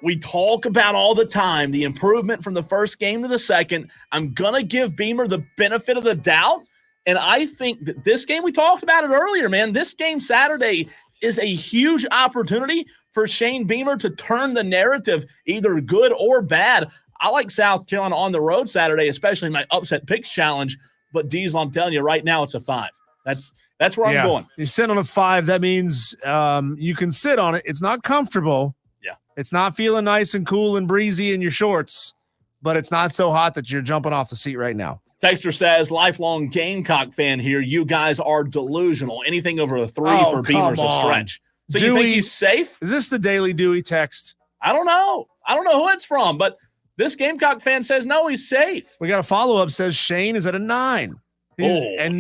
we talk about all the time the improvement from the first game to the second. I'm going to give Beamer the benefit of the doubt. And I think that this game, we talked about it earlier, man. This game Saturday is a huge opportunity for Shane Beamer to turn the narrative, either good or bad. I like South Carolina on the road Saturday, especially in my upset picks challenge. But Diesel, I'm telling you right now, it's a 5. That's where I'm going. You sit on a 5. That means you can sit on it. It's not comfortable. Yeah. It's not feeling nice and cool and breezy in your shorts, but it's not so hot that you're jumping off the seat right now. Texter says, lifelong Gamecock fan here. You guys are delusional. Anything over a 3 for Beamer's a stretch. So Dewey, you think he's safe? Is this the Daily Dewey text? I don't know. I don't know who it's from, but this Gamecock fan says, no, he's safe. We got a follow-up says Shane is at a 9. And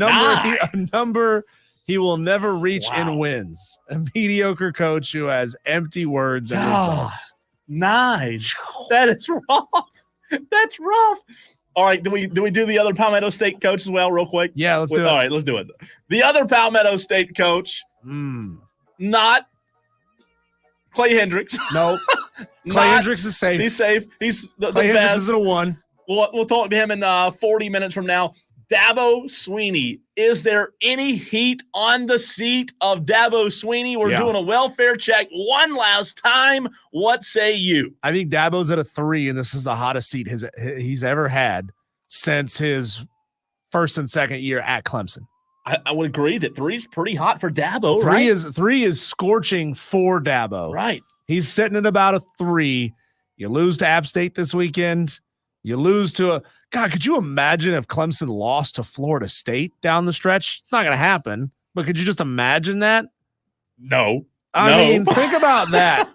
number he will never reach in wins. A mediocre coach who has empty words and results. 9. That is rough. That's rough. All right, do we do the other Palmetto State coach as well real quick? Yeah, let's do it. All right, let's do it. The other Palmetto State coach, not Clay Hendrix. No. Clay Hendrix is safe. He's safe. He's the Clay Hendrix best. is at a 1. We'll talk to him in 40 minutes from now. Dabo Swinney. Is there any heat on the seat of Dabo Swinney? We're doing a welfare check one last time. What say you? I think Dabo's at a 3, and this is the hottest seat he's ever had since his first and second year at Clemson. I would agree that 3 is pretty hot for Dabo, Three is scorching for Dabo. Right. He's sitting at about a 3. You lose to App State this weekend. You lose to God, could you imagine if Clemson lost to Florida State down the stretch? It's not going to happen, but could you just imagine that? No. I mean, think about that.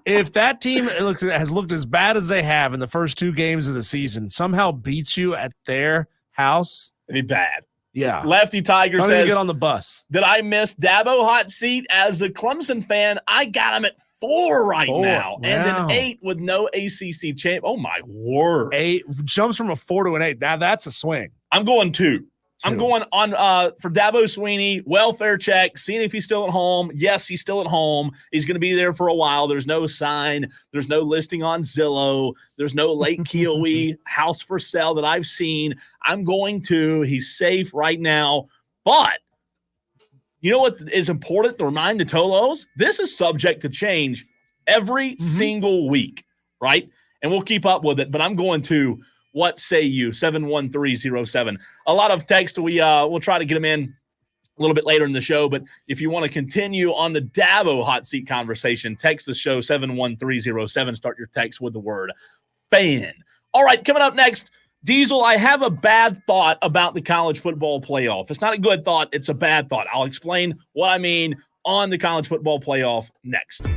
If that team has looked as bad as they have in the first 2 games of the season, somehow beats you at their house. It'd be bad. Yeah. Lefty Tiger says, get on the bus. Did I miss Dabo hot seat? As a Clemson fan, I got him at 4 now. And an 8 with no ACC champ. Oh, my word. 8 jumps from a 4 to an 8. Now that's a swing. I'm going 2. I'm going on for Dabo Swinney, welfare check, seeing if he's still at home. Yes, he's still at home. He's going to be there for a while. There's no sign. There's no listing on Zillow. There's no Lake Kiowee house for sale that I've seen. I'm going to. He's safe right now. But you know what is important to remind the Tolos? This is subject to change every single week, right? And we'll keep up with it. But I'm going to. What say you? 71307. A lot of text. We'll try to get them in a little bit later in the show. But if you want to continue on the Dabo hot seat conversation, text the show 71307. Start your text with the word fan. All right, coming up next, Diesel, I have a bad thought about the college football playoff. It's not a good thought. It's a bad thought. I'll explain what I mean on the college football playoff next.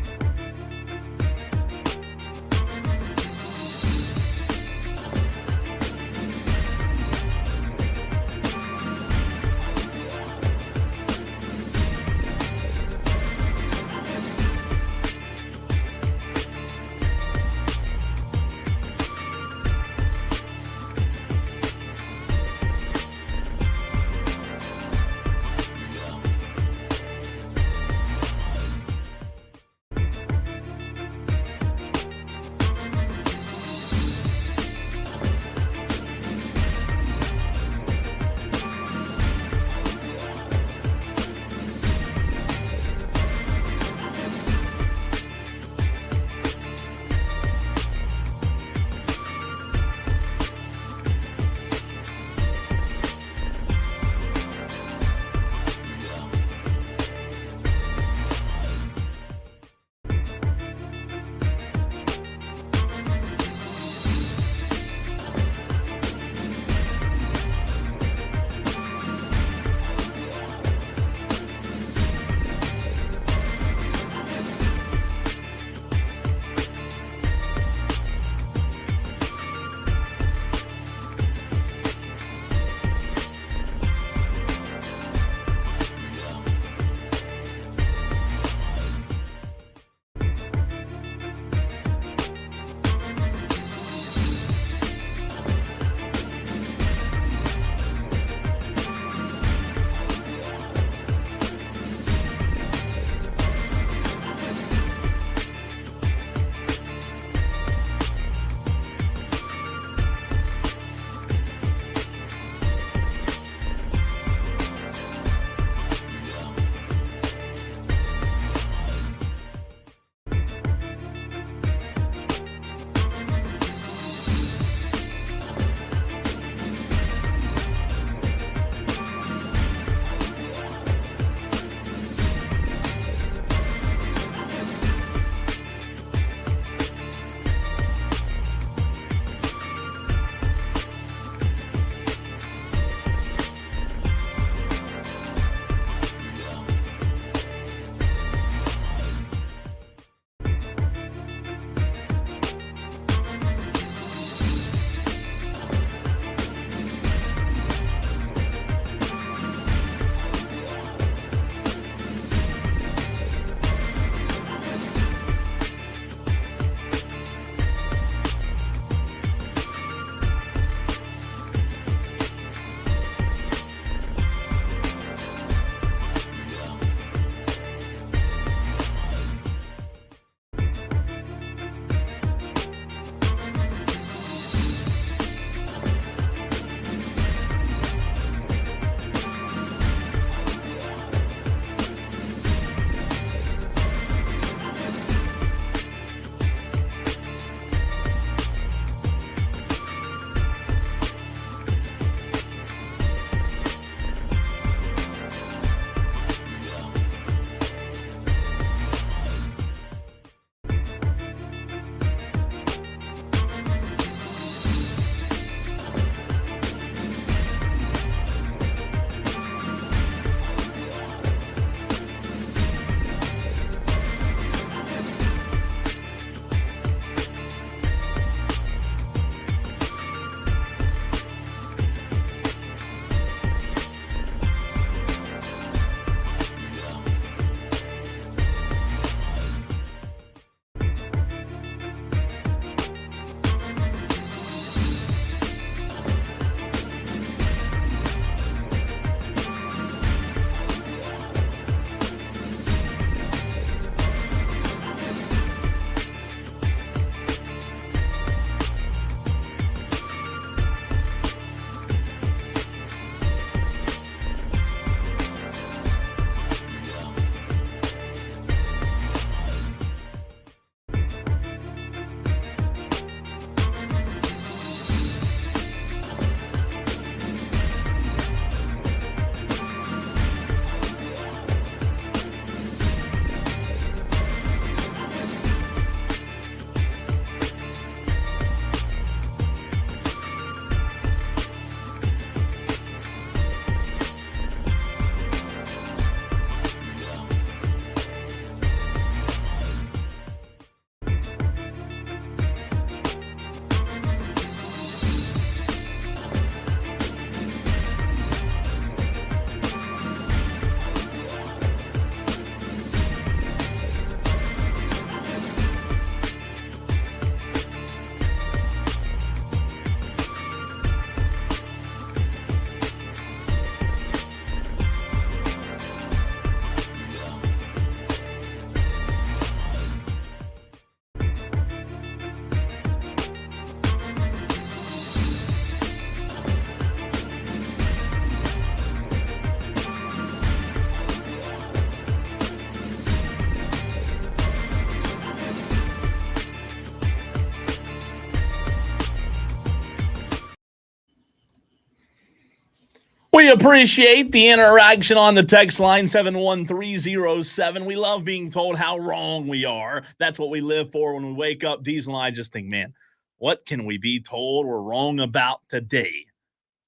We appreciate the interaction on the text line 71307. We love being told how wrong we are. That's what we live for when we wake up. Diesel and I just think, man, what can we be told we're wrong about today?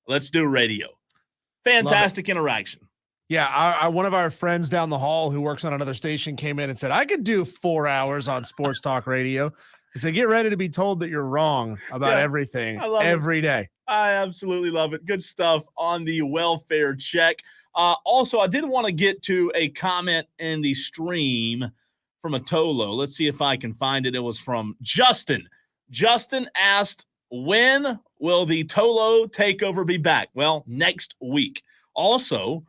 Let's do radio. Fantastic interaction. Yeah, one of our friends down the hall who works on another station came in and said, I could do 4 hours on sports talk radio. He said, get ready to be told that you're wrong about everything every day. I absolutely love it. Good stuff on the welfare check. Also, I did want to get to a comment in the stream from a Tolo. Let's see if I can find it. It was from Justin. Justin asked, when will the Tolo takeover be back? Well, next week. Also,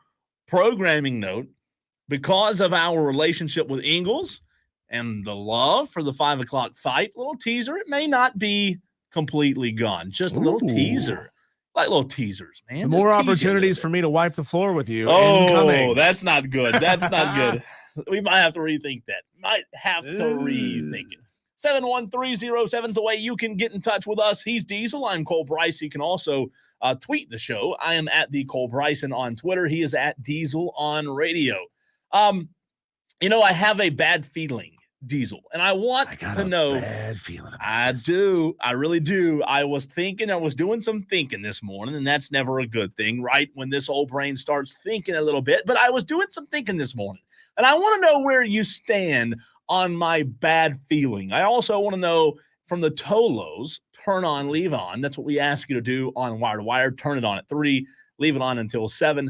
programming note, because of our relationship with Ingles and the love for the 5 o'clock fight, little teaser, it may not be completely gone. Just a little teaser. Like little teasers, man. Some more opportunities for me to wipe the floor with you. Oh, incoming. That's not good. That's not good. We might have to rethink that. Might have to rethink it. 71307 is the way you can get in touch with us. He's Diesel. I'm Cole Bryce. You can also tweet the show. I am at the Cole Bryson on Twitter. He is at Diesel on radio. I have a bad feeling, Diesel, and I want to know. Bad feeling. I do. I really do. I was doing some thinking this morning, and that's never a good thing, right? When this old brain starts thinking a little bit, but I was doing some thinking this morning, and I want to know where you stand on my bad feeling. I also want to know from the Tolos, turn on, leave on. That's what we ask you to do on Wire to Wire. Turn it on at 3, leave it on until 7.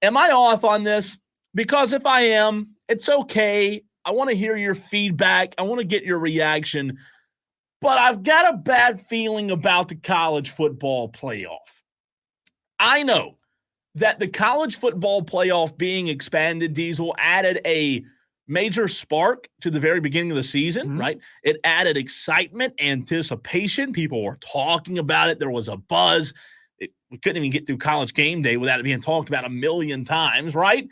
Am I off on this? Because if I am, it's okay. I want to hear your feedback. I want to get your reaction. But I've got a bad feeling about the college football playoff. I know that the college football playoff being expanded, Diesel, added a major spark to the very beginning of the season, right? It added excitement, anticipation. People were talking about it. There was a buzz. We couldn't even get through College Game Day without it being talked about a million times, right?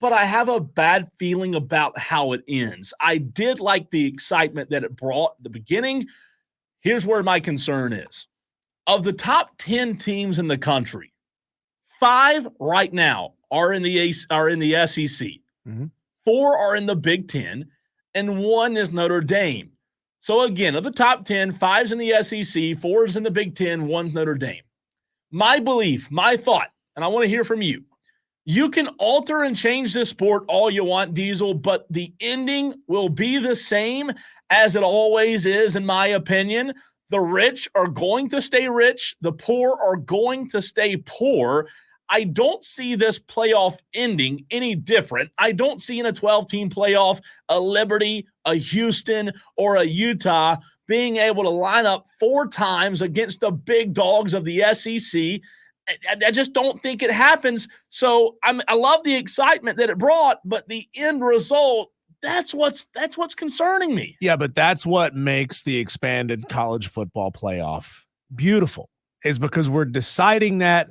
But I have a bad feeling about how it ends. I did like the excitement that it brought at the beginning. Here's where my concern is. Of the top 10 teams in the country, 5 right now are in the SEC. 4 are in the Big Ten, and 1 is Notre Dame. So again, of the top 10, 5's in the SEC, 4's in the Big Ten, 1's Notre Dame. My belief, my thought, and I want to hear from you. You can alter and change this sport all you want, Diesel, but the ending will be the same as it always is, in my opinion. The rich are going to stay rich. The poor are going to stay poor. I don't see this playoff ending any different. I don't see in a 12-team playoff a Liberty, a Houston, or a Utah being able to line up 4 times against the big dogs of the SEC. I just don't think it happens. So I love the excitement that it brought, but the end result, that's what's concerning me. Yeah, but that's what makes the expanded college football playoff beautiful, is because we're deciding that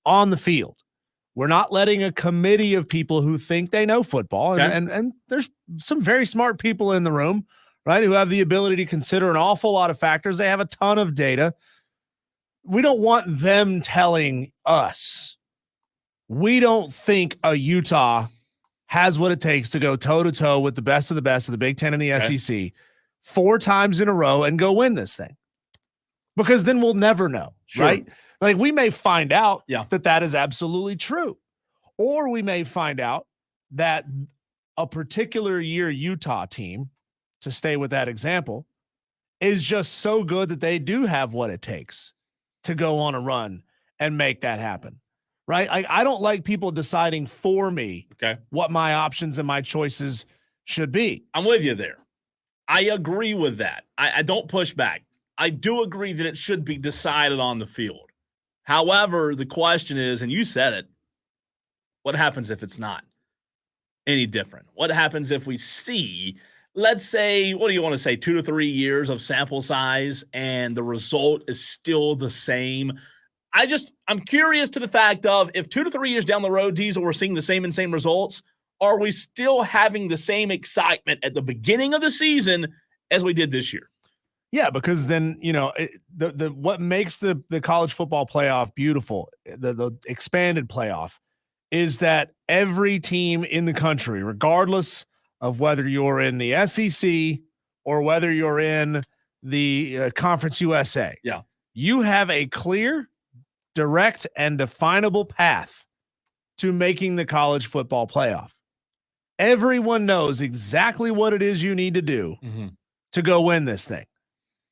on the field. We're not letting a committee of people who think they know football, and there's some very smart people in the room, right, who have the ability to consider an awful lot of factors. They have a ton of data. We don't want them telling us. We don't think a Utah has what it takes to go toe-to-toe with the best of the Big Ten and the SEC 4 times in a row and go win this thing. Because then we'll never know, right? Like, we may find out that is absolutely true. Or we may find out that a particular year Utah team, to stay with that example, is just so good that they do have what it takes to go on a run and make that happen, right? I don't like people deciding for me what my options and my choices should be. I'm with you there. I agree with that. I don't push back. I do agree that it should be decided on the field. However, the question is, and you said it, what happens if it's not any different? What happens if we see, let's say, what do you want to say, 2 to 3 years of sample size and the result is still the same? I'm curious to the fact of, if 2 to 3 years down the road, Diesel, we're seeing the same results, are we still having the same excitement at the beginning of the season as we did this year? Yeah, because then, what makes the college football playoff beautiful, the expanded playoff, is that every team in the country, regardless of whether you're in the SEC or whether you're in the Conference USA, you have a clear, direct, and definable path to making the college football playoff. Everyone knows exactly what it is you need to do to go win this thing.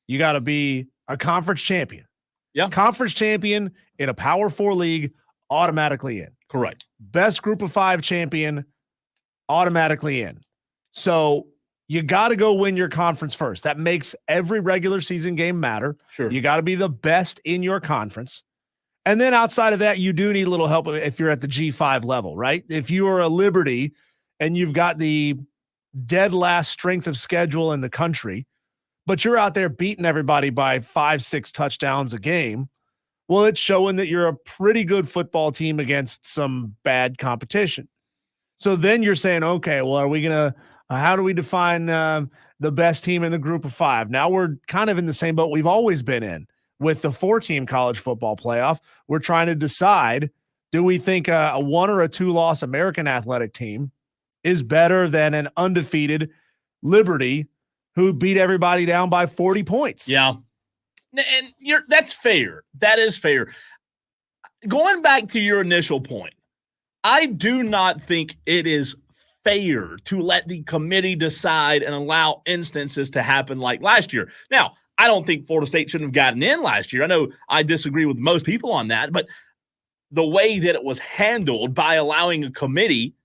You got to be a conference champion. Yeah. Conference champion in a Power 4 league, automatically in. Correct. Best group of 5 champion, automatically in. So you got to go win your conference first. That makes every regular season game matter. Sure. You got to be the best in your conference. And then outside of that, you do need a little help if you're at the G5 level, right? If you are a Liberty and you've got the dead last strength of schedule in the country, but you're out there beating everybody by 5-6 touchdowns a game, well, it's showing that you're a pretty good football team against some bad competition. So then you're saying, okay, well, how do we define the best team in the group of 5? Now we're kind of in the same boat we've always been in with the 4-team college football playoff. We're trying to decide, do we think a 1 or a 2-loss American Athletic team is better than an undefeated Liberty who beat everybody down by 40 points? Yeah. And that's fair. That is fair. Going back to your initial point, I do not think it is fair to let the committee decide and allow instances to happen like last year. Now, I don't think Florida State shouldn't have gotten in last year. I know I disagree with most people on that, but the way that it was handled by allowing a committee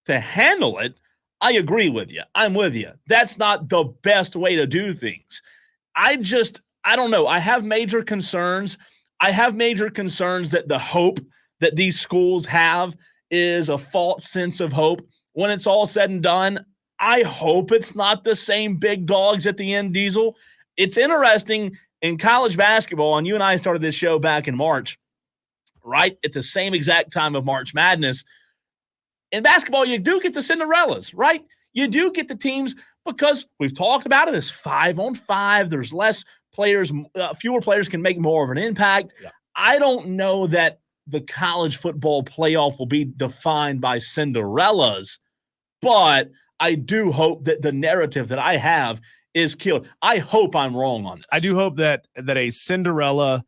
to handle it, I agree with you. I'm with you. That's not the best way to do things. I don't know. I have major concerns. I have major concerns that the hope that these schools have is a false sense of hope. When it's all said and done, I hope it's not the same big dogs at the end, Diesel. It's interesting in college basketball, and you and I started this show back in March, right at the same exact time of March Madness. In basketball, you do get the Cinderellas, right? You do get the teams because we've talked about it as 5-on-5. There's less players, fewer players can make more of an impact. Yeah. I don't know that the college football playoff will be defined by Cinderellas, but I do hope that the narrative that I have is killed. I hope I'm wrong on this. I do hope that a Cinderella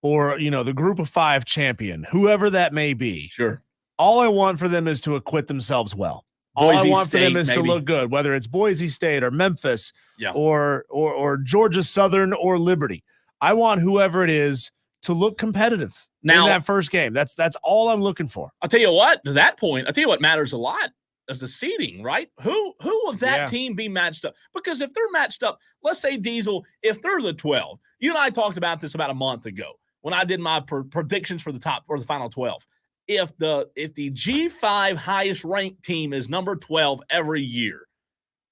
or, the group of 5 champion, whoever that may be. Sure. All I want for them is to acquit themselves well. All I want for them is to look good, whether it's Boise State or Memphis or Georgia Southern or Liberty. I want whoever it is to look competitive in that first game. That's all I'm looking for. I'll tell you what, to that point, what matters a lot is the seeding, right? Who will that team be matched up? Because if they're matched up, let's say Diesel, if they're the 12, you and I talked about this about a month ago when I did my predictions for the final 12. If the G5 highest ranked team is number 12 every year,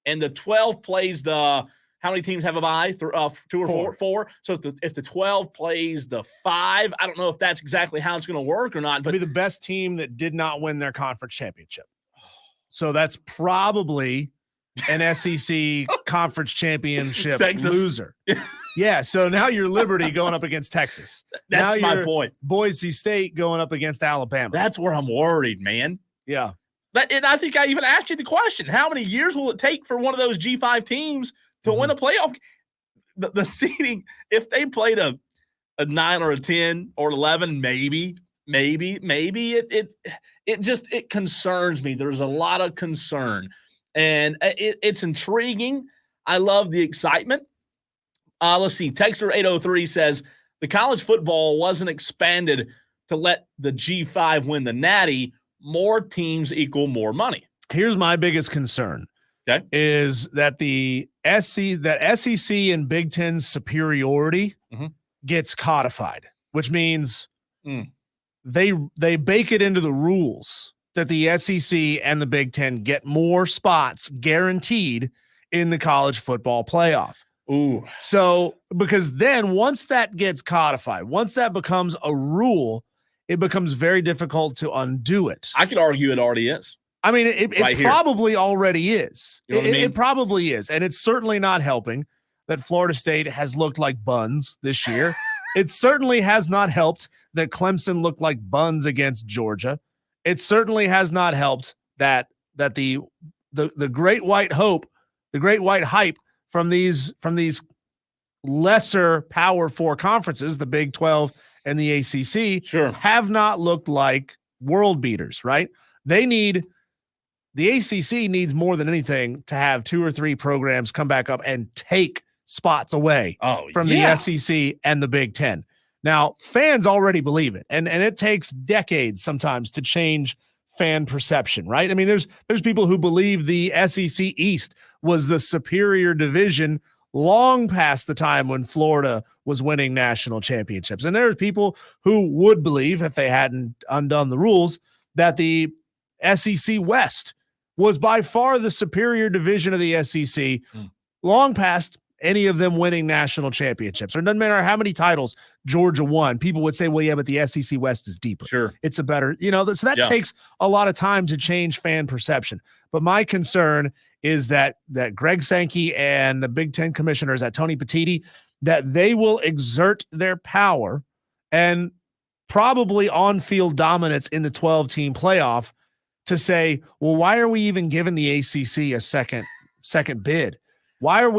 and the 12 plays how many teams have a bye? 2 or 4? So if the 12 plays the 5, I don't know if that's exactly how it's going to work or not. But it'll be the best team that did not win their conference championship. So that's probably an SEC conference championship loser. Yeah, so now you're Liberty going up against Texas. That's now my point. Boise State going up against Alabama. That's where I'm worried, man. Yeah. And I think I even asked you the question, how many years will it take for one of those G5 teams to win a playoff? The seeding, if they played a 9 or a 10 or 11, maybe it concerns me. There's a lot of concern. And it's intriguing. I love the excitement. Let's see. Texter 803 says the college football wasn't expanded to let the G5 win the Natty. More teams equal more money. Here's my biggest concern. Okay. Is that the SEC and Big Ten's superiority gets codified, which means they bake it into the rules that the SEC and the Big Ten get more spots guaranteed in the college football playoff. Ooh. So, because then once that gets codified, once that becomes a rule, it becomes very difficult to undo it. I could argue it already is. I mean, it probably already is. You know what I mean? It probably is. And it's certainly not helping. that Florida State has looked like buns this year. It certainly has not helped that Clemson looked like buns against Georgia. It certainly has not helped that the great white hope, the great white hype from these lesser Power 4 conferences, the Big 12 and the ACC, have not looked like world beaters, right? The ACC needs more than anything to have 2 or 3 programs come back up and take spots away from the SEC and the Big 10. Now, fans already believe it, and it takes decades sometimes to change fan perception, right? I mean, there's people who believe the SEC East was the superior division long past the time when Florida was winning national championships. And there's people who would believe, if they hadn't undone the rules, that the SEC West was by far the superior division of the SEC long past any of them winning national championships. Or it doesn't matter how many titles Georgia won. People would say, well, yeah, but the SEC West is deeper. Sure. It's a better, so that takes a lot of time to change fan perception. But my concern is that Greg Sankey and the Big Ten commissioners, that Tony Petitti, that they will exert their power and probably on-field dominance in the 12-team playoff to say, well, why are we even giving the ACC a second bid? Why are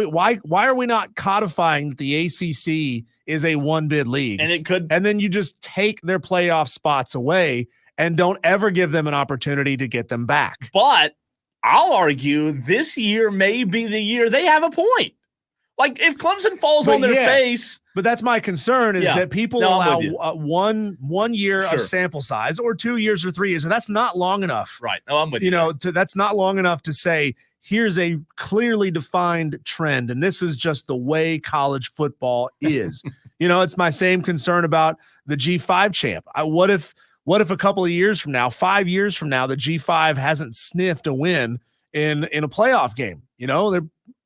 we not codifying that the ACC is a one-bid league? And then you just take their playoff spots away and don't ever give them an opportunity to get them back. But I'll argue this year may be the year they have a point. Like if Clemson falls on their face. But that's my concern is that people allow one year of sample size or 2 years or 3 years. And that's not long enough. Right. No, I'm with you. That's not long enough to say, here's a clearly defined trend. And this is just the way college football is. It's my same concern about the G5 champ. What if a couple of years from now, 5 years from now, the G5 hasn't sniffed a win in a playoff game?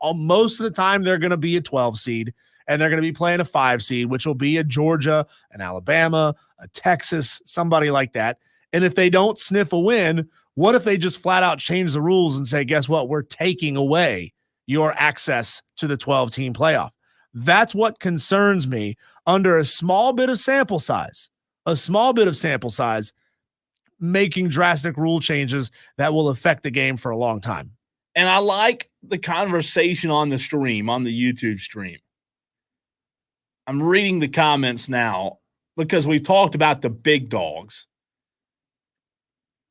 Most of the time they're going to be a 12 seed and they're going to be playing a 5 seed, which will be a Georgia, an Alabama, a Texas, somebody like that. And if they don't sniff a win, what if they just flat out change the rules and say, guess what? We're taking away your access to the 12-team playoff. That's what concerns me under a small bit of sample size, making drastic rule changes that will affect the game for a long time. And I like the conversation on the stream, on the YouTube stream. I'm reading the comments now because we've talked about the big dogs.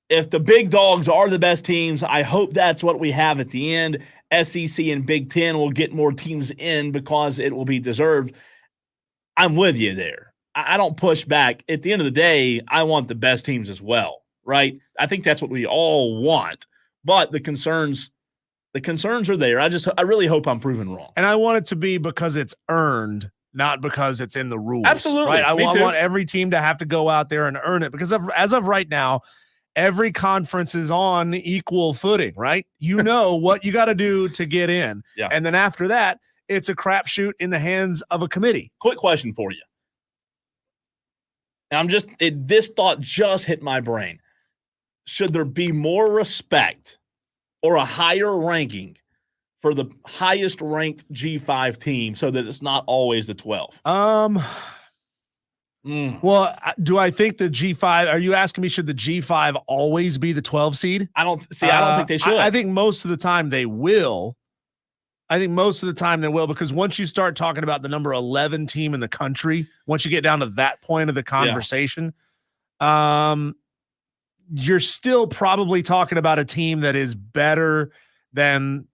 If the big dogs are the best teams, I hope that's what we have at the end. SEC and Big Ten will get more teams in because it will be deserved. I'm with you there. I don't push back. At the end of the day, I want the best teams as well, right? I think that's what we all want. But the concerns are there. I really hope I'm proven wrong. And I want it to be because it's earned, not because it's in the rules. Absolutely. Right? I want every team to have to go out there and earn it because as of right now, every conference is on equal footing, right? What you got to do to get in. Yeah. And then after that, it's a crapshoot in the hands of a committee. Quick question for you. And this thought just hit my brain. Should there be more respect or a higher ranking for the highest ranked G5 team so that it's not always the 12? Well, do I think the G5, are you asking me, should the G5 always be the 12 seed? I don't think they should. I think most of the time they will. Because once you start talking about the number 11 team in the country, once you get down to that point of the conversation, you're still probably talking about a team that is better than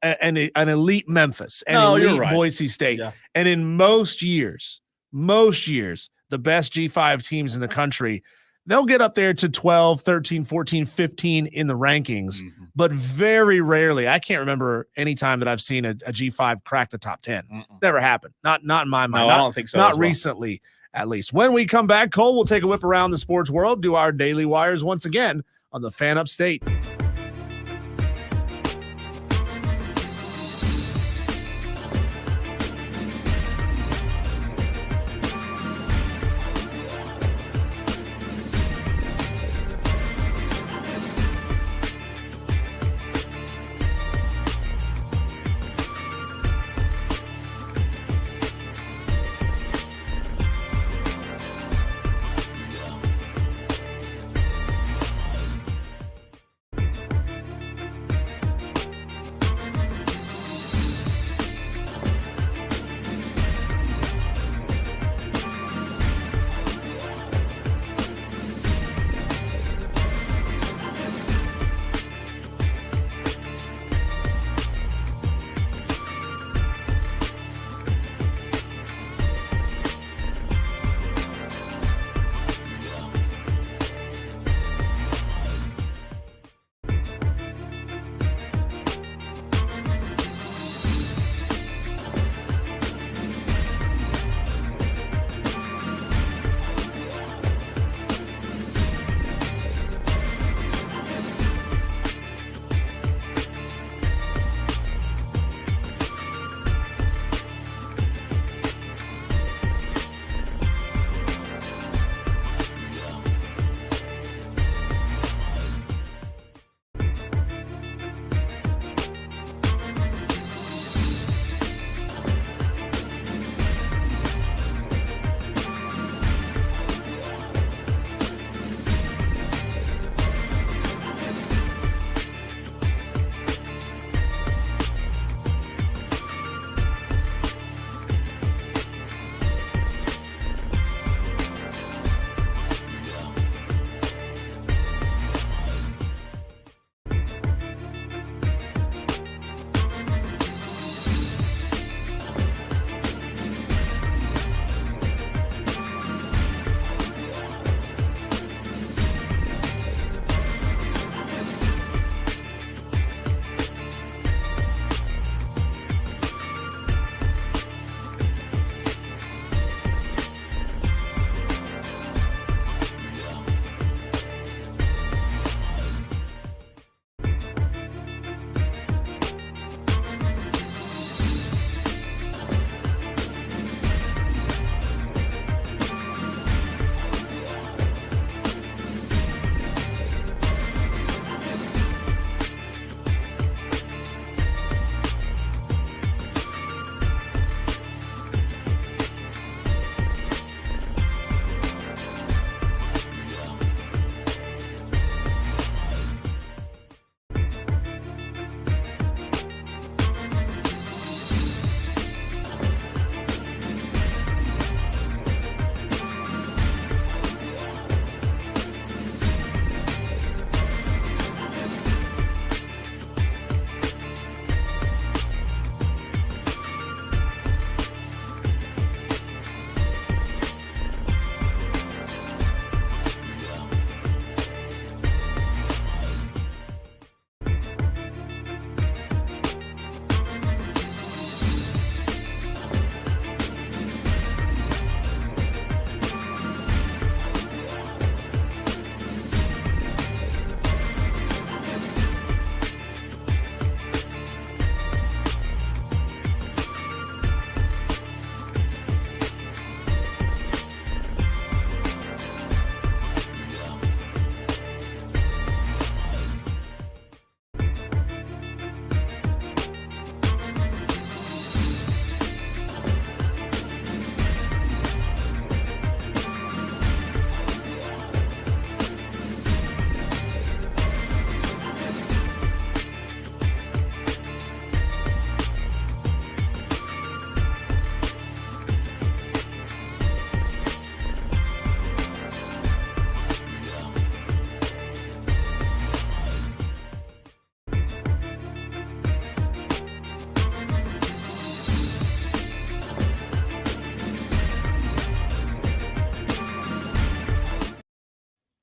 an elite Memphis and elite Boise State. Yeah. And in most years, the best G5 teams in the country, they'll get up there to 12, 13, 14, 15 in the rankings, but very rarely. I can't remember any time that I've seen a G5 crack the top 10. It's never happened. Not in my mind. No, I don't think so. Not recently, at least. When we come back, Cole, we'll take a whip around the sports world, do our daily wires once again on the Fan Upstate.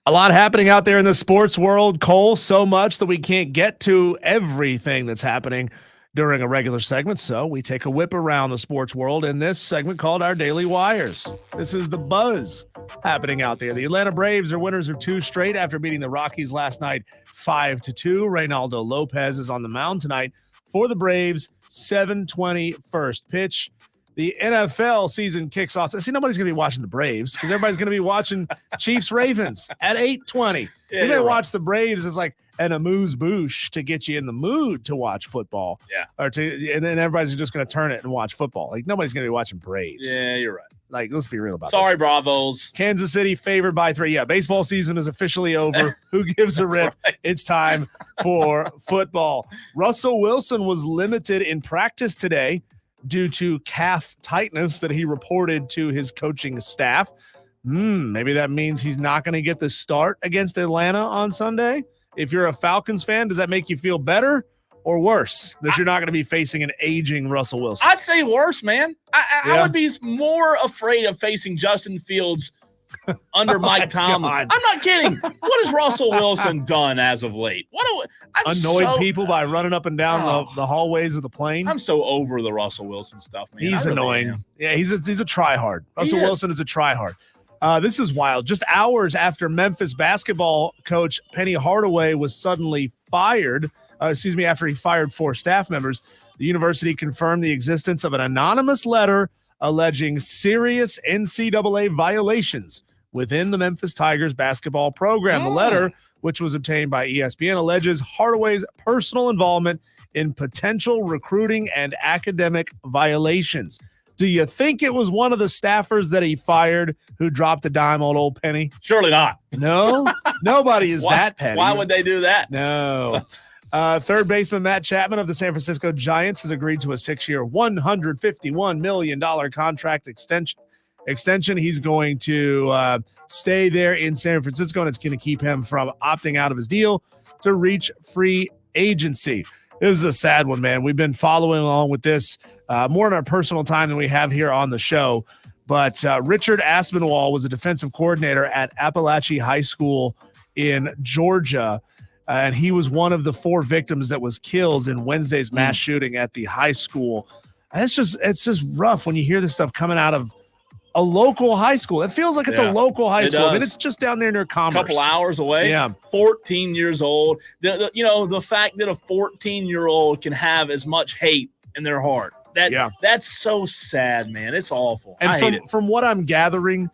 A lot happening out there in the sports world, Cole, so much that we can't get to everything that's happening during a regular segment. So we take a whip around the sports world in this segment called Our Daily Wires. This is the buzz happening out there. The Atlanta Braves are winners of 2 straight after beating the Rockies last night 5-2. Reynaldo Lopez is on the mound tonight for the Braves. 7:20 first pitch. The NFL season kicks off. See, nobody's going to be watching the Braves because everybody's going to be watching Chiefs-Ravens at 8:20. You may watch the Braves as like an amuse-bouche to get you in the mood to watch football. Yeah. And then everybody's just going to turn it and watch football. Like, nobody's going to be watching Braves. Yeah, you're right. Like, let's be real about Sorry, this. Bravos. Kansas City favored by 3. Yeah, baseball season is officially over. Who gives a rip? Right. It's time for football. Russell Wilson was limited in practice today due to calf tightness that he reported to his coaching staff. Maybe that means he's not going to get the start against Atlanta on Sunday. If you're a Falcons fan, does that make you feel better or worse that you're not going to be facing an aging Russell Wilson? I'd say worse, man. I would be more afraid of facing Justin Fields under Mike Tomlin. God. I'm not kidding. What has Russell Wilson done as of late? Annoyed people by running up and down the hallways of the plane. I'm so over the Russell Wilson stuff, man. He's really annoying. am. Yeah, he's a tryhard. Russell Wilson is a tryhard. This is wild. Just hours after Memphis basketball coach Penny Hardaway was suddenly fired, after he fired 4 staff members, the university confirmed the existence of an anonymous letter alleging serious NCAA violations within the Memphis Tigers basketball program. The letter, which was obtained by ESPN, alleges Hardaway's personal involvement in potential recruiting and academic violations. Do you think it was one of the staffers that he fired who dropped a dime on old Penny? Surely not. No, nobody is that petty. Why would they do that? No. Third baseman Matt Chapman of the San Francisco Giants has agreed to a 6-year, $151 million contract extension. He's going to stay there in San Francisco, and it's going to keep him from opting out of his deal to reach free agency. This is a sad one, man. We've been following along with this more in our personal time than we have here on the show. But Richard Aspinwall was a defensive coordinator at Appalachia High School in Georgia. And he was one of the 4 victims that was killed in Wednesday's mass shooting at the high school. It's just rough when you hear this stuff coming out of a local high school. It feels like it's a local high school. I mean, it's just down there near Commerce. A couple hours away. Yeah. 14 years old. The fact that a 14-year-old can have as much hate in their heart. That's so sad, man. It's awful. And I hate it. From what I'm gathering,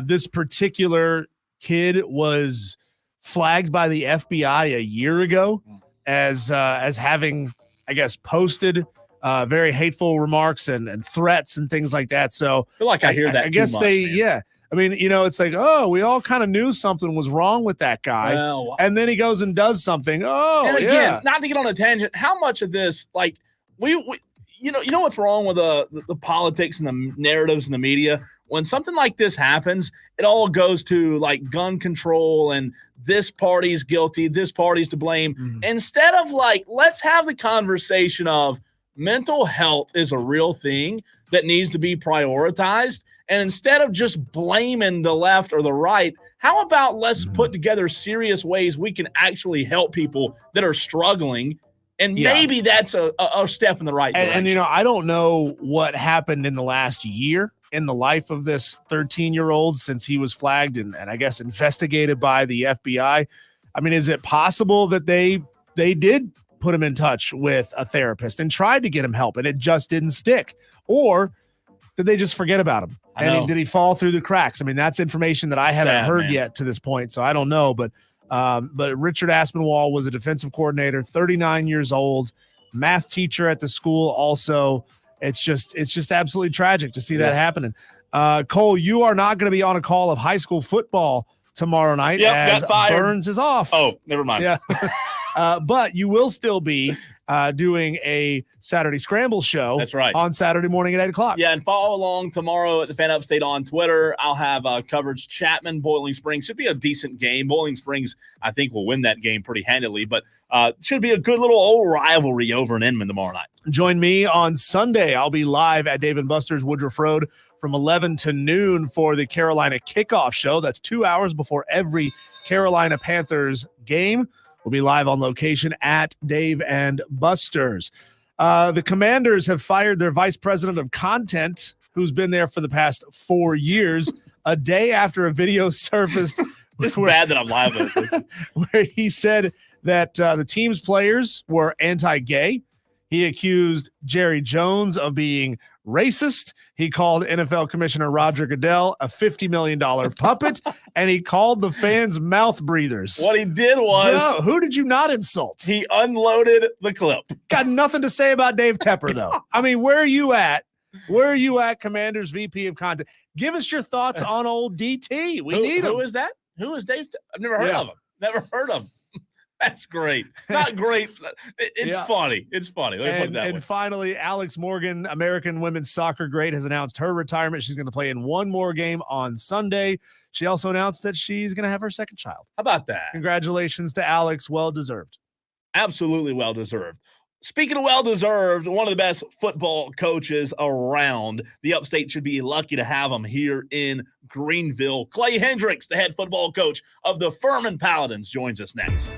this particular kid was flagged by the FBI a year ago as having, I guess, posted very hateful remarks and threats and things like that. So I feel like I hear that. I guess much, they, man. yeah. I mean, it's like, oh, we all kind of knew something was wrong with that guy. Well, and then he goes and does something. Oh, and again, not to get on a tangent, how much of this, like, we you know what's wrong with the politics and the narratives in the media? When something like this happens, it all goes to like gun control and this party's guilty, this party's to blame. Instead of like, let's have the conversation of mental health is a real thing that needs to be prioritized. And instead of just blaming the left or the right, how about let's put together serious ways we can actually help people that are struggling. And maybe that's a step in the right direction. And I don't know what happened in the last year in the life of this 13-year-old since he was flagged and I guess investigated by the FBI. I mean, is it possible that they did put him in touch with a therapist and tried to get him help and it just didn't stick? Or did they just forget about him? Did he fall through the cracks? I mean, that's information that I haven't heard yet to this point, so I don't know. But Richard Aspinwall was a defensive coordinator, 39 years old, math teacher at the school also. It's just absolutely tragic to see that happening. Cole, you are not going to be on a call of high school football tomorrow night as got fired. Burns is off. Oh, never mind. Yeah. But you will still be doing a Saturday Scramble show. That's right. On Saturday morning at 8 o'clock. Yeah, and follow along tomorrow at the Fan Upstate on Twitter. I'll have coverage Chapman, Boiling Springs. Should be a decent game. Boiling Springs, I think, will win that game pretty handily, but should be a good little old rivalry over in Inman tomorrow night. Join me on Sunday. I'll be live at Dave & Buster's Woodruff Road from 11 to noon for the Carolina Kickoff Show. That's 2 hours before every Carolina Panthers game. We'll be live on location at Dave and Buster's. The Commanders have fired their vice president of content, who's been there for the past 4 years, a day after a video surfaced. It's bad that I'm laughing at this. Where he said that the team's players were anti-gay. He accused Jerry Jones of being racist. He called NFL Commissioner Roger Goodell a $50 million puppet, and he called the fans mouth breathers. What he did was... No, who did you not insult? He unloaded the clip. Got nothing to say about Dave Tepper, though. I mean, where are you at? Where are you at, Commanders VP of Content? Give us your thoughts on old DT. We need him. Who is that? Who is Dave? I've never heard of him. Never heard of him. That's great. Not great. It's funny. It's funny. Let me put it that way. And finally, Alex Morgan, American women's soccer great, has announced her retirement. She's going to play in one more game on Sunday. She also announced that she's going to have her second child. How about that? Congratulations to Alex. Well-deserved. Absolutely well-deserved. Speaking of well-deserved, one of the best football coaches around. The Upstate should be lucky to have him here in Greenville. Clay Hendrix, the head football coach of the Furman Paladins, joins us next.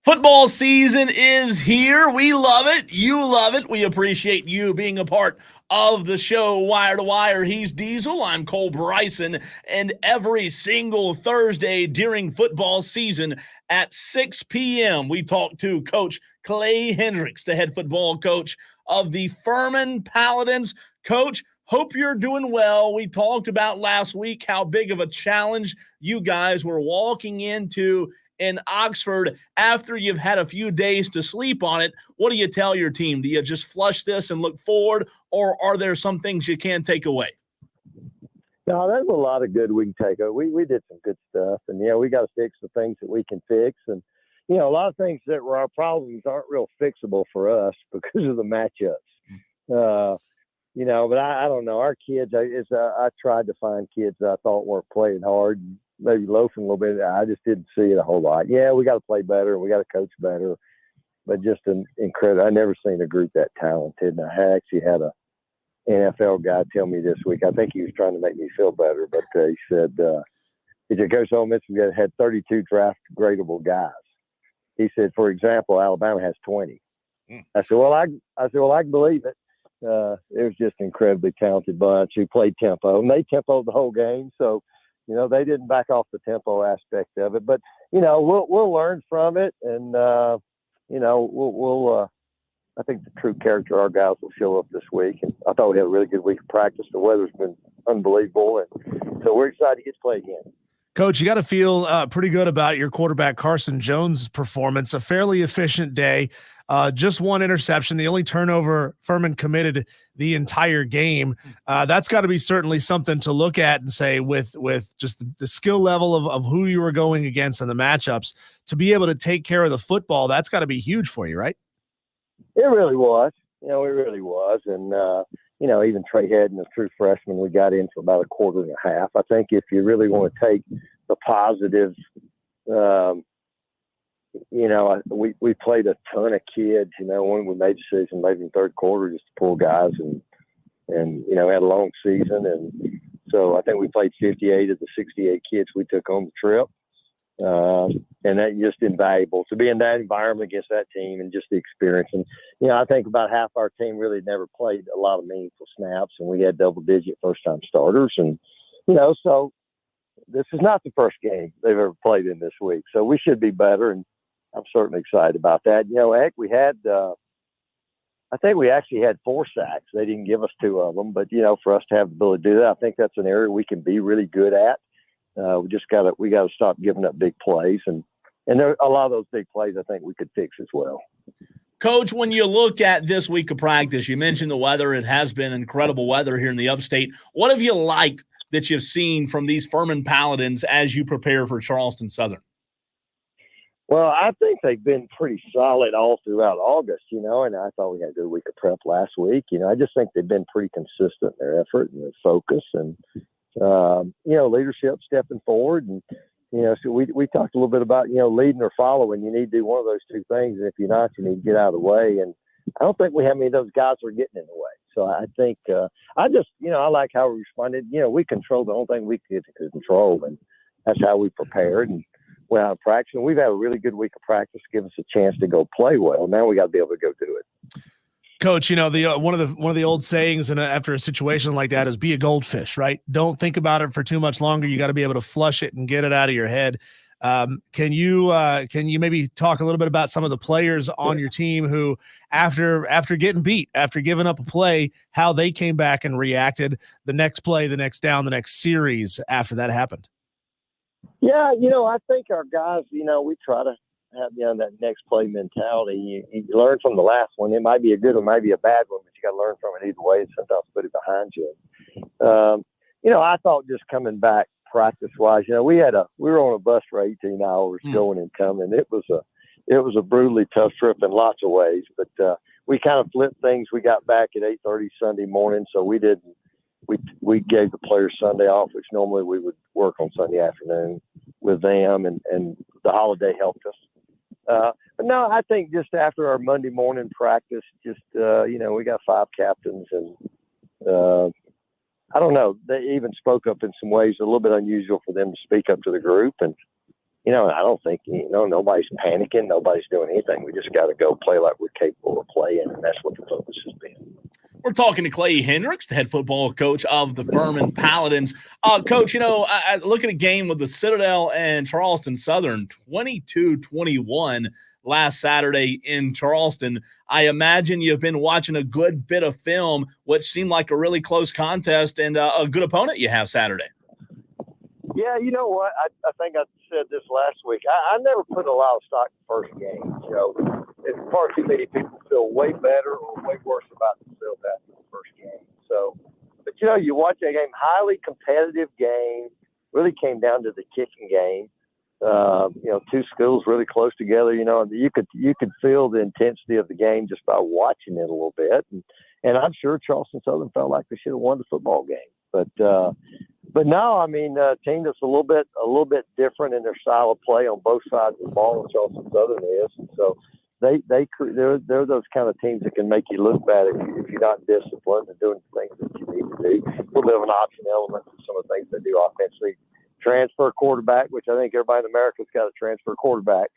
Football season is here. We love it. You love it. We appreciate you being a part of the show, Wire to Wire. He's Diesel. I'm Cole Bryson. And every single Thursday during football season at 6 p.m., we talk to Coach Clay Hendrix, the head football coach of the Furman Paladins. Coach, hope you're doing well. We talked about last week how big of a challenge you guys were walking into in Oxford after you've had a few days to sleep on it. What do you tell your team? Do you just flush this and look forward, or are there some things you can take away? No, there's a lot of good we can take away. We did some good stuff, and we got to fix the things that we can fix, and a lot of things that were our problems aren't real fixable for us because of the matchups. But I don't know. Our kids, I tried to find kids that I thought weren't playing hard, maybe loafing a little bit. I just didn't see it a whole lot. Yeah, we got to play better and we got to coach better, but just an incredible. I never seen a group that talented. And I actually had a NFL guy tell me this week. I think he was trying to make me feel better, but he said, "He said, Coach Ole Miss had 32 draft gradable guys." He said, for example, Alabama has 20. I said, well, I can believe it. It was just an incredibly talented bunch who played tempo, and they tempoed the whole game. So, they didn't back off the tempo aspect of it, but we'll learn from it, and we'll I think the true character of our guys will show up this week. And I thought we had a really good week of practice. The weather's been unbelievable, and so we're excited to get to play again. Coach, you got to feel pretty good about your quarterback Carson Jones' performance. A fairly efficient day. Just one interception, the only turnover Furman committed the entire game. That's got to be certainly something to look at and say with just the skill level of who you were going against and the matchups, to be able to take care of the football, that's got to be huge for you, right? It really was. It really was. And, even Trey Hedden, the true freshman, we got in for about a quarter and a half. I think if you really want to take the positives, we played a ton of kids, when we made decisions maybe in third quarter just to pull guys and had a long season. And so I think we played 58 of the 68 kids we took on the trip. And that just invaluable to be in that environment against that team and just the experience. And, I think about half our team really never played a lot of meaningful snaps, and we had double-digit first-time starters. And, so this is not the first game they've ever played in this week. So we should be better, and I'm certainly excited about that. Heck, we had I think we actually had 4 sacks. They didn't give us 2 of them, but, for us to have the ability to do that, I think that's an area we can be really good at. We just got to stop giving up big plays, and there a lot of those big plays I think we could fix as well. Coach, when you look at this week of practice, you mentioned the weather. It has been incredible weather here in the upstate. What have you liked that you've seen from these Furman Paladins as you prepare for Charleston Southern? Well, I think they've been pretty solid all throughout August, and I thought we had a good week of prep last week. I just think they've been pretty consistent in their effort and their focus, and leadership stepping forward. And, so we talked a little bit about, leading or following. You need to do one of those 2 things. And if you're not, you need to get out of the way. And I don't think we have many of those guys who are getting in the way. So I think I like how we responded. We controlled the only thing we could control, and that's how we prepared and went out and practiced. And we've had a really good week of practice, give us a chance to go play well. Now we got to be able to go do it. Coach, the one of the old sayings after a situation like that is be a goldfish, right? Don't think about it for too much longer. You got to be able to flush it and get it out of your head. Can you maybe talk a little bit about some of the players on your team who, after getting beat, after giving up a play, how they came back and reacted the next play, the next down, the next series after that happened? Yeah, I think our guys, we try to have that next play mentality. You learn from the last one. It might be a good one, might be a bad one, but you got to learn from it either way and sometimes put it behind you. I thought just coming back practice wise, we were on a bus for 18 hours going and coming. It was a brutally tough trip in lots of ways, but we kind of flipped things. We got back at 8:30 Sunday morning, so we gave the players Sunday off, which normally we would work on Sunday afternoon with them, and the holiday helped us. But no, I think just after our Monday morning practice, we got 5 captains, and I don't know, they even spoke up in some ways a little bit unusual for them to speak up to the group. And I don't think, nobody's panicking. Nobody's doing anything. We just got to go play like we're capable of playing, and that's what the focus has been. We're talking to Clay Hendrix, the head football coach of the Furman Paladins. Coach, I look at a game with the Citadel and Charleston Southern, 22-21 last Saturday in Charleston. I imagine you've been watching a good bit of film, which seemed like a really close contest and a good opponent you have Saturday. Yeah, you know what? I think I said this last week. I never put a lot of stock in first games. It's far too many people feel way better or way worse about themselves after the first game. So, but you watch that game, highly competitive game, really came down to the kicking game. Two schools really close together. You could feel the intensity of the game just by watching it a little bit. And I'm sure Charleston Southern felt like they should have won the football game. But no, a team that's a little bit different in their style of play on both sides of the ball than Charleston Southern is. And so they're those kind of teams that can make you look bad if you're not disciplined and doing the things that you need to do. A little bit of an option element to some of the things they do offensively. Transfer quarterback, which I think everybody in America's got a transfer quarterback.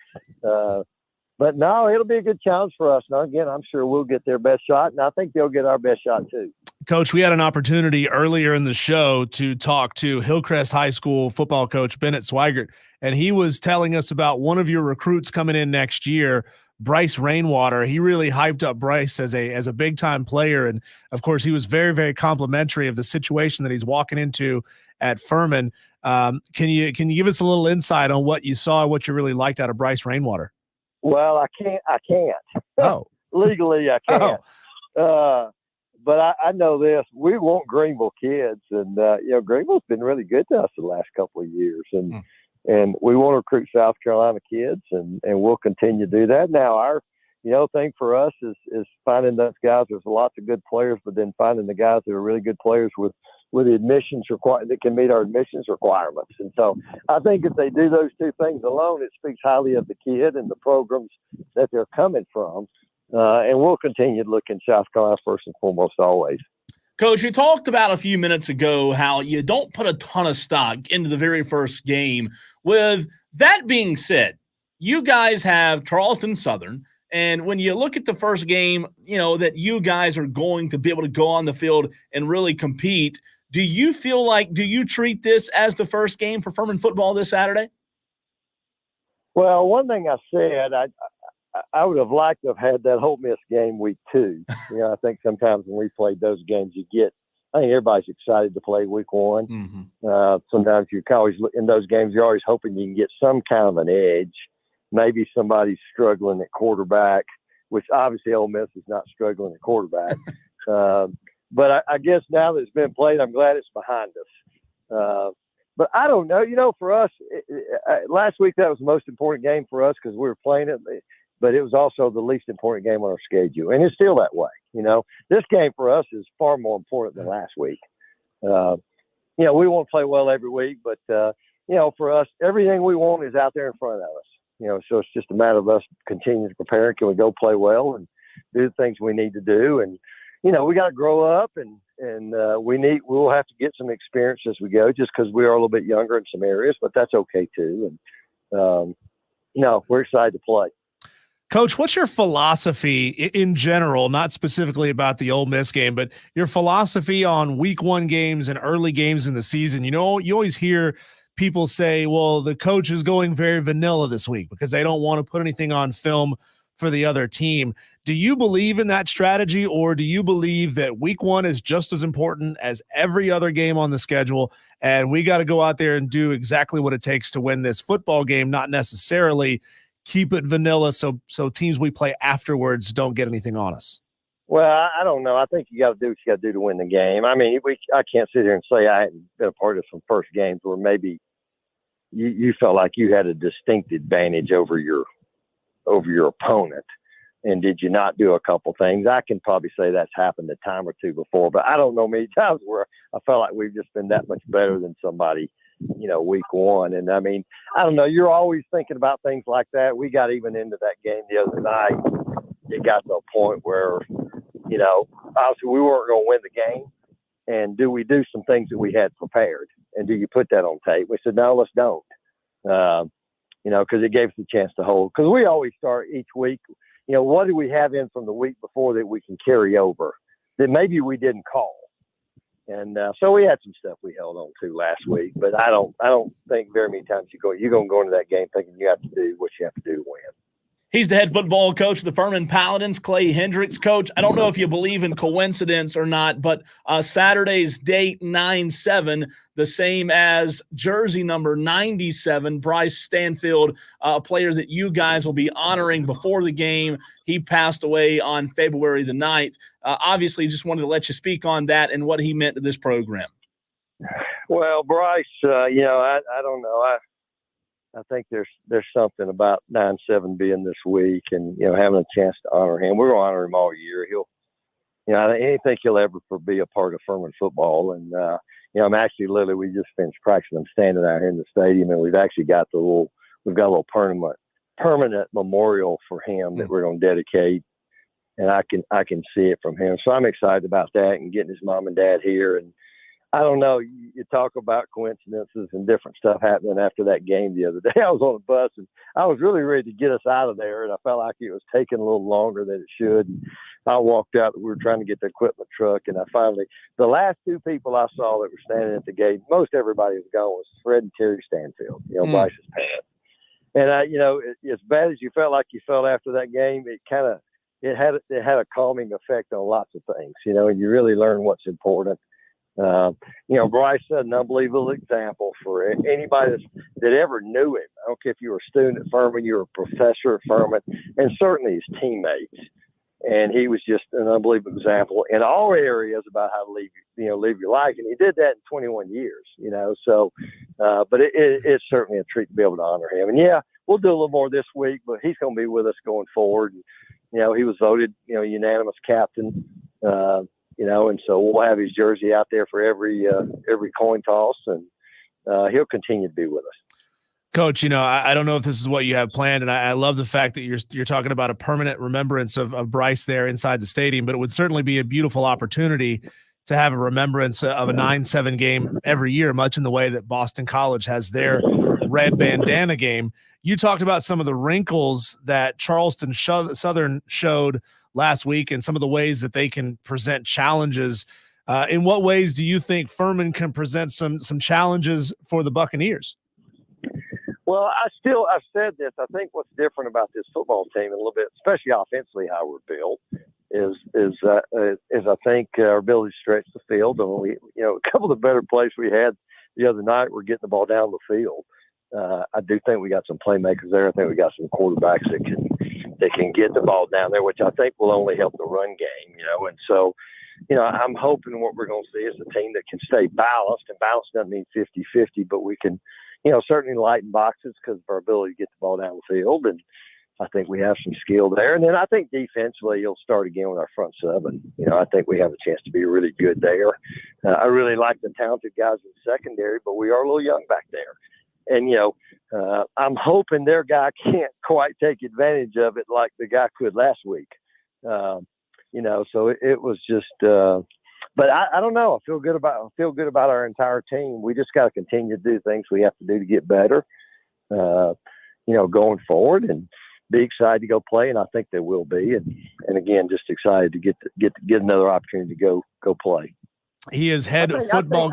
But no, it'll be a good challenge for us. Now, again, I'm sure we'll get their best shot, and I think they'll get our best shot too. Coach, we had an opportunity earlier in the show to talk to Hillcrest High School football coach Bennett Swigert, and he was telling us about one of your recruits coming in next year, Bryce Rainwater. He really hyped up Bryce as a big-time player, and, of course, he was very, very complimentary of the situation that he's walking into at Furman. Can you give us a little insight on what you saw, what you really liked out of Bryce Rainwater? Well, I can't. Oh. Legally, I can't. Oh. But I know this. We want Greenville kids, and Greenville's been really good to us the last couple of years, and we want to recruit South Carolina kids, and we'll continue to do that. Now, our thing for us is finding those guys. There's lots of good players, but then finding the guys that are really good players with the admissions that can meet our admissions requirements. And so I think if they do those two things alone, it speaks highly of the kid and the programs that they're coming from. And we'll continue to look in South Carolina first and foremost always. Coach, you talked about a few minutes ago how you don't put a ton of stock into the very first game. With that being said, you guys have Charleston Southern, and when you look at the first game, that you guys are going to be able to go on the field and really compete. Do you treat this as the first game for Furman football this Saturday? Well, one thing I said, I would have liked to have had that Ole Miss game week 2. I think sometimes when we played those games, I think everybody's excited to play week 1. Mm-hmm. Sometimes you can always, in those games, you're always hoping you can get some kind of an edge. Maybe somebody's struggling at quarterback, which obviously Ole Miss is not struggling at quarterback. But I guess now that it's been played, I'm glad it's behind us. But I don't know. For us, last week that was the most important game for us because we were playing it. But it was also the least important game on our schedule. And it's still that way. This game for us is far more important than last week. We want to play well every week, but, for us, everything we want is out there in front of us. So it's just a matter of us continuing to prepare. Can we go play well and do the things we need to do? And, we got to grow up and we'll have to get some experience as we go just because we are a little bit younger in some areas, but that's okay too. And, we're excited to play. Coach, what's your philosophy in general, not specifically about the Ole Miss game, but your philosophy on week 1 games and early games in the season? You always hear people say, well, the coach is going very vanilla this week because they don't want to put anything on film for the other team. Do you believe in that strategy, or do you believe that week 1 is just as important as every other game on the schedule, and we got to go out there and do exactly what it takes to win this football game, not necessarily keep it vanilla so teams we play afterwards don't get anything on us? Well, I don't know. I think you got to do what you got to do to win the game. I can't sit here and say I hadn't been a part of some first games where maybe you felt like you had a distinct advantage over your opponent. And did you not do a couple things? I can probably say that's happened a time or two before, but I don't know many times where I felt like we've just been that much better than somebody, week 1. And I don't know, you're always thinking about things like that. We got even into that game the other night. It got to a point where, obviously we weren't going to win the game. And do we do some things that we had prepared? And do you put that on tape? We said, no, let's don't. because it gave us a chance to hold. Because we always start each week, what do we have in from the week before that we can carry over that maybe we didn't call? And so we had some stuff we held on to last week, but I don't think very many times you're going to go into that game thinking you have to do what you have to do to win. He's the head football coach of the Furman Paladins, Clay Hendrix. Coach, I don't know if you believe in coincidence or not, but Saturday's date 9/7, the same as jersey number 97, Bryce Stanfield, a player that you guys will be honoring before the game. He passed away on February the 9th. Obviously, just wanted to let you speak on that and what he meant to this program. Well, Bryce, I don't know. I think there's something about 9/7 being this week and, having a chance to honor him. We're going to honor him all year. I don't think he'll ever be a part of Furman football. And, I'm actually we just finished practicing. I'm standing out here in the stadium and we've actually got a little permanent memorial for him that we're going to dedicate. And I can see it from him. So I'm excited about that and getting his mom and dad here. And I don't know. You talk about coincidences and different stuff happening after that game the other day. I was on a bus and I was really ready to get us out of there, and I felt like it was taking a little longer than it should. And I walked out. We were trying to get the equipment truck, and the last two people I saw that were standing at the gate, most everybody was gone, was Fred and Terry Stanfield, Bryce's parents. And as bad as you felt like you felt after that game, it had a calming effect on lots of things, and you really learn what's important. Bryce set an unbelievable example for anybody that ever knew him. I don't care if you were a student at Furman, you were a professor at Furman, and certainly his teammates. And he was just an unbelievable example in all areas about how to live your life. And he did that in 21 years, So, but it's certainly a treat to be able to honor him. And yeah, we'll do a little more this week, but he's going to be with us going forward. And, he was voted, unanimous captain. And so we'll have his jersey out there for every coin toss, and he'll continue to be with us. Coach, I don't know if this is what you have planned, and I love the fact that you're talking about a permanent remembrance of Bryce there inside the stadium, but it would certainly be a beautiful opportunity to have a remembrance of a 9/7 game every year, much in the way that Boston College has their red bandana game. You talked about some of the wrinkles that Charleston Southern showed last week and some of the ways that they can present challenges. In what ways do you think Furman can present some challenges for the Buccaneers? Well, I've said this. I think what's different about this football team a little bit, especially offensively, how we're built, is I think our ability to stretch the field. And a couple of the better plays we had the other night were getting the ball down the field. I do think we got some playmakers there. I think we got some quarterbacks that can get the ball down there, which I think will only help the run game. And so, I'm hoping what we're going to see is a team that can stay balanced. And balanced doesn't mean 50-50, but we can, certainly lighten boxes because of our ability to get the ball down the field. And I think we have some skill there. And then I think defensively, you'll start again with our front seven. I think we have a chance to be really good there. I really like the talented guys in the secondary, but we are a little young back there. And, I'm hoping their guy can't quite take advantage of it like the guy could last week. So it was just, but I don't know. I feel good about our entire team. We just got to continue to do things we have to do to get better, going forward, and be excited to go play. And I think they will be. And again, just excited to get another opportunity to go play. He is head of football.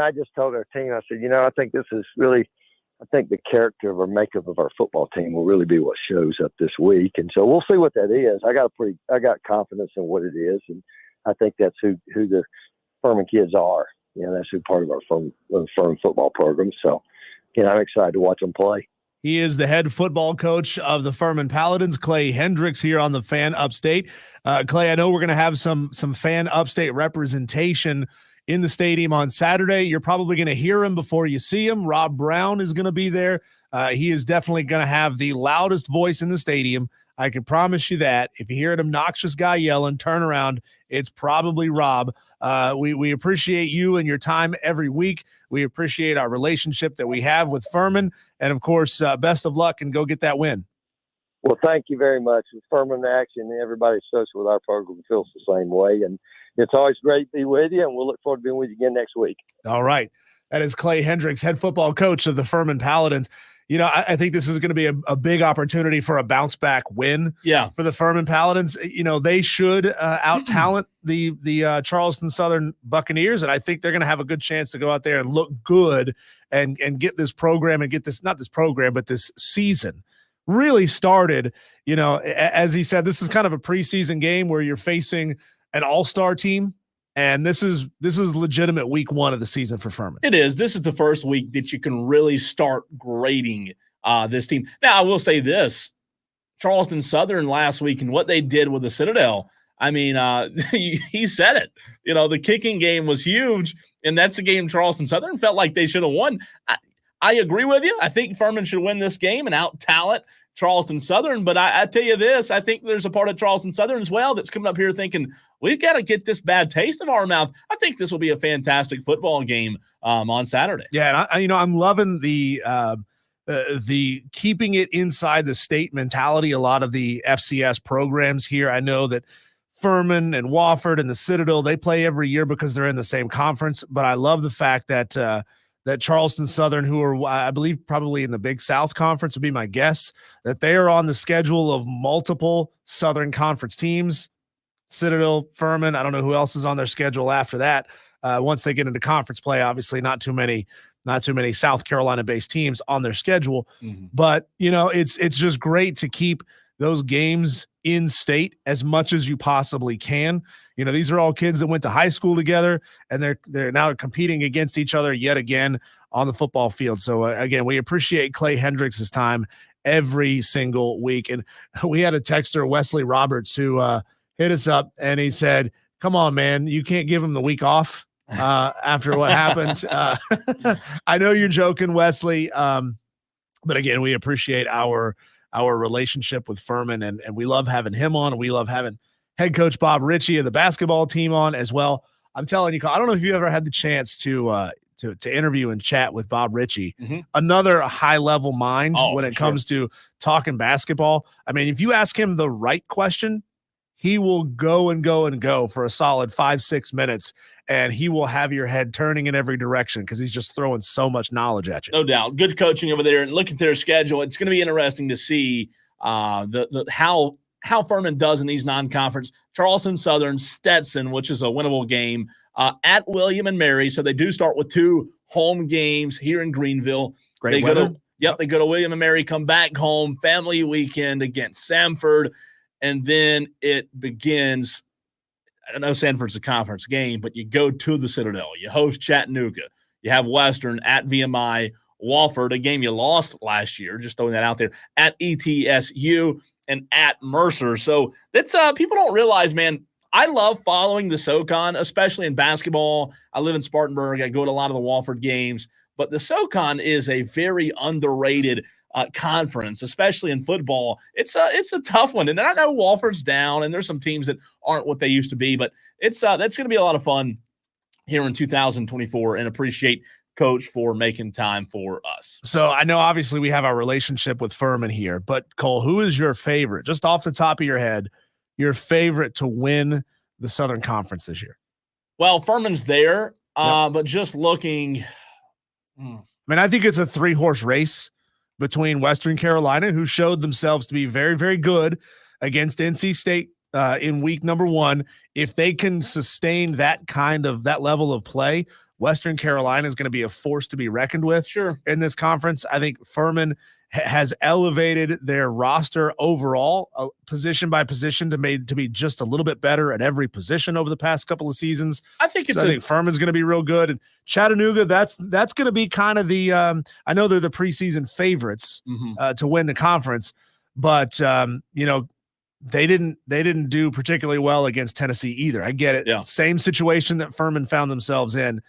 I just told our team, I said, I think this is really, I think the character or makeup of our football team will really be what shows up this week. And so we'll see what that is. I got confidence in what it is. And I think that's who the Furman kids are. That's who part of our Furman football program. So, I'm excited to watch them play. He is the head football coach of the Furman Paladins, Clay Hendrix, here on the Fan Upstate. Clay, I know we're going to have some Fan Upstate representation in the stadium on Saturday. You're probably going to hear him before you see him. Rob Brown is going to be there. He is definitely going to have the loudest voice in the stadium. I can promise you that. If you hear an obnoxious guy yelling, turn around. It's probably Rob. We appreciate you and your time every week. We appreciate our relationship that we have with Furman. And, of course, best of luck and go get that win. Well, thank you very much. With Furman Action, everybody associated with our program feels the same way. And it's always great to be with you, and we'll look forward to being with you again next week. All right. That is Clay Hendrix, head football coach of the Furman Paladins. You know, I think this is going to be a big opportunity for a bounce back win for the Furman Paladins. You know, they should out-talent the Charleston Southern Buccaneers, and I think they're going to have a good chance to go out there and look good and get this program and get this, not this program, but this season really started. You know, as he said, this is kind of a preseason game where you're facing an all-star team. And this is legitimate week 1 of the season for Furman. It is. This is the first week that you can really start grading this team. Now, I will say this. Charleston Southern last week and what they did with the Citadel, I mean, he said it. You know, the kicking game was huge, and that's a game Charleston Southern felt like they should have won. I agree with you. I think Furman should win this game and out-talent Charleston Southern, but I tell you this, I think there's a part of Charleston Southern as well that's coming up here thinking, we've got to get this bad taste of our mouth. I think this will be a fantastic football game on Saturday. Yeah, and I'm loving the keeping it inside the state mentality. A lot of the FCS programs here, I know that Furman and Wofford and the Citadel, they play every year because they're in the same conference, but I love the fact that that Charleston Southern, who are, I believe, probably in the Big South Conference would be my guess, that they are on the schedule of multiple Southern Conference teams. Citadel, Furman, I don't know who else is on their schedule after that. Once they get into conference play, obviously not too many South Carolina-based teams on their schedule. Mm-hmm. But, you know, it's just great to keep those games in state as much as you possibly can. You know, these are all kids that went to high school together, and they're now competing against each other yet again on the football field. So again, we appreciate Clay Hendrix's time every single week. And we had a texter, Wesley Roberts, who hit us up and he said, "Come on, man, you can't give him the week off after what happened." I know you're joking, Wesley, but again, we appreciate our relationship with Furman, and we love having him on. We love having head coach Bob Ritchie of the basketball team on as well. I'm telling you, I don't know if you ever had the chance to interview and chat with Bob Ritchie, another high-level mind when it comes to talking basketball. I mean, if you ask him the right question, he will go and go and go for a solid 5-6 minutes, and he will have your head turning in every direction because he's just throwing so much knowledge at you. No doubt. Good coaching over there. And look at their schedule. It's going to be interesting to see how Furman does in these non-conference. Charleston Southern, Stetson, which is a winnable game, at William and Mary. So they do start with 2 home games here in Greenville. Great weather. They go to William and Mary, come back home, family weekend against Samford. And then it begins. I know Sanford's a conference game, but you go to the Citadel. You host Chattanooga. You have Western at VMI, Wofford, a game you lost last year, just throwing that out there, at ETSU and at Mercer. So that's people don't realize, man, I love following the SoCon, especially in basketball. I live in Spartanburg. I go to a lot of the Wofford games. But the SoCon is a very underrated conference, especially in football. It's a tough one. And I know Wofford's down, and there's some teams that aren't what they used to be. But it's that's going to be a lot of fun here in 2024, and appreciate Coach for making time for us. So I know obviously we have our relationship with Furman here, but Cole, who is your favorite, just off the top of your head, your favorite to win the Southern Conference this year? Well, Furman's there, but just looking. I mean, I think it's a 3-horse race between Western Carolina, who showed themselves to be very, very good against NC State in week number 1. If they can sustain that level of play, Western Carolina is going to be a force to be reckoned with in this conference. I think Furman has elevated their roster overall, position by position, to be just a little bit better at every position over the past couple of seasons. I think I think Furman's going to be real good, and Chattanooga, that's going to be kind of the. I know they're the preseason favorites to win the conference, but you know, they didn't do particularly well against Tennessee either. I get it. Yeah. Same situation that Furman found themselves in.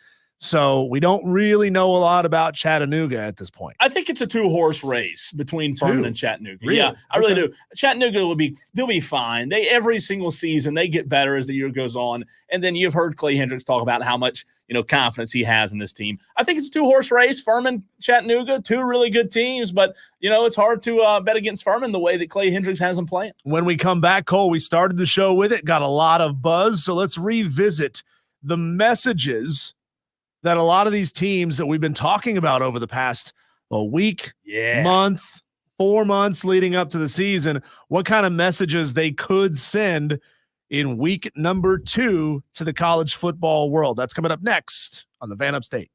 So we don't really know a lot about Chattanooga at this point. I think it's a 2-horse race between Furman and Chattanooga. Really? Yeah, I really do. Chattanooga they'll be fine. Every single season they get better as the year goes on. And then you've heard Clay Hendrix talk about how much confidence he has in this team. I think it's a 2-horse race. Furman, Chattanooga, 2 really good teams, but it's hard to bet against Furman the way that Clay Hendrix has them playing. When we come back, Cole, we started the show with it, got a lot of buzz. So let's revisit the messages that a lot of these teams that we've been talking about over the past week, month, 4 months leading up to the season, what kind of messages they could send in week number 2 to the college football world. That's coming up next on the Van Upstate.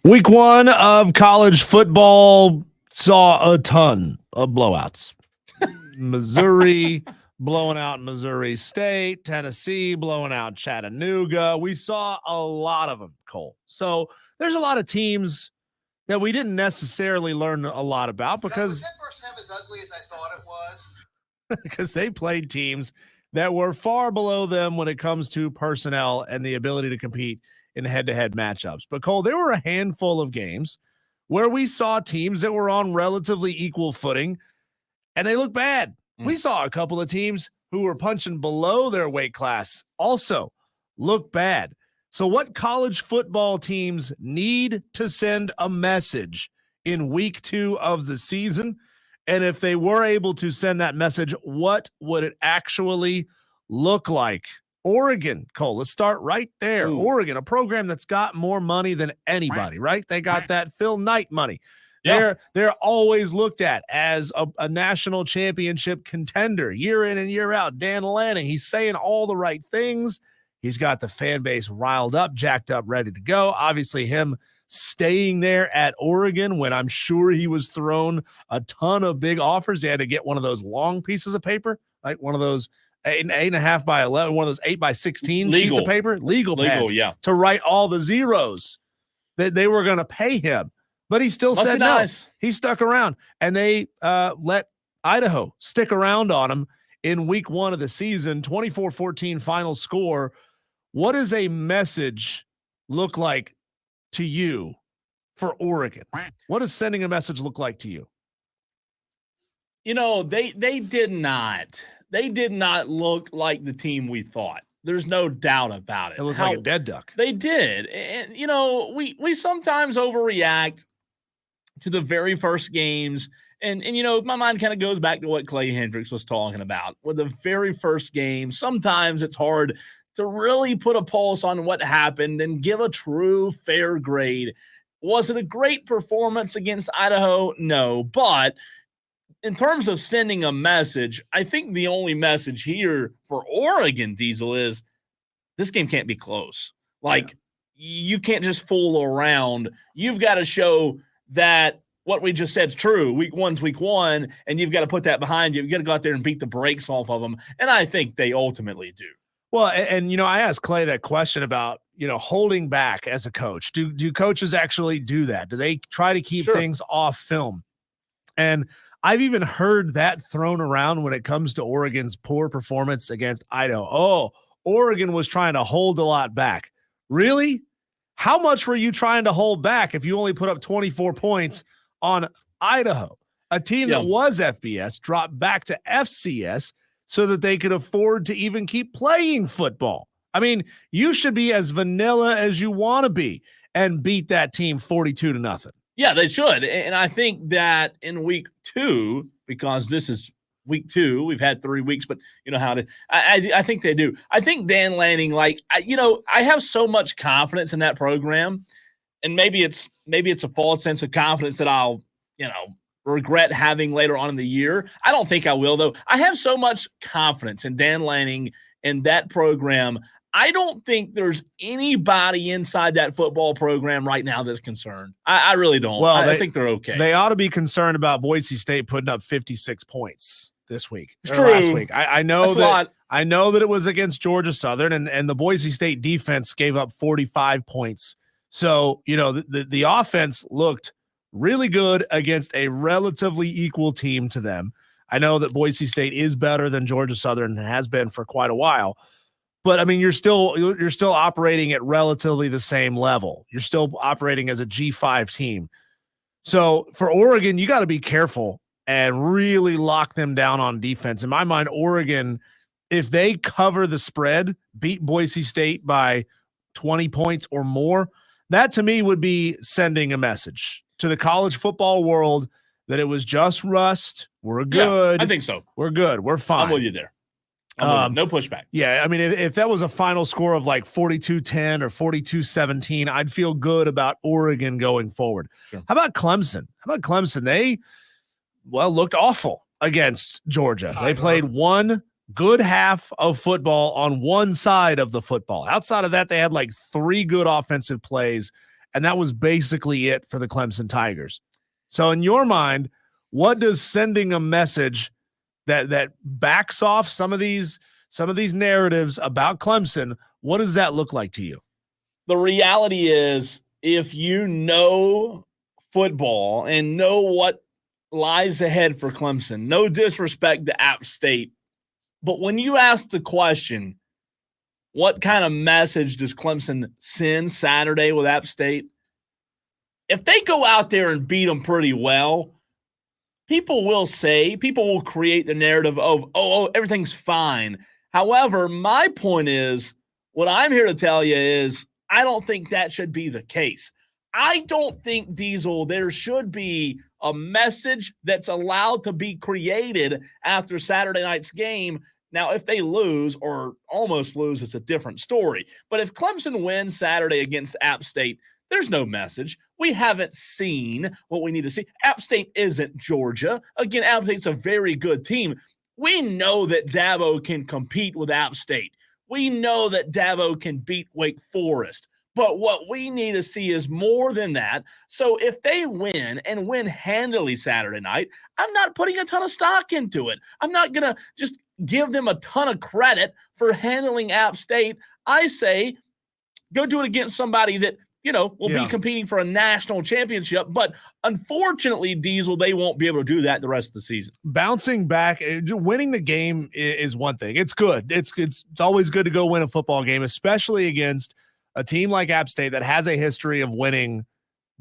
Week 1 of college football saw a ton of blowouts. Missouri blowing out Missouri State, Tennessee blowing out Chattanooga. We saw a lot of them, Cole. So there's a lot of teams that we didn't necessarily learn a lot about because was that first half as ugly as I thought it was? because they played teams that were far below them when it comes to personnel and the ability to compete in head-to-head matchups. But Cole, there were a handful of games where we saw teams that were on relatively equal footing and they looked bad. We saw a couple of teams who were punching below their weight class also look bad. So what college football teams need to send a message in week 2 of the season? And if they were able to send that message, what would it actually look like? Oregon, Cole, let's start right there. Ooh. Oregon, a program that's got more money than anybody, right? They got that Phil Knight money. Yeah. They're always looked at as a national championship contender year in and year out. Dan Lanning, he's saying all the right things. He's got the fan base riled up, jacked up, ready to go. Obviously, him staying there at Oregon when I'm sure he was thrown a ton of big offers. They had to get one of those long pieces of paper, like one of those 8.5 by 11, one of those 8 by 16 sheets of paper, legal pads, to write all the zeros that they were going to pay him. But he still said no. Nice. He stuck around, and they let Idaho stick around on him in week 1 of the season, 24-14 final score. What does a message look like to you for Oregon? What does sending a message look like to you? You know, they did not look like the team we thought. There's no doubt about it. It looked like a dead duck. They did. And, you know, we sometimes overreact to the very first games. And you know, my mind kind of goes back to what Clay Hendrix was talking about. With the very first game, sometimes it's hard to really put a pulse on what happened and give a true fair grade. Was it a great performance against Idaho? No. But in terms of sending a message, I think the only message here for Oregon, Diesel, is this game can't be close. Like, you can't just fool around. You've got to show that what we just said is true. Week 1's week 1, and you've got to put that behind you. You've got to go out there and beat the brakes off of them, and I think they ultimately do. Well, and you know, I asked Clay that question about, you know, holding back as a coach. Do coaches actually do that? Do they try to keep things off film? And I've even heard that thrown around when it comes to Oregon's poor performance against Idaho. Oh, Oregon was trying to hold a lot back. Really? How much were you trying to hold back if you only put up 24 points on Idaho? A team that was FBS dropped back to FCS so that they could afford to even keep playing football. I mean, you should be as vanilla as you want to be and beat that team 42-0. Yeah, they should. And I think that in week 2, because this is week 2, we've had 3 weeks, but you know how to, I think they do. I think Dan Lanning, like, I have so much confidence in that program, and maybe it's a false sense of confidence that I'll, regret having later on in the year. I don't think I will, though. I have so much confidence in Dan Lanning and that program. I don't think there's anybody inside that football program right now that's concerned. I really don't. Well, I think they're okay. They ought to be concerned about Boise State putting up 56 points this week. It's true. Last week. I know that it was against Georgia Southern, and the Boise State defense gave up 45 points. So, you know, the offense looked really good against a relatively equal team to them. I know that Boise State is better than Georgia Southern and has been for quite a while. But I mean, you're still operating at relatively the same level. You're still operating as a G5 team. So for Oregon, you got to be careful and really lock them down on defense. In my mind, Oregon, if they cover the spread, beat Boise State by 20 points or more, that to me would be sending a message to the college football world that it was just rust. We're good. Yeah, I think so. We're good. We're fine. I'm with you there. No pushback. Yeah, I mean, if that was a final score of like 42-10 or 42-17, I'd feel good about Oregon going forward. Sure. How about Clemson? They, looked awful against Georgia. They played one good half of football on one side of the football. Outside of that, they had like 3 good offensive plays and that was basically it for the Clemson Tigers. So in your mind, what does sending a message that backs off some of these narratives about Clemson, what does that look like to you? The reality is, if you know football and know what lies ahead for Clemson, no disrespect to App State, but when you ask the question, what kind of message does Clemson send Saturday with App State? If they go out there and beat them pretty well, people will create the narrative of, oh, everything's fine. However, my point is, what I'm here to tell you is, I don't think that should be the case. I don't think, Diesel, there should be a message that's allowed to be created after Saturday night's game. Now, if they lose or almost lose, it's a different story. But if Clemson wins Saturday against App State, there's no message. We haven't seen what we need to see. App State isn't Georgia. Again, App State's a very good team. We know that Dabo can compete with App State. We know that Dabo can beat Wake Forest. But what we need to see is more than that. So if they win and win handily Saturday night, I'm not putting a ton of stock into it. I'm not going to just give them a ton of credit for handling App State. I say go do it against somebody that, will be competing for a national championship. But unfortunately, Diesel, they won't be able to do that the rest of the season. Bouncing back, winning the game is one thing. It's good. It's always good to go win a football game, especially against a team like App State that has a history of winning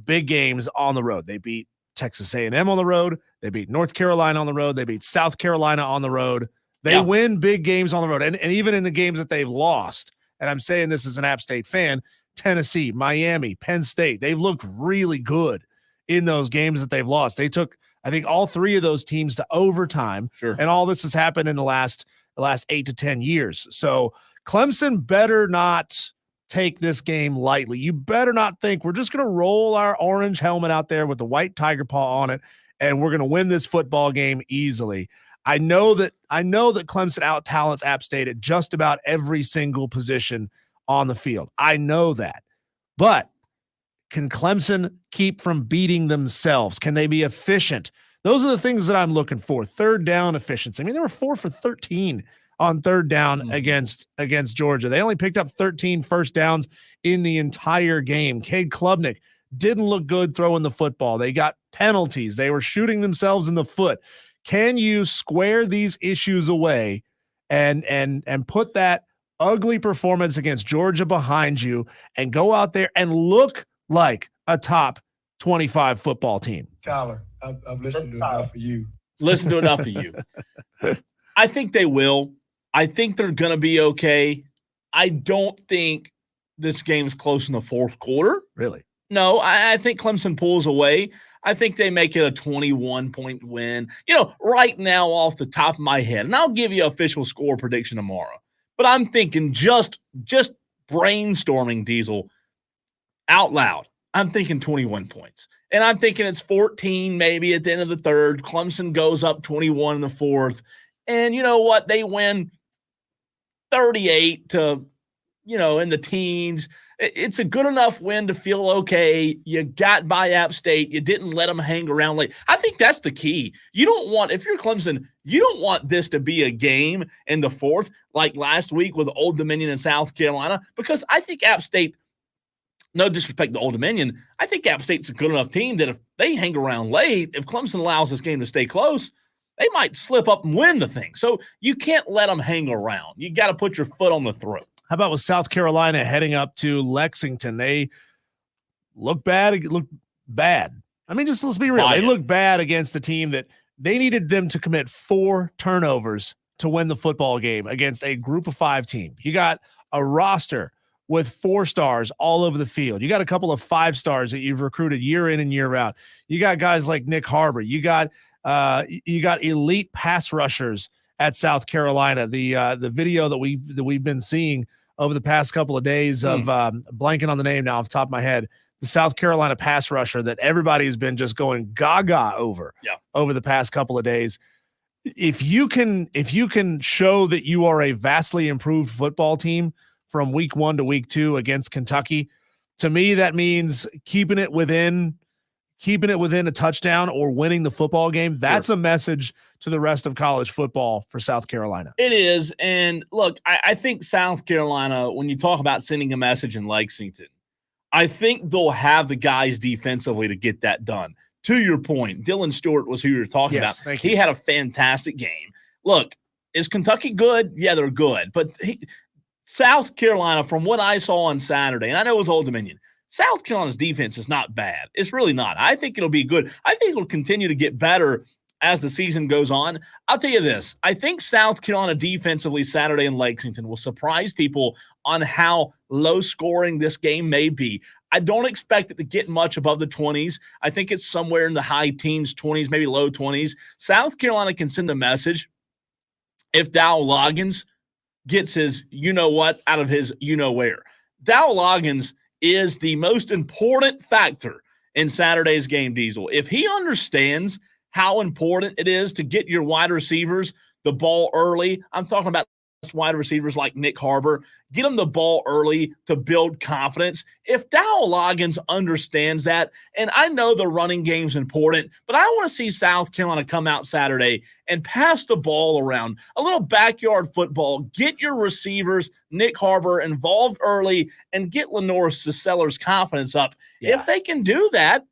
big games on the road. They beat Texas A&M on the road. They beat North Carolina on the road. They beat South Carolina on the road. They win big games on the road. And even in the games that they've lost, and I'm saying this as an App State fan, Tennessee, Miami, Penn State, they've looked really good in those games that they've lost. They took, I think, all three of those teams to overtime. Sure. And all this has happened in the last 8 to 10 years. So Clemson better not take this game lightly. You better not think we're just going to roll our orange helmet out there with the white tiger paw on it and we're going to win this football game easily. I know that Clemson out-talents App State at just about every single position on the field. I know that. But can Clemson keep from beating themselves? Can they be efficient? Those are the things that I'm looking for. Third down efficiency. I mean, they were 4 for 13 on third down against Georgia. They only picked up 13 first downs in the entire game. Cade Klubnik didn't look good throwing the football. They got penalties. They were shooting themselves in the foot. Can you square these issues away and put that ugly performance against Georgia behind you and go out there and look like a top 25 football team? Tyler, I've listened to enough of you. Listen to enough of you. I think they will. I think they're going to be okay. I don't think this game's close in the fourth quarter. Really? No, I think Clemson pulls away. I think they make it a 21-point win. Right now off the top of my head, and I'll give you an official score prediction tomorrow, but I'm thinking just brainstorming, Diesel, out loud. I'm thinking 21 points. And I'm thinking it's 14 maybe at the end of the third. Clemson goes up 21 in the fourth. And you know what? They win 38 to, in the teens. It's a good enough win to feel okay. You got by App State. You didn't let them hang around late. I think that's the key. If you're Clemson, you don't want this to be a game in the fourth like last week with Old Dominion and South Carolina, because I think App State, no disrespect to Old Dominion, I think App State's a good enough team that if they hang around late, if Clemson allows this game to stay close, they might slip up and win the thing. So you can't let them hang around. You got to put your foot on the throat. How about with South Carolina heading up to Lexington? They look bad. I mean, just let's be real. They look bad against a team that they needed them to commit 4 turnovers to win the football game against a group of 5 team. You got a roster with 4 stars all over the field. You got a couple of 5 stars that you've recruited year in and year out. You got guys like Nick Harbor. You got elite pass rushers at South Carolina. The video that we've been seeing over the past couple of days of blanking on the name now off the top of my head, the South Carolina pass rusher that everybody has been just going gaga over the past couple of days. If you can show that you are a vastly improved football team from week 1 to week 2 against Kentucky, To me, that means keeping it within a touchdown or winning the football game. That's a message to the rest of college football for South Carolina. It is. And look, I think South Carolina, when you talk about sending a message in Lexington, I think they'll have the guys defensively to get that done. To your point, Dylan Stewart was who you were talking about. Thank you. He had a fantastic game. Look, is Kentucky good? Yeah, they're good. But South Carolina, from what I saw on Saturday, and I know it was Old Dominion, South Carolina's defense is not bad. It's really not. I think it'll be good. I think it'll continue to get better as the season goes on. I'll tell you this. I think South Carolina defensively Saturday in Lexington will surprise people on how low scoring this game may be. I don't expect it to get much above the 20s. I think it's somewhere in the high teens, 20s, maybe low 20s. South Carolina can send a message if Dow Loggins gets his you-know-what out of his you-know-where. Dow Loggins is the most important factor in Saturday's game, Diesel. If he understands how important it is to get your wide receivers the ball early, I'm talking about wide receivers like Nick Harbor, get them the ball early to build confidence. If Dow Loggins understands that, and I know the running game's important, but I want to see South Carolina come out Saturday and pass the ball around, a little backyard football, get your receivers, Nick Harbor, involved early, and get Lenore Sellers' confidence up. Yeah. If they can do that,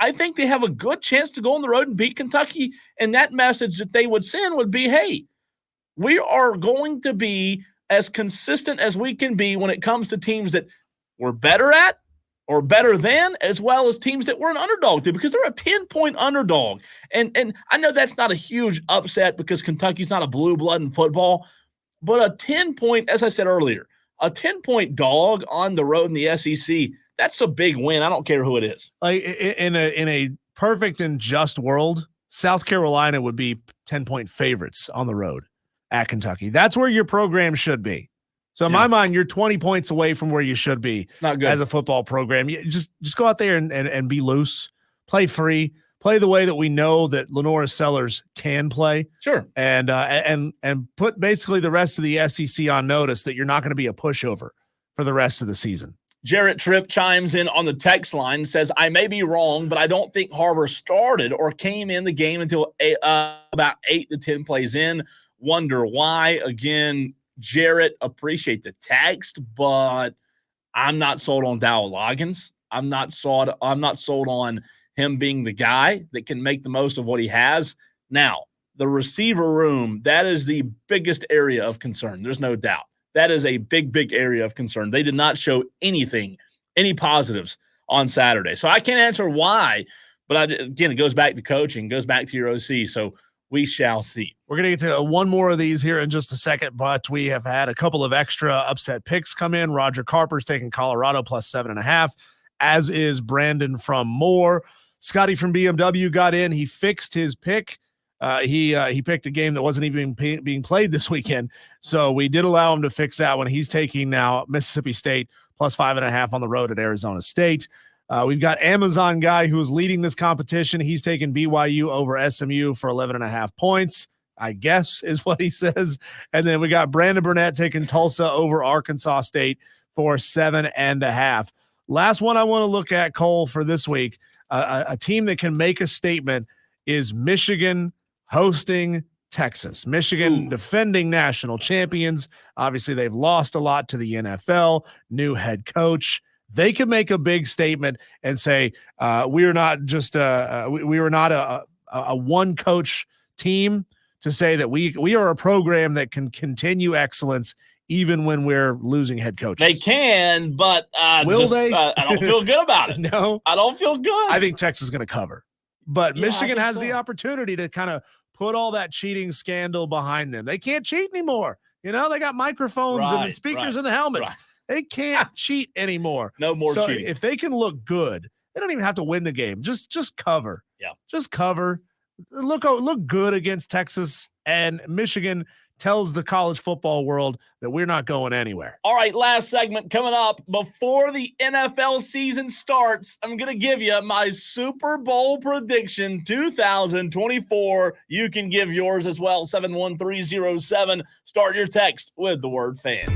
I think they have a good chance to go on the road and beat Kentucky, and that message that they would send would be, hey, we are going to be as consistent as we can be when it comes to teams that we're better at or better than, as well as teams that we're an underdog to, because they're a 10-point underdog. And I know that's not a huge upset because Kentucky's not a blue blood in football, but a 10-point, as I said earlier, a 10-point dog on the road in the SEC, that's a big win. I don't care who it is. Like in a perfect and just world, South Carolina would be 10-point favorites on the road at Kentucky. That's where your program should be. So in my mind, you're 20 points away from where you should be not good as a football program. You just go out there and be loose, play free, play the way that we know that Lenore Sellers can play. Sure. And put basically the rest of the SEC on notice that you're not going to be a pushover for the rest of the season. Jarrett Tripp chimes in on the text line and says, I may be wrong, but I don't think Harbor started or came in the game until about 8 to 10 plays in. Wonder why. Again, Jarrett, appreciate the text, but I'm not sold on Dow Loggins. I'm not sold on him being the guy that can make the most of what he has. Now, the receiver room, that is the biggest area of concern. There's no doubt. That is a big, big area of concern. They did not show any positives on Saturday. So I can't answer why, but again, it goes back to coaching, goes back to your OC. So we shall see. We're going to get to one more of these here in just a second, but we have had a couple of extra upset picks come in. Roger Carper's taking Colorado plus 7.5, as is Brandon from Moore. Scotty from BMW got in. He fixed his pick. He picked a game that wasn't even being played this weekend, so we did allow him to fix that one. He's taking now Mississippi State plus 5.5 on the road at Arizona State. We've got Amazon guy who is leading this competition. He's taking BYU over SMU for 11.5 points, I guess is what he says. And then we got Brandon Burnett taking Tulsa over Arkansas State for 7.5. Last one I want to look at, Cole, for this week, a team that can make a statement is Michigan hosting Texas. Michigan defending national champions. Obviously, they've lost a lot to the NFL, new head coach. They can make a big statement and say, we are not just we are not a one coach team, to say that we are a program that can continue excellence even when we're losing head coaches. They can, but will they? I don't feel good about it. No, I don't feel good. I think Texas is going to cover, but Michigan has the opportunity to kind of put all that cheating scandal behind them. They can't cheat anymore. You know, they got microphones and speakers in the helmets. Right. They can't cheat anymore. No more cheating. If they can look good, they don't even have to win the game. Just cover. Yeah. Just cover. Look good against Texas, and Michigan tells the college football world that we're not going anywhere. All right, last segment coming up. Before the NFL season starts, I'm going to give you my Super Bowl prediction 2024. You can give yours as well, 71307. Start your text with the word fan.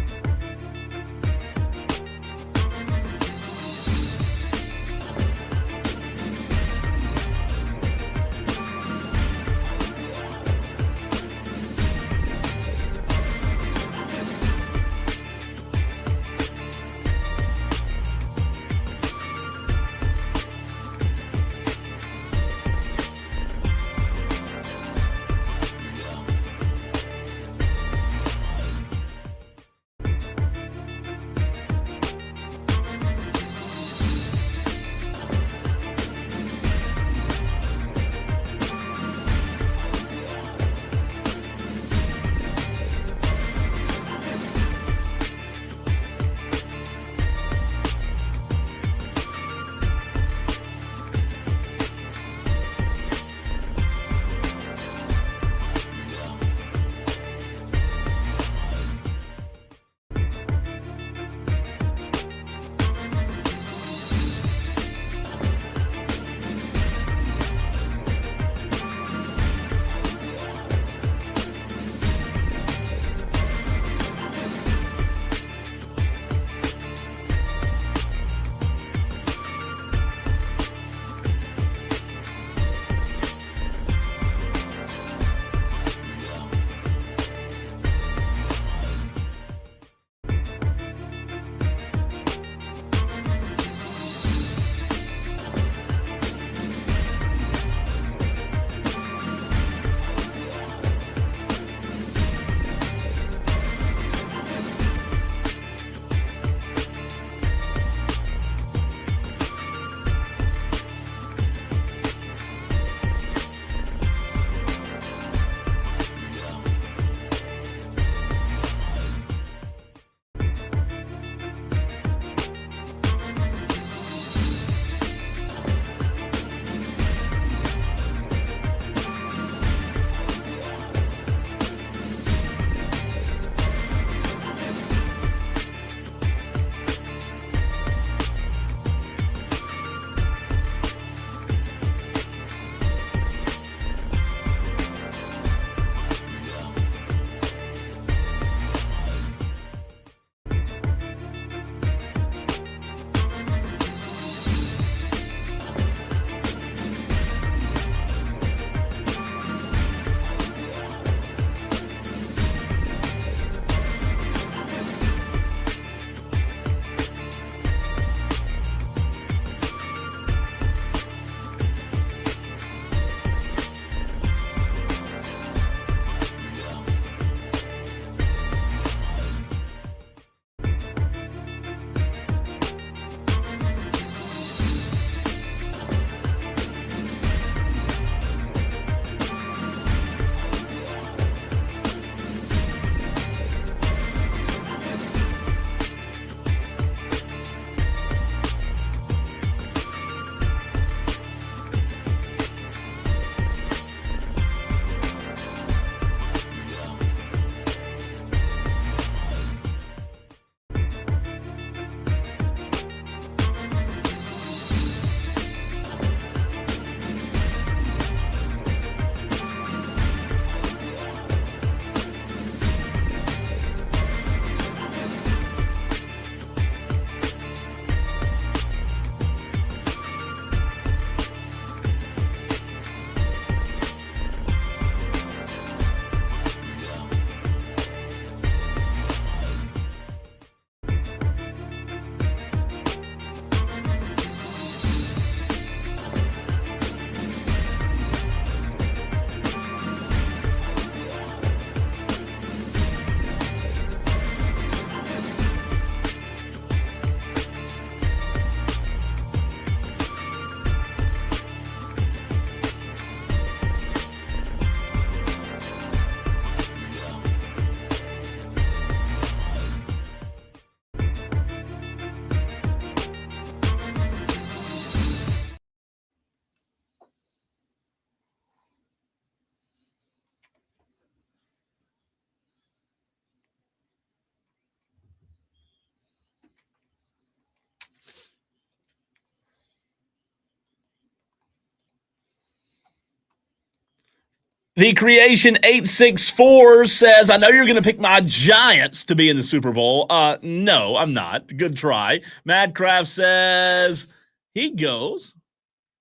The Creation 864 says, I know you're going to pick my Giants to be in the Super Bowl. No, I'm not. Good try. Madcraft says he goes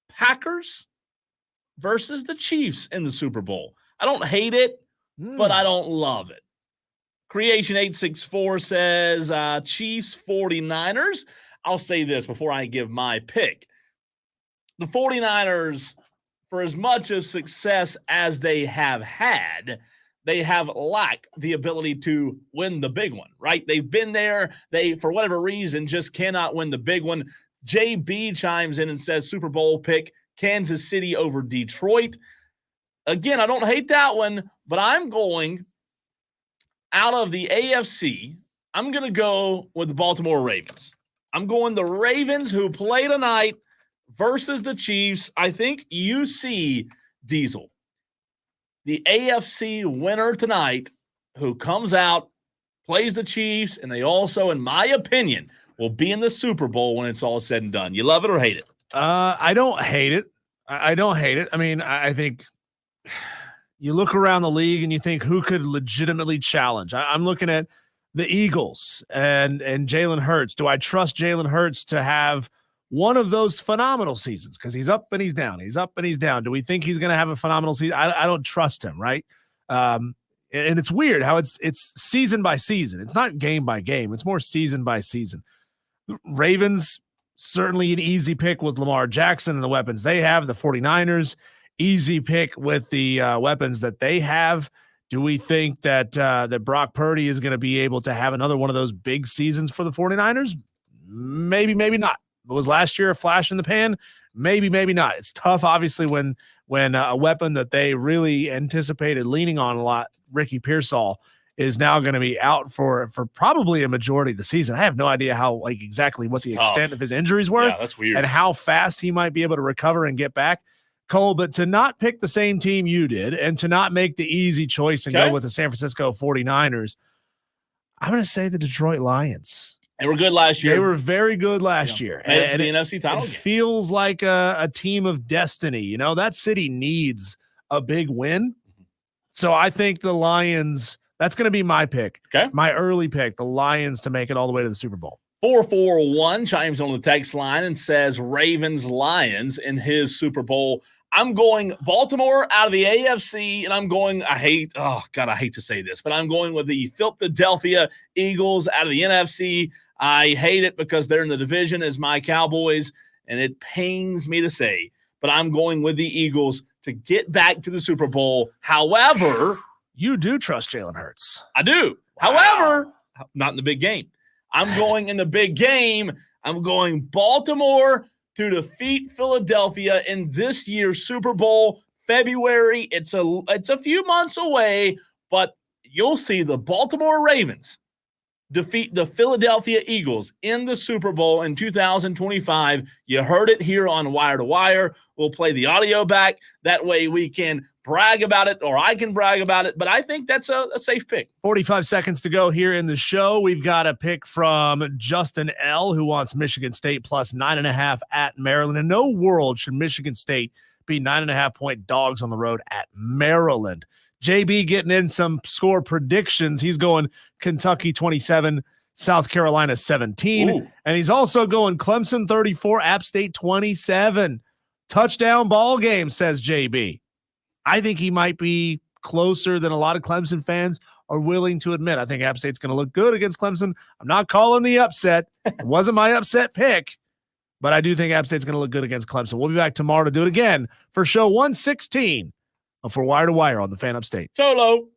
Packers versus the Chiefs in the Super Bowl. I don't hate it, but I don't love it. Creation 864 says Chiefs 49ers. I'll say this before I give my pick. The 49ers, for as much of success as they have had, they have lacked the ability to win the big one, right? They've been there. They, for whatever reason, just cannot win the big one. JB chimes in and says Super Bowl pick Kansas City over Detroit. Again, I don't hate that one, but I'm going out of the AFC. I'm going to go with the Baltimore Ravens. I'm going the Ravens who play tonight versus the Chiefs. I think you see Diesel, the AFC winner tonight, who comes out, plays the Chiefs, and they also, in my opinion, will be in the Super Bowl when it's all said and done. You love it or hate it? I don't hate it. I don't hate it. I mean, I think you look around the league and you think who could legitimately challenge. I'm looking at the Eagles and Jalen Hurts. Do I trust Jalen Hurts to have one of those phenomenal seasons? Because he's up and he's down. He's up and he's down. Do we think he's going to have a phenomenal season? I don't trust him, right? And it's weird how it's season by season. It's not game by game. It's more season by season. Ravens, certainly an easy pick with Lamar Jackson and the weapons they have. The 49ers, easy pick with the weapons that they have. Do we think that that Brock Purdy is going to be able to have another one of those big seasons for the 49ers? Maybe, maybe not. Was last year a flash in the pan? Maybe, maybe not. It's tough, obviously, when a weapon that they really anticipated leaning on a lot, Ricky Pearsall, is now going to be out for probably a majority of the season. I have no idea how, like, exactly what the extent of his injuries were. Yeah, that's weird. And how fast he might be able to recover and get back. Cole, but to not pick the same team you did and to not make the easy choice and go with the San Francisco 49ers, I'm going to say the Detroit Lions. They were good last year. They were very good last year. Made it to the NFC title game. It feels like a team of destiny. You know, that city needs a big win. So I think the Lions, that's going to be my pick. Okay. My early pick, the Lions to make it all the way to the Super Bowl. 441 chimes on the text line and says Ravens-Lions in his Super Bowl. I'm going Baltimore out of the AFC, and I'm going, I hate to say this, but I'm going with the Philadelphia Eagles out of the NFC. I hate it because they're in the division as my Cowboys, and it pains me to say, but I'm going with the Eagles to get back to the Super Bowl. However, you do trust Jalen Hurts. I do. Wow. However, not in the big game. I'm going in the big game. I'm going Baltimore to defeat Philadelphia in this year's Super Bowl, February. It's a few months away, but you'll see the Baltimore Ravens defeat the Philadelphia Eagles in the Super Bowl in 2025. You heard it here on Wire to Wire. We'll play the audio back. That way we can brag about it, or I can brag about it, but I think that's a safe pick. 45 seconds to go here in the show. We've got a pick from Justin L., who wants Michigan State plus 9.5 at Maryland. In no world should Michigan State be 9.5-point dogs on the road at Maryland. JB getting in some score predictions. He's going Kentucky 27, South Carolina 17. Ooh. And he's also going Clemson 34, App State 27. Touchdown ball game, says JB. I think he might be closer than a lot of Clemson fans are willing to admit. I think App State's going to look good against Clemson. I'm not calling the upset. It wasn't my upset pick, but I do think App State's going to look good against Clemson. We'll be back tomorrow to do it again for show 116 for Wire to Wire on the Fan Upstate. Solo.